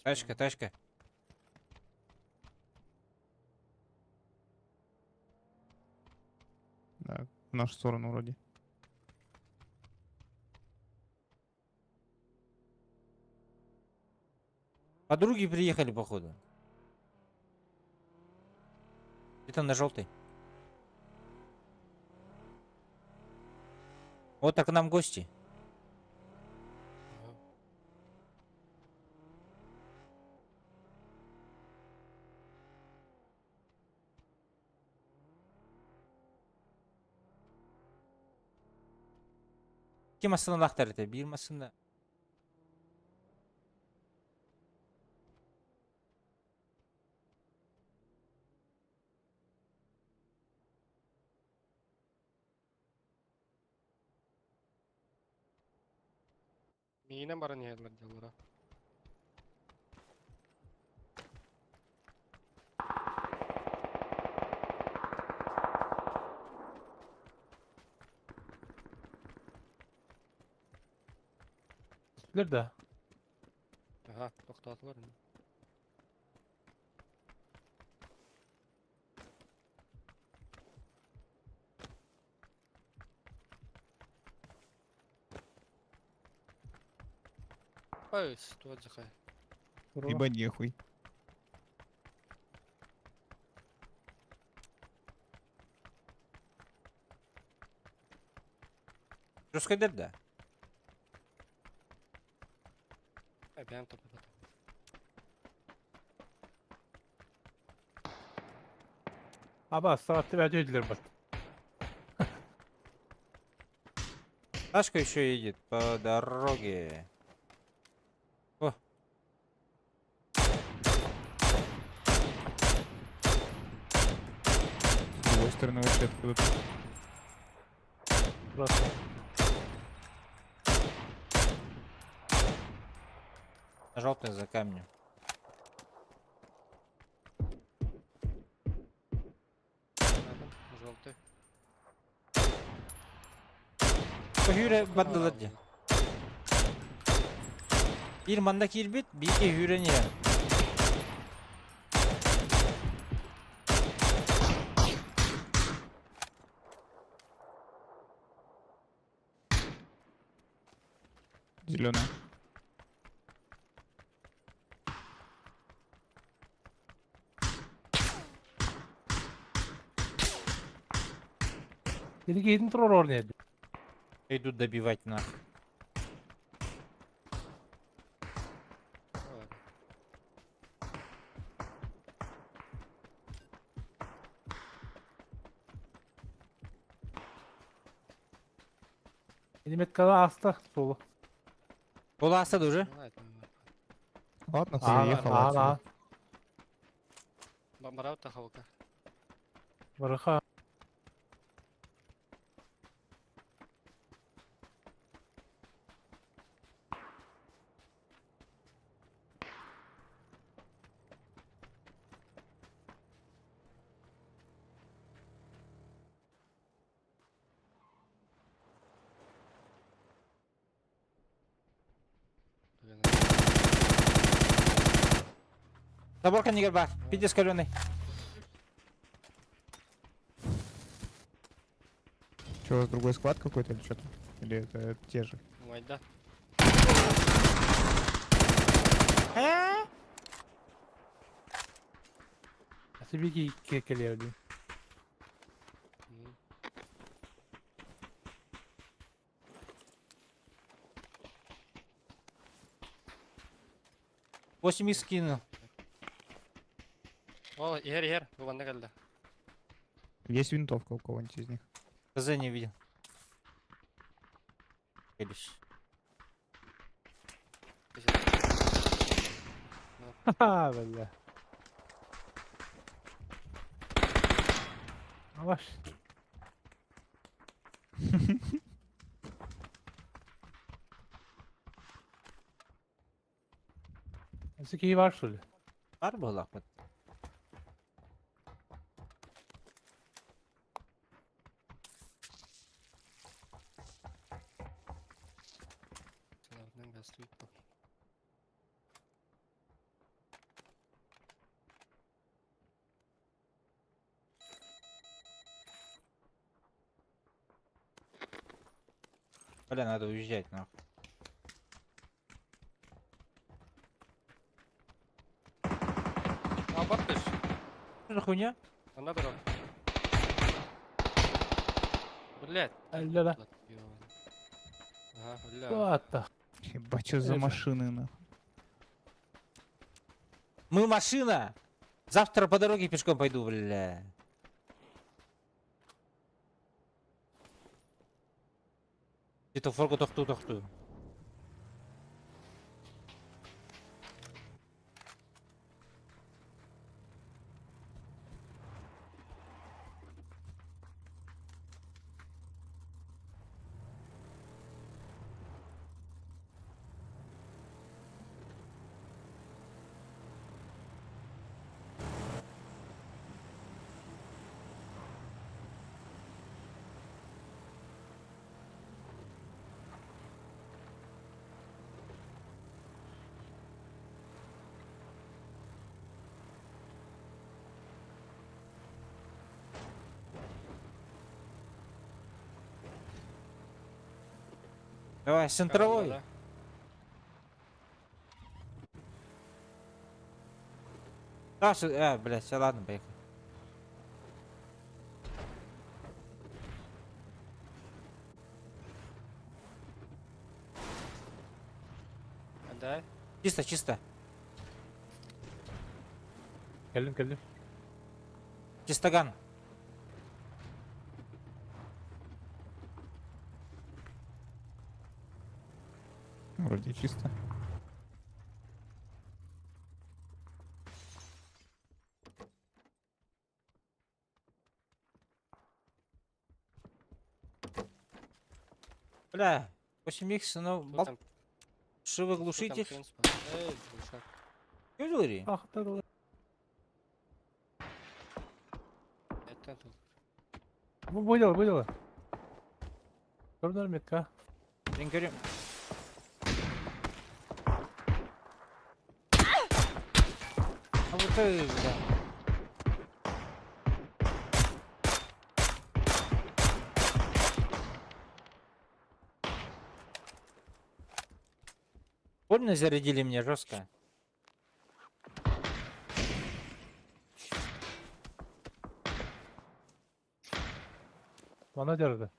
[SPEAKER 2] Тачка, тачка.
[SPEAKER 7] Да, в нашу сторону вроде.
[SPEAKER 2] Подруги приехали, походу. Где-то на желтый. Вот так к нам гости. İki masanın aktarıtı. Bir masında.
[SPEAKER 6] Mine bara niye gelmedi diyorlar.
[SPEAKER 3] Nerede?
[SPEAKER 6] Aha, toxtatılar mı? Ой, ситуация хай.
[SPEAKER 7] Либо нехуй.
[SPEAKER 2] Жестко да.
[SPEAKER 6] Ben topu da.
[SPEAKER 3] Ama saatli bence ödüler bak.
[SPEAKER 2] Ташка еще едет по дороге. О.
[SPEAKER 7] С другой стороны вообще откуда-то.
[SPEAKER 3] Burası.
[SPEAKER 2] Желтый за камнем.
[SPEAKER 6] Желтый.
[SPEAKER 2] Hüre badladı. Bir manda kirbit, bir iki hüre niye?
[SPEAKER 7] Зеленая.
[SPEAKER 3] Dedi gidin troll oraya.
[SPEAKER 2] Идут добивать нах.
[SPEAKER 3] Меткала аста соло.
[SPEAKER 2] Кола аса дуже.
[SPEAKER 6] Ну, ладно.
[SPEAKER 7] Ладно, ты
[SPEAKER 3] Ага,
[SPEAKER 7] уехал
[SPEAKER 3] ага,
[SPEAKER 7] отсюда.
[SPEAKER 3] ага.
[SPEAKER 6] Бомбарау тахалка.
[SPEAKER 3] Варыха.
[SPEAKER 2] Заборка не герба. Пидис каленый.
[SPEAKER 7] Че, другой склад какой-то или что-то? Или это те же?
[SPEAKER 6] Мать, да.
[SPEAKER 3] Сибики кекелерди.
[SPEAKER 6] М.
[SPEAKER 2] 8 х скинул.
[SPEAKER 6] О, Игорь, вы вон накалда.
[SPEAKER 7] Есть винтовка у кого-нибудь из них?
[SPEAKER 2] ТЗ не видел. Видишь.
[SPEAKER 3] Ха-ха, бля. Алаш. Сики var что ли?
[SPEAKER 2] Var bu Ahmet.
[SPEAKER 6] Сынавдан гастует.
[SPEAKER 2] Бля, надо уезжать, нахуй.
[SPEAKER 6] А, бабкаш,
[SPEAKER 2] Что за хуйня?
[SPEAKER 6] она дорога. Блять.
[SPEAKER 3] Ля-ля.
[SPEAKER 6] Ага, бля.
[SPEAKER 3] Ладно.
[SPEAKER 7] Ебать, что за
[SPEAKER 3] Это-
[SPEAKER 7] машины, нахуй.
[SPEAKER 2] Мы машина! Завтра по дороге пешком пойду, бля. Это форгу тохту. Давай, центровой.
[SPEAKER 6] Да.
[SPEAKER 2] Блядь, все, ладно, поехали.
[SPEAKER 6] Отдай.
[SPEAKER 2] Чисто.
[SPEAKER 3] Geldim.
[SPEAKER 2] Чистоган.
[SPEAKER 7] Вроде чисто.
[SPEAKER 2] Бля, 8х, ну,
[SPEAKER 6] Кто там?
[SPEAKER 2] шивый
[SPEAKER 6] Кто там
[SPEAKER 2] глушитель.
[SPEAKER 6] принципа? Эй, глушак.
[SPEAKER 2] Что говори?
[SPEAKER 3] Ah da.
[SPEAKER 6] Это тут.
[SPEAKER 3] Bu дело. Gördün metka.
[SPEAKER 2] Ben görüyorum. А вот это, бля. Больно зарядили мне жестко.
[SPEAKER 3] Bana derdi.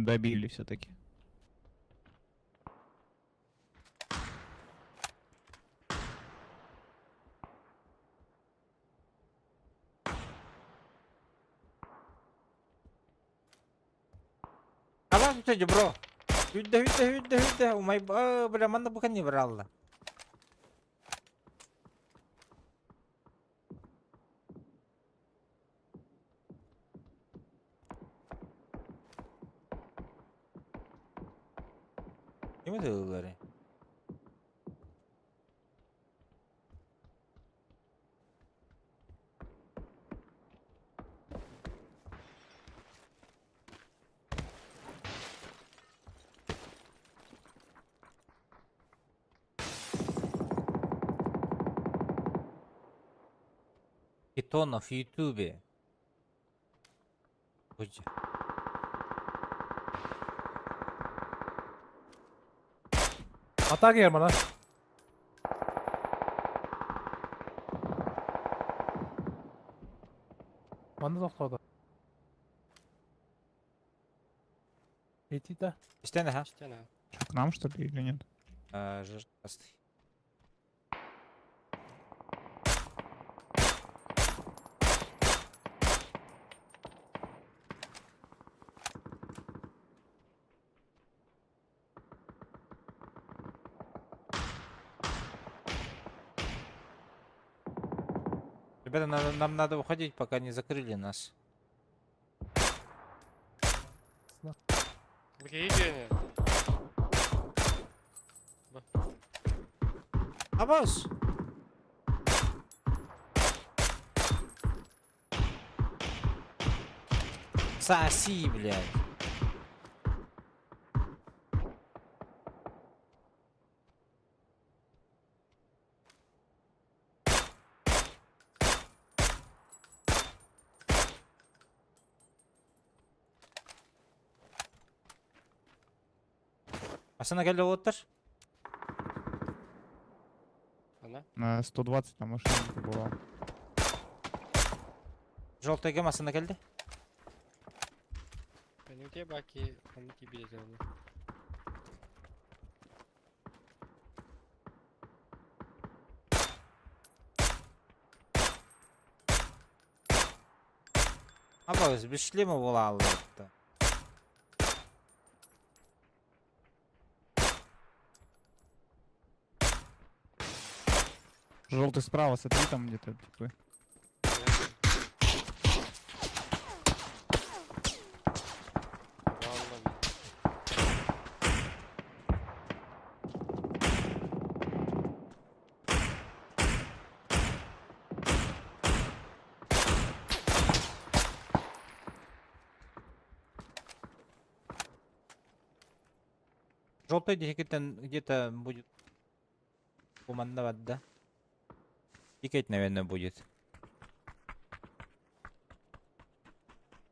[SPEAKER 7] добили все-таки.
[SPEAKER 2] Tamam saja bro. Hüdde. Umay beramanda bukan nih berallah. Gimana tuh gare? Питона в Ютубе. Будь.
[SPEAKER 3] Atak yer bana. Bana da sordu. Эти да.
[SPEAKER 2] Стены, ага.
[SPEAKER 6] Стена.
[SPEAKER 7] Чё, к нам что ли или нет?
[SPEAKER 2] Жиркастый. Ребята, нам надо уходить, пока не закрыли нас.
[SPEAKER 6] Где идея?
[SPEAKER 2] Абас! Соси, блядь. Асана geldi отыр.
[SPEAKER 6] Она?
[SPEAKER 7] На 120 на машине была.
[SPEAKER 2] Желтая гема Асана geldi.
[SPEAKER 6] Они у тебя баки, они тебе сделаны.
[SPEAKER 2] Абас без шлема була алды.
[SPEAKER 7] Желтый справа, смотри, там где-то типа.
[SPEAKER 2] Желтый где-то будет командовать, да? Тикать, наверное, будет.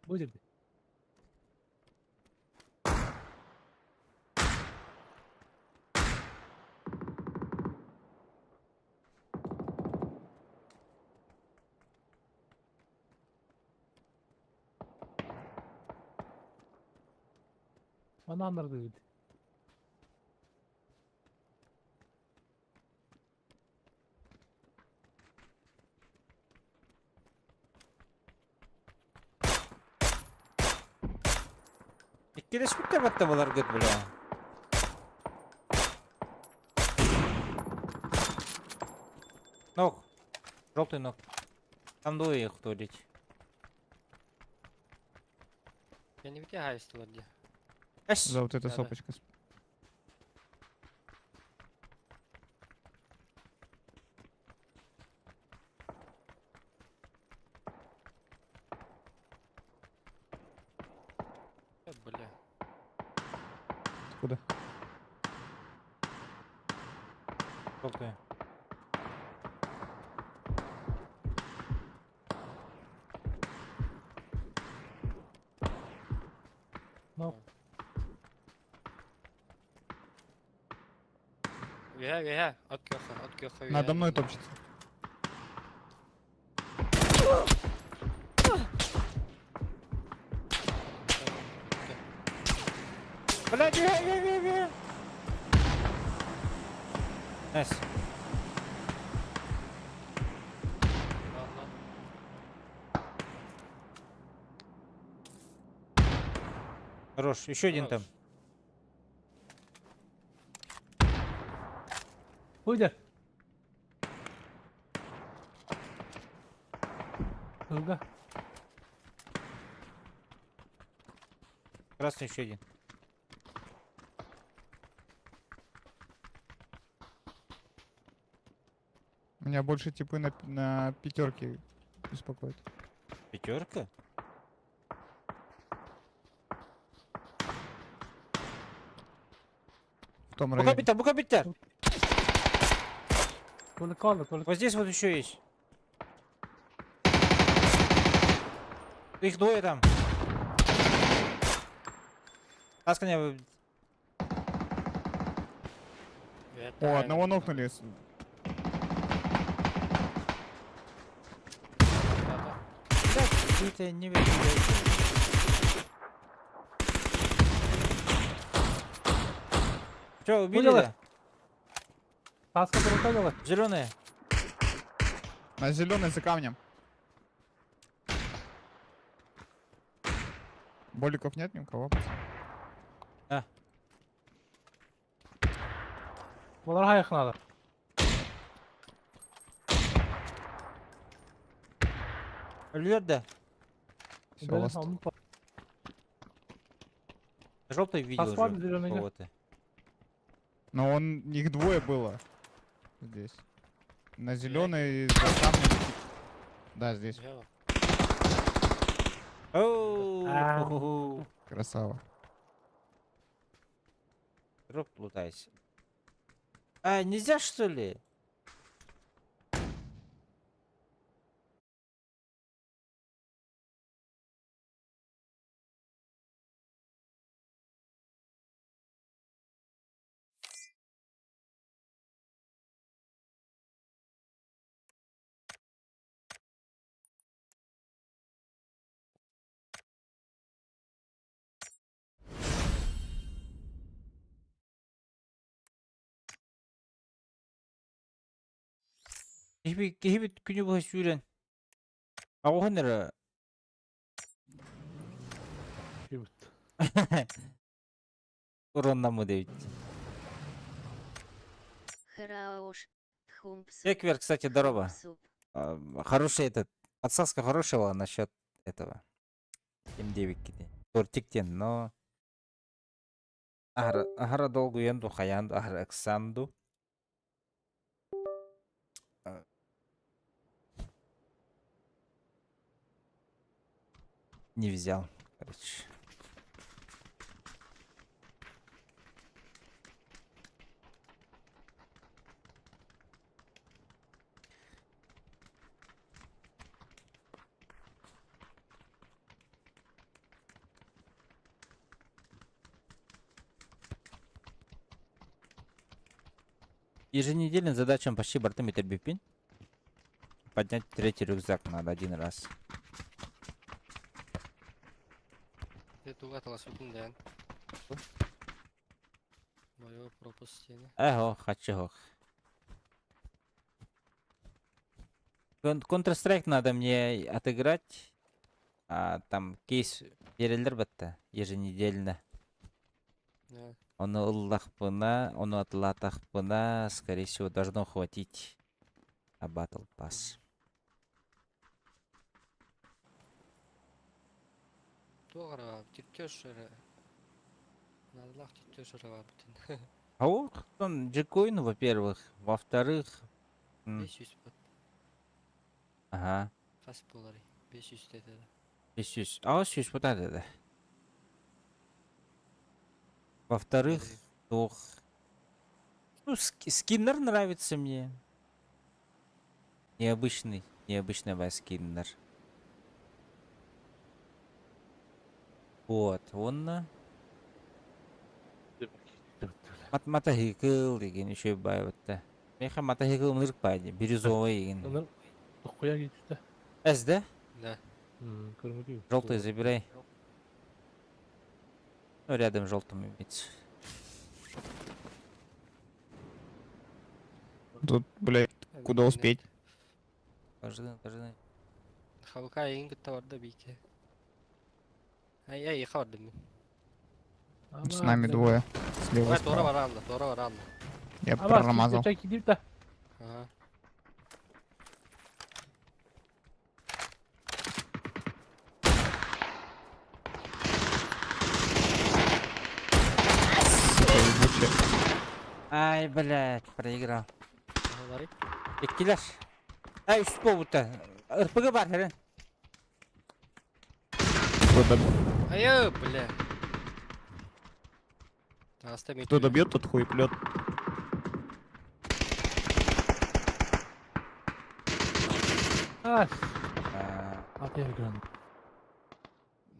[SPEAKER 3] Будет. Bana anlardı dedi.
[SPEAKER 2] İkkileşmek de battı bunlar gıt bile. Ног. Желтый ног. Там двое их ходить.
[SPEAKER 6] Я не вытягаю с ладьи.
[SPEAKER 2] Эс.
[SPEAKER 7] За вот эта
[SPEAKER 6] Да-да.
[SPEAKER 7] сопочка.
[SPEAKER 6] Бля.
[SPEAKER 7] Откуда?
[SPEAKER 2] Желтый.
[SPEAKER 3] Ну,
[SPEAKER 6] Вега. От кёха.
[SPEAKER 7] Надо мной топчется.
[SPEAKER 2] Блядь, бегай. Найс.
[SPEAKER 6] Ладно.
[SPEAKER 2] Хорош, еще один там.
[SPEAKER 4] Hızlı. Hızlı.
[SPEAKER 2] Красный еще один.
[SPEAKER 7] Меня больше типы на пятерке беспокоят.
[SPEAKER 2] Пятерка?
[SPEAKER 7] В том районе.
[SPEAKER 2] Букабиттер.
[SPEAKER 4] Kolu kaldı. Kolu.
[SPEAKER 2] Вот здесь вот еще есть. Их двое там. Тасканя.
[SPEAKER 7] О, одного нокнули.
[SPEAKER 2] Это не видно. Че, убили?
[SPEAKER 4] Поняла.
[SPEAKER 2] Да?
[SPEAKER 4] Kaskı bırakalım.
[SPEAKER 2] Зеленые.
[SPEAKER 7] На зеленый за камнем. Боликов нет ни у кого?
[SPEAKER 4] Bunlar hayıknadı.
[SPEAKER 2] Льет, да.
[SPEAKER 7] Всё,
[SPEAKER 4] Ben
[SPEAKER 7] ласт.
[SPEAKER 4] aldım.
[SPEAKER 2] Желтый видел
[SPEAKER 4] Паспорт
[SPEAKER 2] уже
[SPEAKER 4] зелёный, да?
[SPEAKER 2] кого-то.
[SPEAKER 7] Но он, их двое было. Здесь. На зеленый за камнем. Да, здесь.
[SPEAKER 6] Взяла.
[SPEAKER 2] Оу,
[SPEAKER 4] А.
[SPEAKER 2] ху-ху-ху.
[SPEAKER 7] Красава.
[SPEAKER 2] Дроп плутайся. А, нельзя что ли? Хибит күнү бос жүрен. Агонера. Уроннамы дейт.
[SPEAKER 1] Храуш. Тхумпс.
[SPEAKER 2] Эквер, кстати, здорово.
[SPEAKER 1] Тхумпсуп.
[SPEAKER 2] Хороший этот. Подсказка хорошая была насчет этого. М9 киди. Тортиктен, но... Агара долгу енду хаянду, агара эксанду. Не взял, короче. Еженедельным задачам почти бортом Бипин. Поднять третий рюкзак надо один раз.
[SPEAKER 6] Ты тугаталась үтүнден. Боевой пропустение.
[SPEAKER 2] Эго, хачего. Counter-Strike надо мне отыграть. А там кейс берелер бітті еженедельно.
[SPEAKER 6] Да.
[SPEAKER 2] Он отлатахпына, скорее всего, должно хватить. А Battle Pass.
[SPEAKER 6] Тугара, тиркешері. Надылақ тиркешері бар бүтін.
[SPEAKER 2] А вот он джекоин, во-первых. Во-вторых...
[SPEAKER 6] 500 бат.
[SPEAKER 2] Ага.
[SPEAKER 6] Қас болары. 500 деді.
[SPEAKER 2] 500. А 600 вот это, да. Во-вторых, ну, скиннер нравится мне. Необычный скиннер. Вот, он Мотохикл деген еще бай вот да. Меха мотохикл нырк байди, бирюзовый деген.
[SPEAKER 3] Onlar dokuya geçti.
[SPEAKER 2] Эс, да?
[SPEAKER 6] Да.
[SPEAKER 3] Kırmızı yok.
[SPEAKER 2] Желтый забирай. Ну, рядом желтым имеется.
[SPEAKER 7] Тут, блядь, куда успеть?
[SPEAKER 2] Ожидан.
[SPEAKER 6] Халка еңгі таварда бейке. Ай, қавардым мен.
[SPEAKER 7] С нами двое. Слева,
[SPEAKER 6] Ой, тора
[SPEAKER 7] справа.
[SPEAKER 6] баранды.
[SPEAKER 7] Я
[SPEAKER 3] Ama
[SPEAKER 7] промазал.
[SPEAKER 3] çay gidip de.
[SPEAKER 6] Ага.
[SPEAKER 7] Сука, ебучая.
[SPEAKER 2] Ай, блядь, проиграл.
[SPEAKER 6] Ағалары.
[SPEAKER 2] Bektiler. Ay üst boğutta. Irpıgı var herin.
[SPEAKER 7] Кто
[SPEAKER 6] Айо, бля. Оставь
[SPEAKER 7] кто добьет, тот хуй плет.
[SPEAKER 3] Ha.
[SPEAKER 2] Aa,
[SPEAKER 3] Ataya gördüm.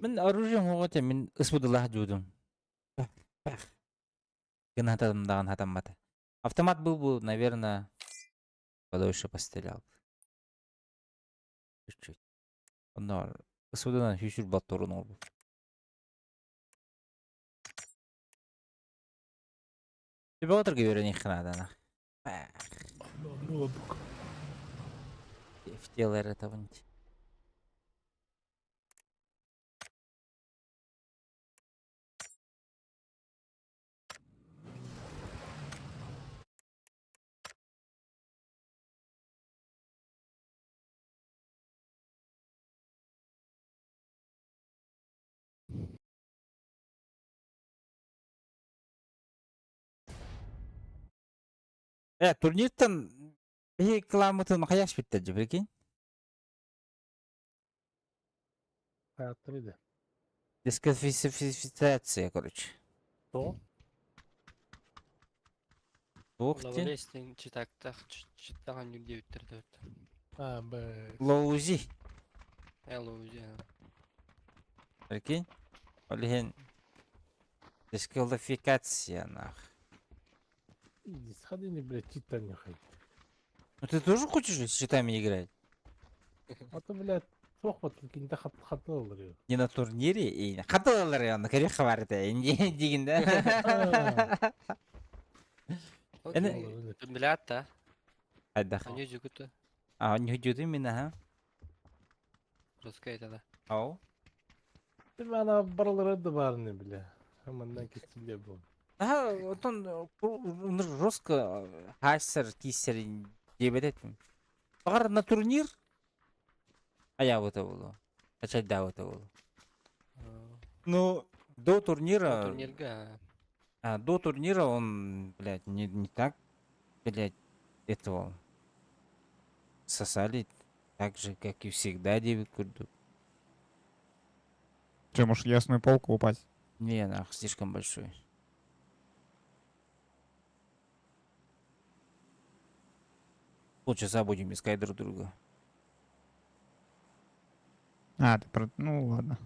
[SPEAKER 2] من оружием هوته من اسود الله جودum. Ген хатамдаган хатаммата. Автомат был бы, наверное, подольше пострелял. Чуть-чуть. Но ысудынан хүчүр батторун олду. Тебе отыр геверен ихнадана. В тело это вынить. Турниртен bir kilometrin kayaş bitti прикинь.
[SPEAKER 3] Hayattaydı.
[SPEAKER 2] Дисквалификация, короче.
[SPEAKER 3] Что?
[SPEAKER 2] Ух ты.
[SPEAKER 6] Лавалестен читаған нүлде өттерді.
[SPEAKER 3] Ha be.
[SPEAKER 2] Лоузи.
[SPEAKER 6] Элоузи.
[SPEAKER 2] Прикинь. Олеген. Дисквалификация, нах.
[SPEAKER 3] Иди, сходи, не, блядь, читать не хоть.
[SPEAKER 2] Ну ты тоже хочешь с щитами играть?
[SPEAKER 3] А то, блядь, сохват, какие-то хаты alır.
[SPEAKER 2] Не на турнире и хаталар я на коре хабарда. Не дигинде.
[SPEAKER 3] Alır.
[SPEAKER 6] Біләт та.
[SPEAKER 2] Айда.
[SPEAKER 6] Аню жүгіті.
[SPEAKER 2] А, не идет именно, ага.
[SPEAKER 6] Русқа айтады.
[SPEAKER 2] Ау.
[SPEAKER 3] Bir bana baraları da var ne bile. Hemen kesinlikle bu.
[SPEAKER 2] Ага, вот он жестко хасер, кисер, дебететим. Погар на турнир. А я вот его. Начать да вот его. Ну, до турнира.
[SPEAKER 6] Турнирға.
[SPEAKER 2] До турнира он, блядь, не так, блядь, этого сосали так же, как и всегда, девять курду.
[SPEAKER 7] Че, может, ясную полку упасть?
[SPEAKER 2] Не, нах, слишком большой. Полчаса будем искать друг друга.
[SPEAKER 7] А, ты про... Ну, ладно.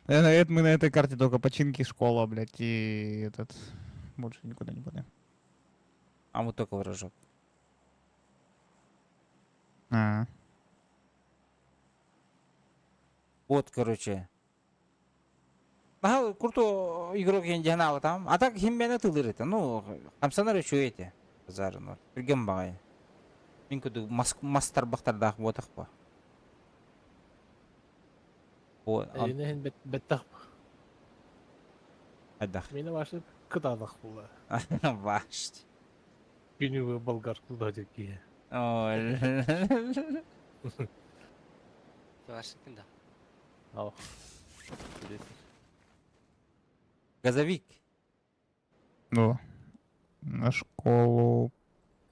[SPEAKER 7] Это мы на этой карте только починки, школа, блядь, и этот... Больше никуда не пойдем.
[SPEAKER 2] А вот только вражок.
[SPEAKER 7] А,
[SPEAKER 2] Вот, короче. Ага, круто игрок я не там. А так химмена тылыр это. Ну, хамсанар еще эти. Зарно. Пригем багай. Мен күді мастар бақтардағы бодық па.
[SPEAKER 3] Yine hen bettak.
[SPEAKER 2] Айдақ.
[SPEAKER 3] Meni başlayıp kıdadak bular.
[SPEAKER 2] Вашти.
[SPEAKER 3] Günü ve Bulgar kıldacak ki.
[SPEAKER 2] Ой.
[SPEAKER 6] Вашингтонда.
[SPEAKER 3] Al.
[SPEAKER 2] Газовик.
[SPEAKER 7] ну, на школу...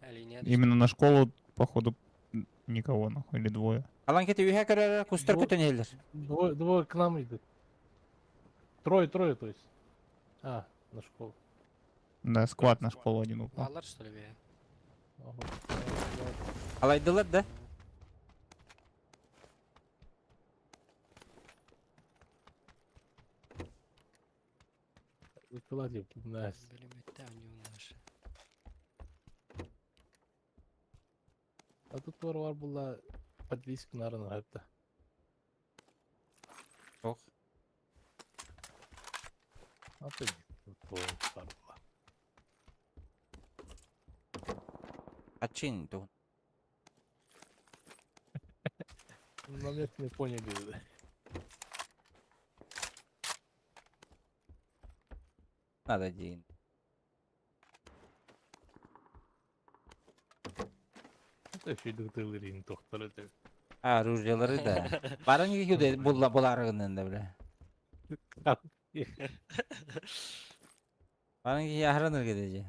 [SPEAKER 6] Әлине.
[SPEAKER 7] Именно на школу, походу, никого, нахуй, или двое.
[SPEAKER 2] Алан кете үйе кәрі күстер
[SPEAKER 3] Вот.
[SPEAKER 2] көтен елдер.
[SPEAKER 3] Двое к нам идут. Трое, то есть. А, на школу.
[SPEAKER 7] Да, сквад на школу один упал.
[SPEAKER 6] Балар, что ли, бе?
[SPEAKER 3] Ага.
[SPEAKER 2] Алайдылар да?
[SPEAKER 3] Выкладывай, Настя.
[SPEAKER 6] Білеметті әне наши.
[SPEAKER 3] А тут var bunlar подвеску, наверное, это.
[SPEAKER 2] Yok.
[SPEAKER 3] Atın. Doğumlar var.
[SPEAKER 2] Kaçın ду.
[SPEAKER 3] Bunların hepsini Konya dedi.
[SPEAKER 2] Надо день.
[SPEAKER 3] Bu da şey dıgdırların doktoru dedi.
[SPEAKER 2] А, ружьялары да. Барың кеуде буларыгынан да биле. Барың ки ахраныр кедеже.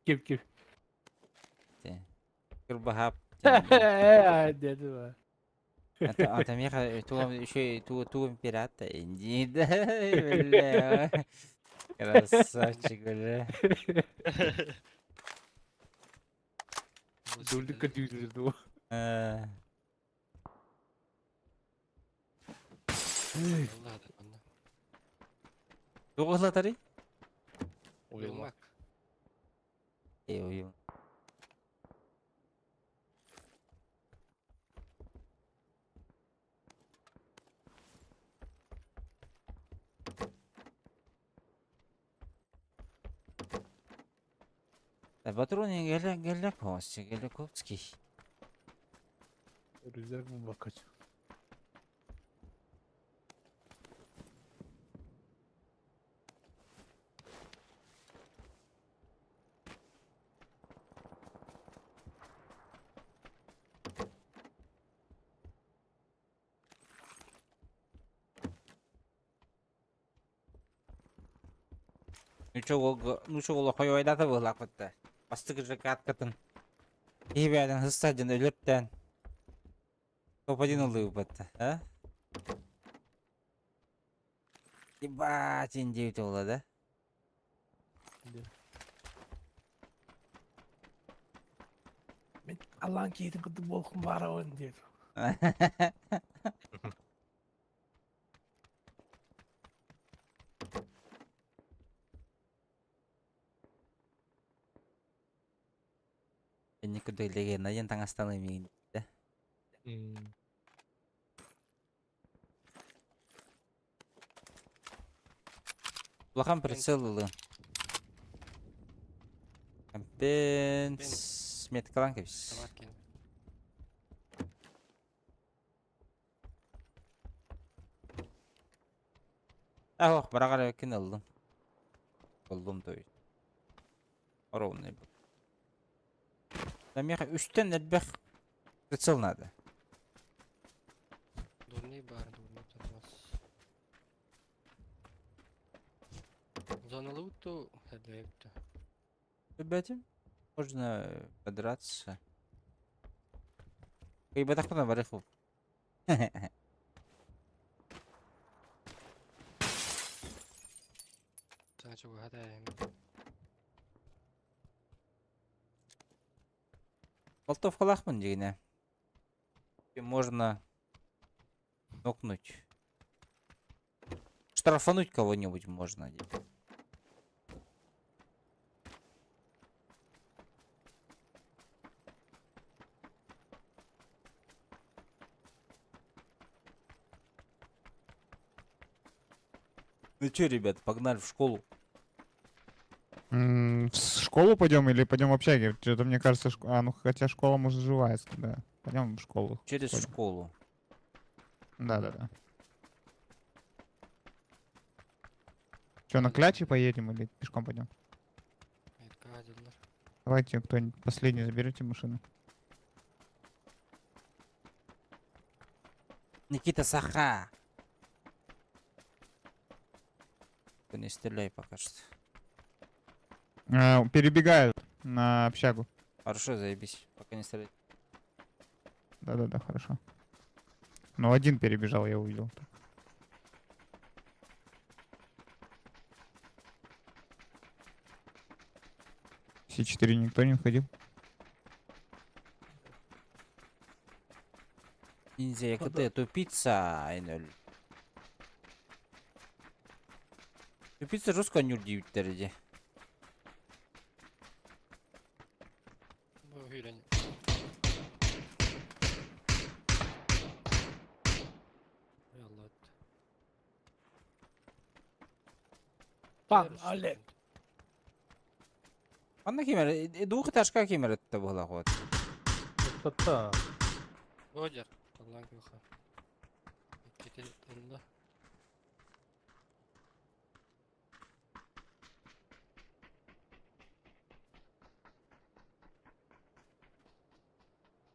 [SPEAKER 3] Kim.
[SPEAKER 2] Кырбахап.
[SPEAKER 3] Dedi be.
[SPEAKER 2] Атам яха тугам şey тугам пирата инди да. Бля. Красавчик, бля.
[SPEAKER 3] Döldük düzdürdü o.
[SPEAKER 2] А,
[SPEAKER 6] Vallahi de bana.
[SPEAKER 2] Тугулатары?
[SPEAKER 6] Uyumak.
[SPEAKER 2] Oyun. Патроны Геляковский.
[SPEAKER 3] Rüzgar bu bakaç.
[SPEAKER 2] Ну чого хойойда да булак битти. Бастык жак аткатын. Ибәдән хыстаҗын өлөптән. Топ-1 улы битти, а? Ибать инде тола да.
[SPEAKER 3] Ben Allah'ın keyidin kıdı bolkun bara on dedi.
[SPEAKER 2] Ini kudu legenda yang tengah setengah ini. Belakang прицел lu. Campaigns met kalan kebis.
[SPEAKER 6] Samarken.
[SPEAKER 2] Oh, barangkali yakin aldım. Buldum da. Ровно был. Там я üstten elbek прицел надо.
[SPEAKER 6] Дурный бар, дурный тормоз. Зона луту, хедлейпта.
[SPEAKER 2] Ребятам можно подраться. И батак на бариху.
[SPEAKER 6] Sadece bu hadi yani.
[SPEAKER 2] Болтов калахмын дегене. Можно нокнуть. Штрафануть кого-нибудь можно. Ну чё, ребят, погнали в школу.
[SPEAKER 7] В школу пойдем или пойдем в общаге? Что-то мне кажется, ну хотя школа может живая, да. Пойдем в школу.
[SPEAKER 2] Через
[SPEAKER 7] Пойдем.
[SPEAKER 2] школу.
[SPEAKER 7] Да. Что, на кляче поедем или пешком пойдем?
[SPEAKER 6] Etkadiler.
[SPEAKER 7] Давайте кто-нибудь последний заберете машину.
[SPEAKER 2] Никита Саха. Ты не стреляй пока что.
[SPEAKER 7] Перебегают на общагу.
[SPEAKER 2] Хорошо, заебись. Пока не стреляй.
[SPEAKER 7] Да, хорошо. Ну, один перебежал, я увидел. С4 никто не ходил.
[SPEAKER 2] Ниндзя, якыты тупица, айнөл. Тупица жестко нюр дейбиттерди.
[SPEAKER 6] Bu hülen. Yallah.
[SPEAKER 3] Bak,
[SPEAKER 6] Görürüz
[SPEAKER 3] Ale.
[SPEAKER 6] sıkıntı.
[SPEAKER 2] Anda kemer, duğu taşka kemer etti bu laqot.
[SPEAKER 3] Tatta.
[SPEAKER 6] Roger. Allah'ın yukarı. Gidelim yanında.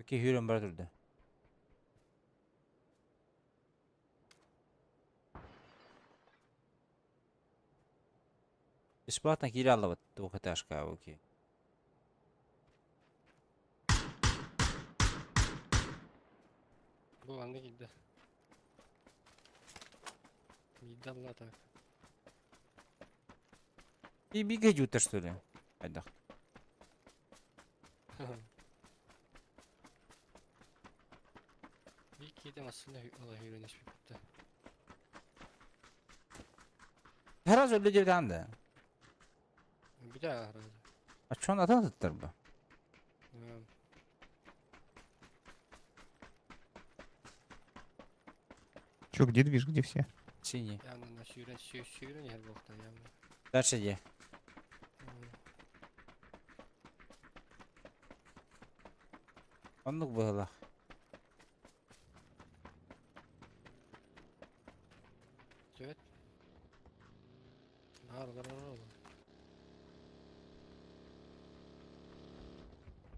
[SPEAKER 2] Ki hürüm bar durdu. Бесплатно кири алып двухэтажка, окей.
[SPEAKER 6] Bu anda gitti. Gitti Allah так.
[SPEAKER 2] И бегадю-то что ли? Айдах.
[SPEAKER 6] İyi ki de aslında Allah öğreniş bitti.
[SPEAKER 2] Her az öyle devden de.
[SPEAKER 6] Bir daha aradı.
[SPEAKER 2] А чё он atan tuttur bu?
[SPEAKER 7] Чё, где движ, где все?
[SPEAKER 2] Синий.
[SPEAKER 6] Yanına şüren yer boktan yanına.
[SPEAKER 2] Дальше где? Onluk было.
[SPEAKER 6] Evet. Aralar.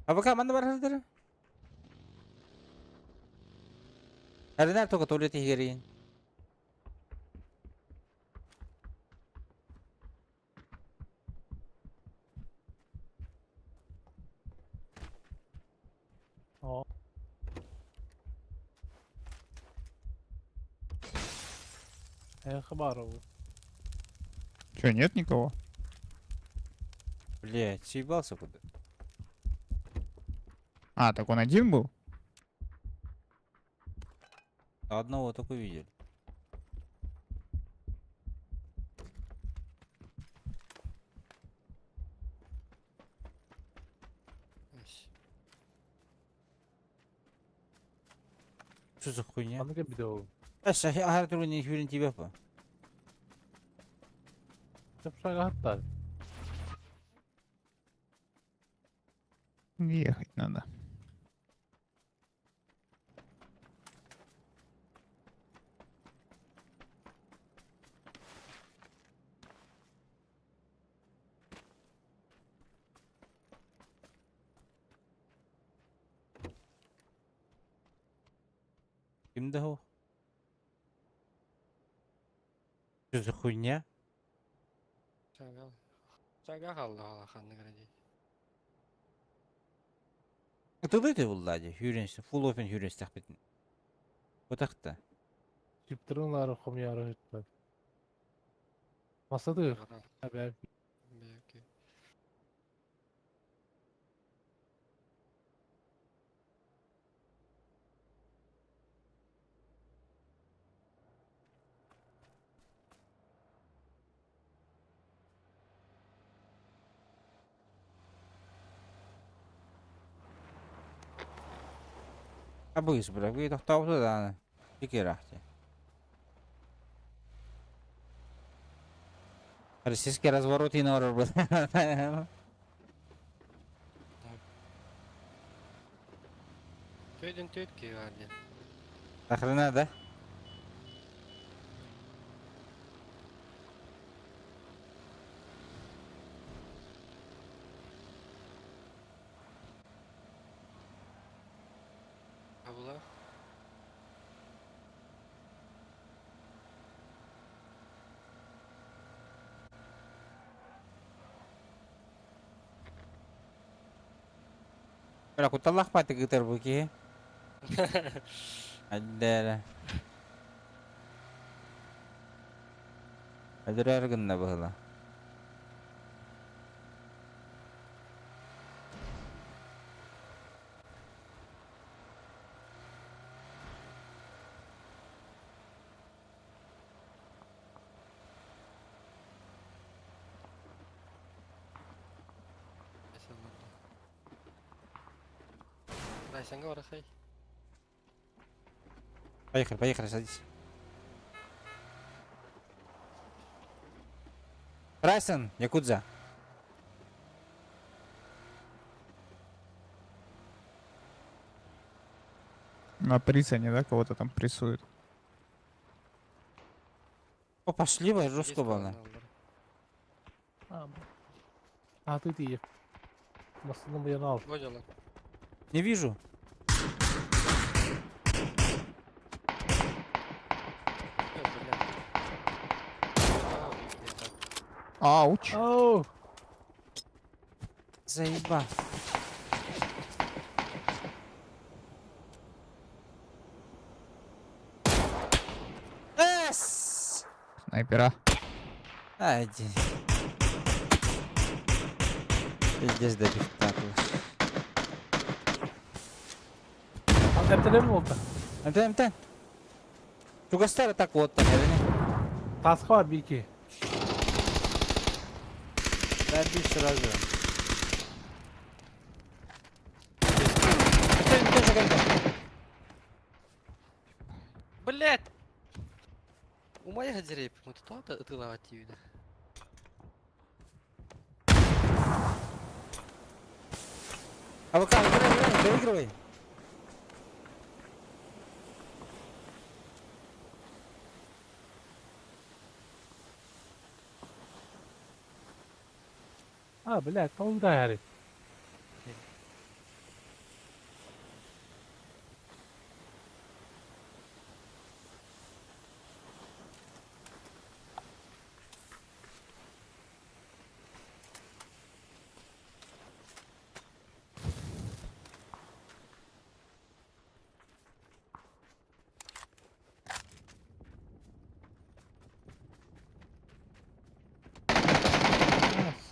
[SPEAKER 2] А пока манда бар хәзер. Әрнәр только туалет егерин.
[SPEAKER 3] О. Хабаров.
[SPEAKER 7] Чё, нет никого?
[SPEAKER 2] Блядь, съебался куда?
[SPEAKER 7] А, так он один был?
[SPEAKER 2] Одного только видели. Что за хуйня?
[SPEAKER 3] Anladın bir de o.
[SPEAKER 2] Her türlü ne hürün tibe bu.
[SPEAKER 3] Yapışan hatta.
[SPEAKER 7] Ехать надо.
[SPEAKER 2] Kimde o? Что за хуйня?
[SPEAKER 6] Çaga kaldı hala kanlı kırıcı.
[SPEAKER 2] Тылды ты влади, hürünse, full open hürünse takbettin. O takta.
[SPEAKER 3] Çiptirinler komyarı hütler. Masadır.
[SPEAKER 6] Kara.
[SPEAKER 3] Haber.
[SPEAKER 6] Belki.
[SPEAKER 2] А быс, бля, вы тахтау туда. Фикерахте. Российский разворот и норр был.
[SPEAKER 6] Töydün töyd ki vardı.
[SPEAKER 2] Охрена, да?
[SPEAKER 6] Abla.
[SPEAKER 2] Bля, куталах пати гитар буки. Аддера. Аддера аргынна быхла.
[SPEAKER 6] Райсанга орахай.
[SPEAKER 2] Поехали, поехали, садись. Крайсон, Якудза.
[SPEAKER 7] На присоне, да, кого-то там прессуют.
[SPEAKER 2] О, пошли, вы, жестко
[SPEAKER 6] Есть
[SPEAKER 2] было.
[SPEAKER 6] ладно.
[SPEAKER 3] Тут iyi. Masanın bu yana al.
[SPEAKER 6] Водила.
[SPEAKER 2] Не вижу.
[SPEAKER 6] Блядь.
[SPEAKER 7] Ауч.
[SPEAKER 3] Oh!
[SPEAKER 2] Заебал. Эс!
[SPEAKER 7] Снайпера.
[SPEAKER 2] А, иди. Пиздец, да так.
[SPEAKER 3] Antep'te mi oldu?
[SPEAKER 2] Антен. Чугастар так вот так,
[SPEAKER 3] Kaskı var bir iki.
[SPEAKER 2] Забей сразу.
[SPEAKER 6] Блять! У моих деревьев почему-то ты ловати.
[SPEAKER 2] А вы как, играй, доигрывай.
[SPEAKER 3] Блядь, он ударит.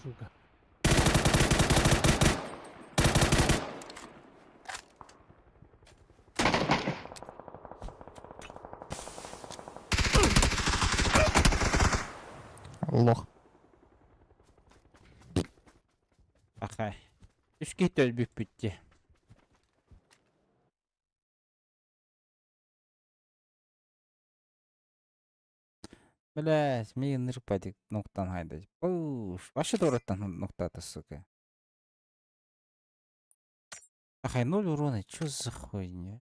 [SPEAKER 3] Сука.
[SPEAKER 7] Лох.
[SPEAKER 2] Ахай. Üç git büyük bitti. Блять, мне нырпадик ноктан хайда. Уж, вообще дорогтан ноктата, сука. Ахай, 0 урона, чё за хуйня?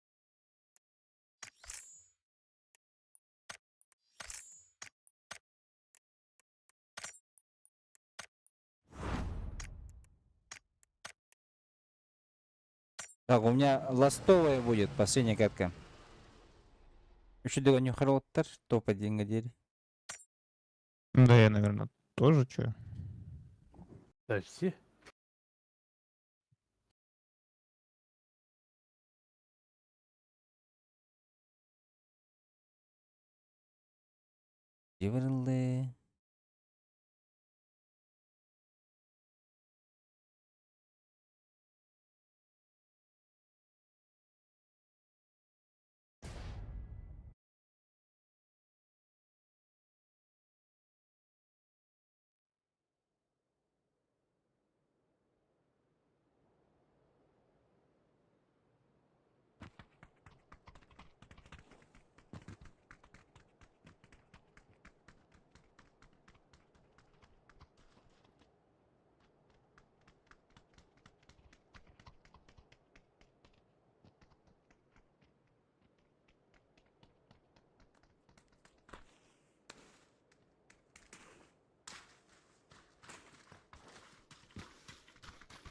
[SPEAKER 2] Так, у меня ластовая будет, последняя катка. Еще дела не хороттар, топа деньгадери.
[SPEAKER 7] Да я, наверное, тоже чё.
[SPEAKER 3] Почти.
[SPEAKER 2] Диверлы.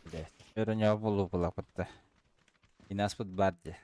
[SPEAKER 2] Блять, вероятно, было была вот-то. И нас под бадди.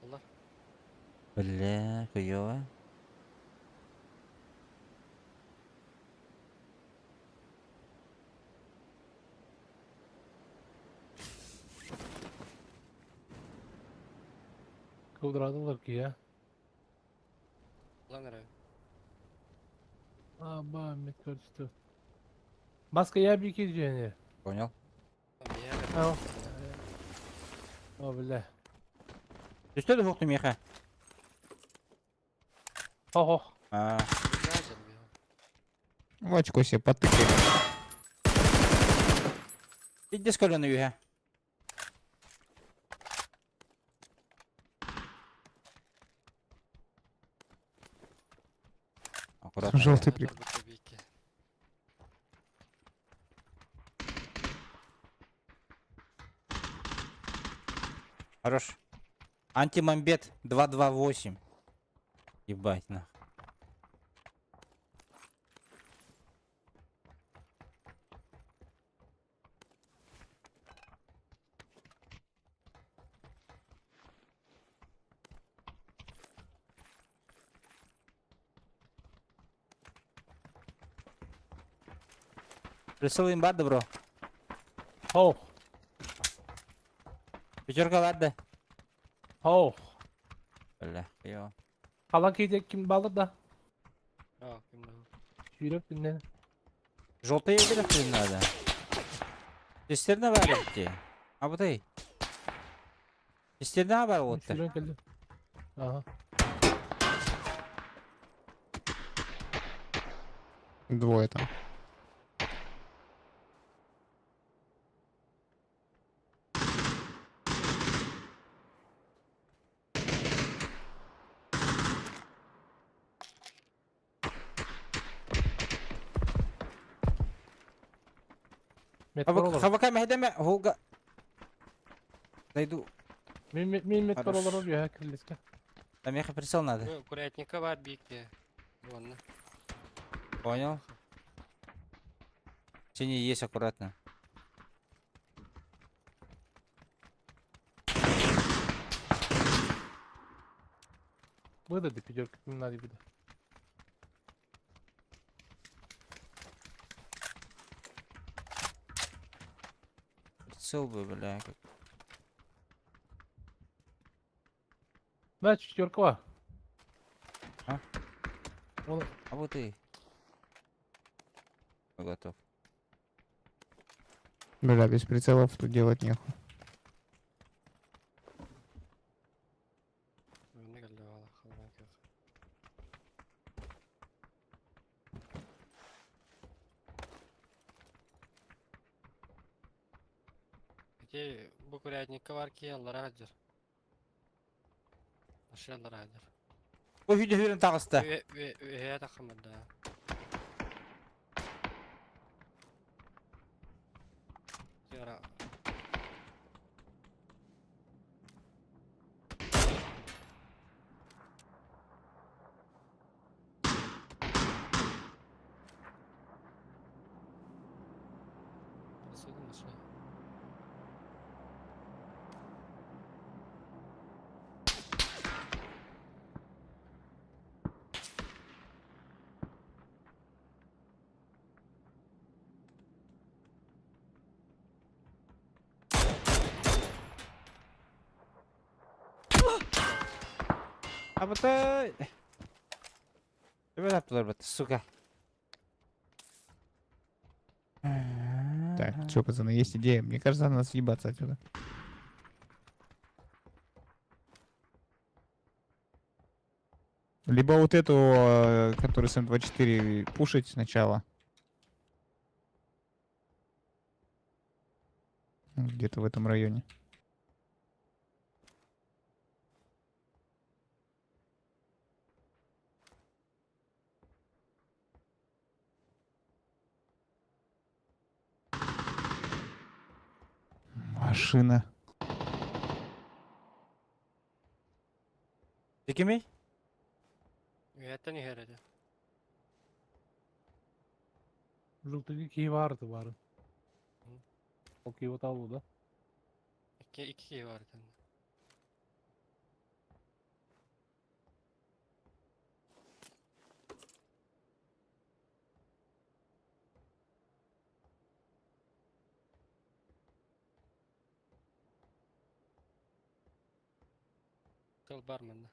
[SPEAKER 6] Allah.
[SPEAKER 2] Бля, хуёво.
[SPEAKER 3] Kıvdırdılar ki ya.
[SPEAKER 6] Lan nereye?
[SPEAKER 3] Аба, меткорчество. Маска я bir iki diyeceğini.
[SPEAKER 2] Понял?
[SPEAKER 6] Lan bir yere.
[SPEAKER 3] Ha. O bile.
[SPEAKER 2] Üstte de foktu meха.
[SPEAKER 3] Ho ho.
[SPEAKER 2] А,
[SPEAKER 6] Güzel canım ya.
[SPEAKER 7] В очко себе потыкали.
[SPEAKER 2] иди с колена юга. Аккуратно.
[SPEAKER 7] Желтый
[SPEAKER 6] Dur
[SPEAKER 7] прик.
[SPEAKER 6] bu tabii ki.
[SPEAKER 2] Хорош. Антимамбет 228. Ебать, на. Присылаем бад, бро.
[SPEAKER 3] Ho.
[SPEAKER 2] Пятерка ладно.
[SPEAKER 3] Ho.
[SPEAKER 2] Бля, хуёво.
[SPEAKER 3] Kalan giyecek kim bağlı da.
[SPEAKER 6] Yok kimde o?
[SPEAKER 3] Yürüp dinle.
[SPEAKER 2] Желтые игры надо. Тестерна var etti. Ha bu değil. Testerna var o.
[SPEAKER 3] Şuraya geldi. Aha.
[SPEAKER 7] Двое там.
[SPEAKER 3] Metkor olur.
[SPEAKER 2] Havaka mehdeme Volga. Зайду.
[SPEAKER 3] Min metkor
[SPEAKER 2] Хорош.
[SPEAKER 3] olur ya kirliske.
[SPEAKER 2] Там меха прицел надо.
[SPEAKER 6] Bu Курятника var büyük Вон.
[SPEAKER 2] Понял. Тени есть аккуратно.
[SPEAKER 3] Выдады пятерка kim надо bir de.
[SPEAKER 2] Прицел бы, бля. Как...
[SPEAKER 3] Ben четверка var.
[SPEAKER 2] Ha?
[SPEAKER 3] Oğlum
[SPEAKER 2] А вот и. Готов.
[SPEAKER 7] Бля, без прицелов тут делать нехуй.
[SPEAKER 6] Ne geldi valla. Halak yok. Peki bu Курятника var ki yanlara hacer. Aşağılara hacer.
[SPEAKER 2] Bu video verin tağısta.
[SPEAKER 6] Üye takımında. Yara. Nasıl oldu mesela?
[SPEAKER 2] А вот это... Тебя туда, сука.
[SPEAKER 7] Так, что, пацаны, есть идея? Мне кажется, надо съебаться отсюда. Либо вот эту, который с М24, пушить сначала. Где-то в этом районе. Машина.
[SPEAKER 2] Дикими?
[SPEAKER 6] Üyette ne herhalde?
[SPEAKER 3] Jultaki key vardı bari. O key o da.
[SPEAKER 6] İki kişi var kendine. Kıl barmanda.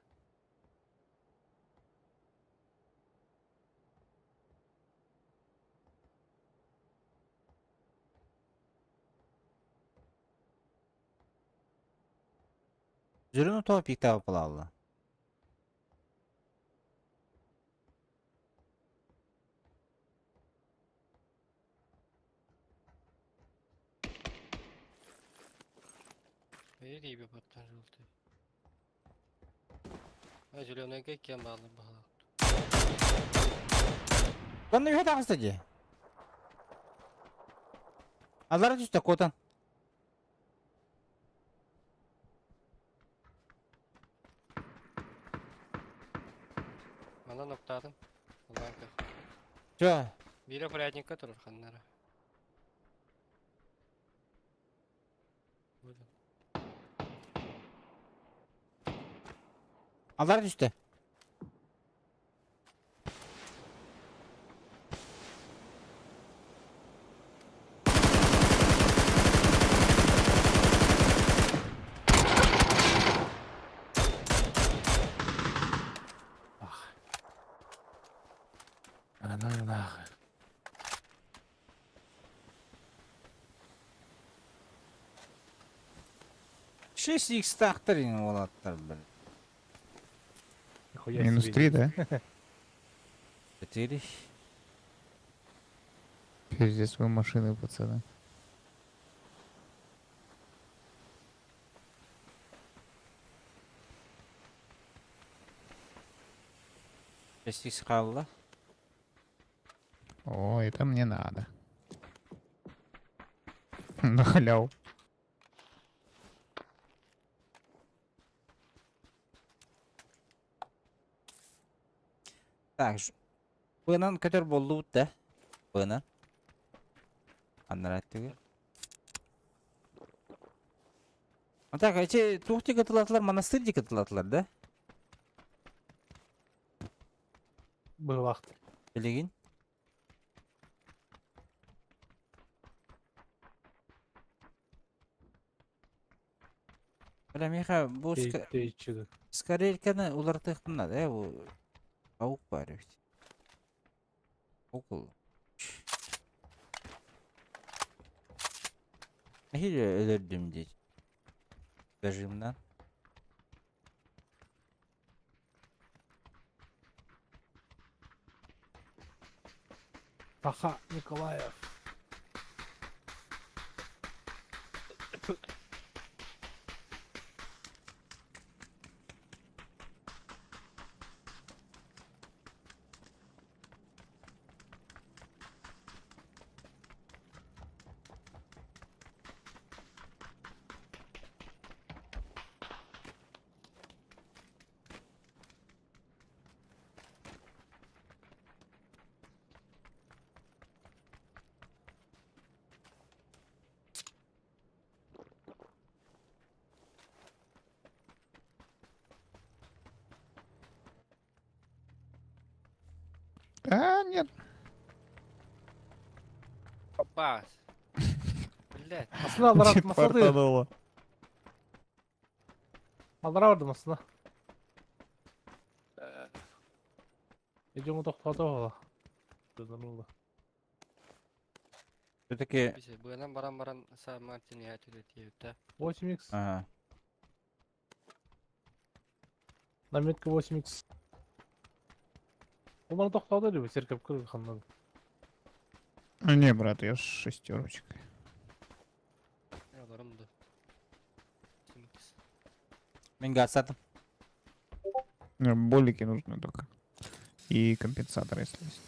[SPEAKER 2] Жүрін топик табып алалы.
[SPEAKER 6] İyi bir battan желтый. А зеленый кем bağlı bağlı.
[SPEAKER 2] Каны үйе тағысты де. Алара түсті котан.
[SPEAKER 6] Bana noktadım. Allah'ın kah.
[SPEAKER 2] Жо,
[SPEAKER 6] Biri порядника durur kanlara. Buyurun.
[SPEAKER 2] алара түсті. Ананы нахуй. Шесть икс тақтыр ең олаттар бір.
[SPEAKER 3] Нихуя
[SPEAKER 7] Минус
[SPEAKER 3] себе.
[SPEAKER 7] 3, да?
[SPEAKER 2] 4.
[SPEAKER 7] Пиздец, вы машины, пацаны.
[SPEAKER 2] Шесть икс қалды.
[SPEAKER 7] О, это мне надо. На халяву.
[SPEAKER 2] Так, бұғынан көтер болды бұтты. Бұғынан. Андар әттігі. Так, әче туқты катылатылар, монастырь де катылатылар, да?
[SPEAKER 3] Был вақт.
[SPEAKER 2] Білеген. Бля, меха, бұл
[SPEAKER 3] Дейчігі.
[SPEAKER 2] скорельканы олар тықтынады, ол ауық бар өйті. Окул. Нахил өлірдім дейді. Дажымнан.
[SPEAKER 3] Таха Николаев.
[SPEAKER 7] А, нет.
[SPEAKER 6] Опас. Блять.
[SPEAKER 3] Aslında aldılar
[SPEAKER 7] Чуть
[SPEAKER 3] atmasa da
[SPEAKER 7] фартануло.
[SPEAKER 3] aldılar vardım aslında. Gece onu topladı valla. Buradan oldu.
[SPEAKER 2] Все-таки...
[SPEAKER 6] Bize bu yana baran sağ Martin ya tüdetiyor da.
[SPEAKER 3] 8x.
[SPEAKER 2] Ага.
[SPEAKER 3] Наметка 8x. Олар тоқтады деп серкеп кірді қандан.
[SPEAKER 7] Не, брат, я с шестерочкой.
[SPEAKER 6] Ya varımdı.
[SPEAKER 2] Мен гасатым.
[SPEAKER 7] Болики нужны только. И компенсатор, если есть.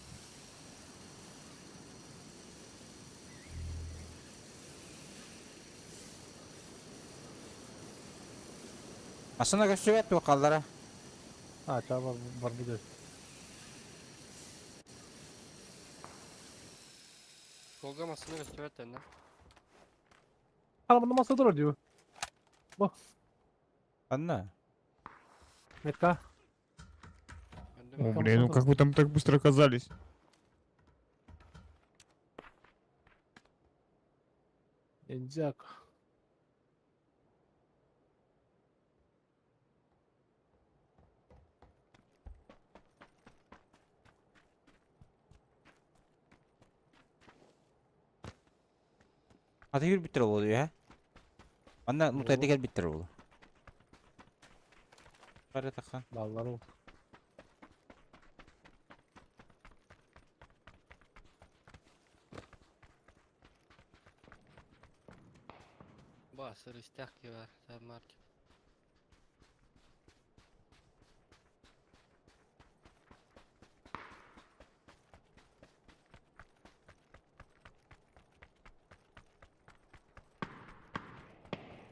[SPEAKER 2] Машина көшіп өтті қалдара.
[SPEAKER 3] Ha çağ var bir de.
[SPEAKER 6] Kolgamasını gösterdi lan.
[SPEAKER 3] Hanımın masada durur diyor.
[SPEAKER 2] Ладно.
[SPEAKER 3] Метка.
[SPEAKER 6] Ben de
[SPEAKER 7] О,
[SPEAKER 3] там
[SPEAKER 7] блин, ну
[SPEAKER 3] что-то-
[SPEAKER 7] как вы там так быстро оказались?
[SPEAKER 3] Енцак.
[SPEAKER 2] Hadi yürü bitir oluyor ya. Bana loot
[SPEAKER 3] Oğlum.
[SPEAKER 2] gel bitir oluyor. Para takan.
[SPEAKER 3] Ballarım.
[SPEAKER 6] Basır istek ki var. Sen market.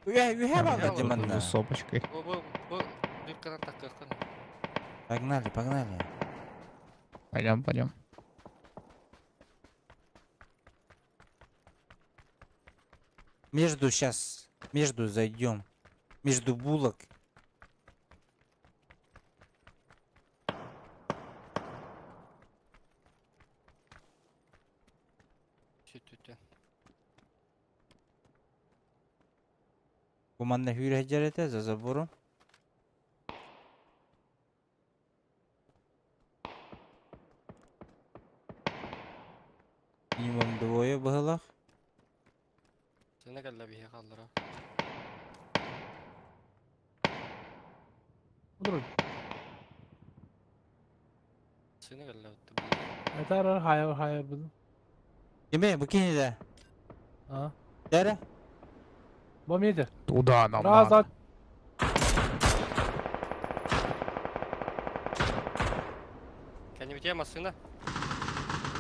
[SPEAKER 2] Ühe
[SPEAKER 6] bak,
[SPEAKER 2] bağladım
[SPEAKER 6] bak,
[SPEAKER 2] bana.
[SPEAKER 7] За сопочкой.
[SPEAKER 6] Bu dükkana tak kırkın.
[SPEAKER 2] Погнали, погнали.
[SPEAKER 7] Пойдем, пойдем.
[SPEAKER 2] Между сейчас, между зайдем. Между булок.
[SPEAKER 6] Süt tütü.
[SPEAKER 2] Команда Юрия Джарета за забором. Минимум двое было.
[SPEAKER 6] Sen ne geldi bir kaldır ha.
[SPEAKER 3] Dur.
[SPEAKER 6] Sen ne geldi bitti.
[SPEAKER 3] Yeter hayır hayır bizim.
[SPEAKER 2] Кеме, букини да.
[SPEAKER 3] Ha.
[SPEAKER 2] Дара.
[SPEAKER 3] Bom yedi.
[SPEAKER 7] Туда нам
[SPEAKER 3] Раз,
[SPEAKER 7] надо.
[SPEAKER 6] Kendi bitiyor masına.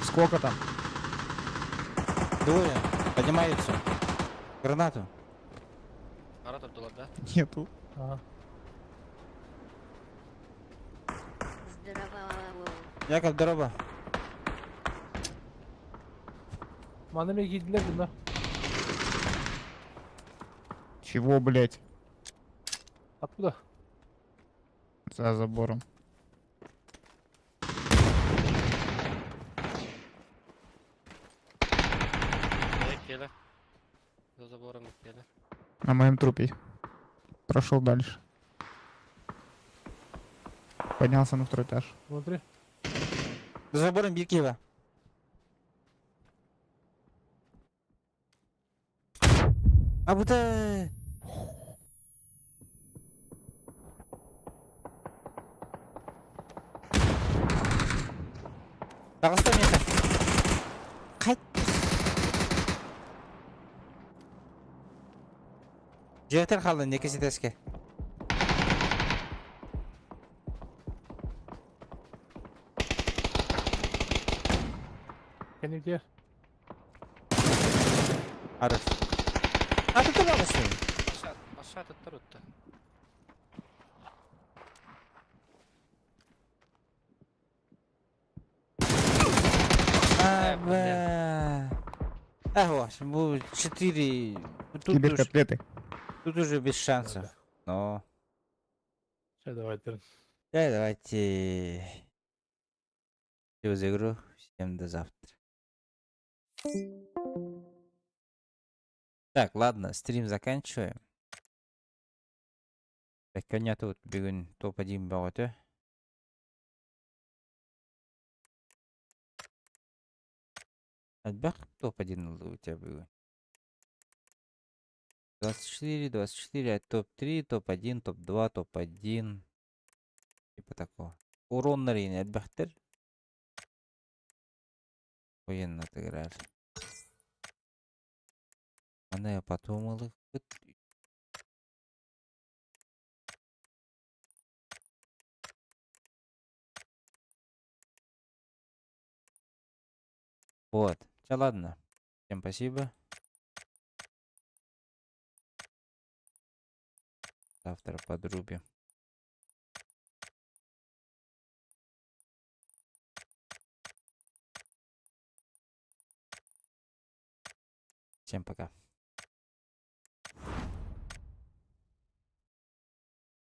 [SPEAKER 7] Сколько там?
[SPEAKER 2] Двое. Поднимаются. Гранату.
[SPEAKER 6] Ara durdular da.
[SPEAKER 7] Нету.
[SPEAKER 3] Aha.
[SPEAKER 1] Здорово.
[SPEAKER 2] Яков, дорога.
[SPEAKER 3] Bana bir giydiler bunlar.
[SPEAKER 7] Чего, блять?
[SPEAKER 3] At bu da.
[SPEAKER 7] За забором.
[SPEAKER 6] Gele. За забором gele.
[SPEAKER 7] На моем трупе. Прошел дальше. Поднялся на второй этаж.
[SPEAKER 3] Внутри.
[SPEAKER 2] За забором bir keva. А bu da... Dağıstan yeter. Kayıt. Жетер қалды, не кесетеске.
[SPEAKER 3] Kendi diğer.
[SPEAKER 2] Arif. Atı durmamışsın.
[SPEAKER 6] Aşağı tuttur tuttu.
[SPEAKER 2] Aba. Bu 4.
[SPEAKER 7] Киберкотлеты.
[SPEAKER 2] Тут уже без шансов. Но...
[SPEAKER 3] Şey devam edelim.
[SPEAKER 2] Давайте. Всего за игру. Всем до завтра. Так, ладно, стрим заканчиваем. Так, коня тут бүгін топ-1 бағыты. Әлбәқ топ-1 oldu у тебя бүгін. 24, 24, топ-3, топ-1, топ-2, топ-1. Типа такого. Уроннар yine әлбәқтер. Oyun отыграли. Ана я подумал. Вот. Все, ладно. Всем спасибо. Завтра подрубим. Всем пока.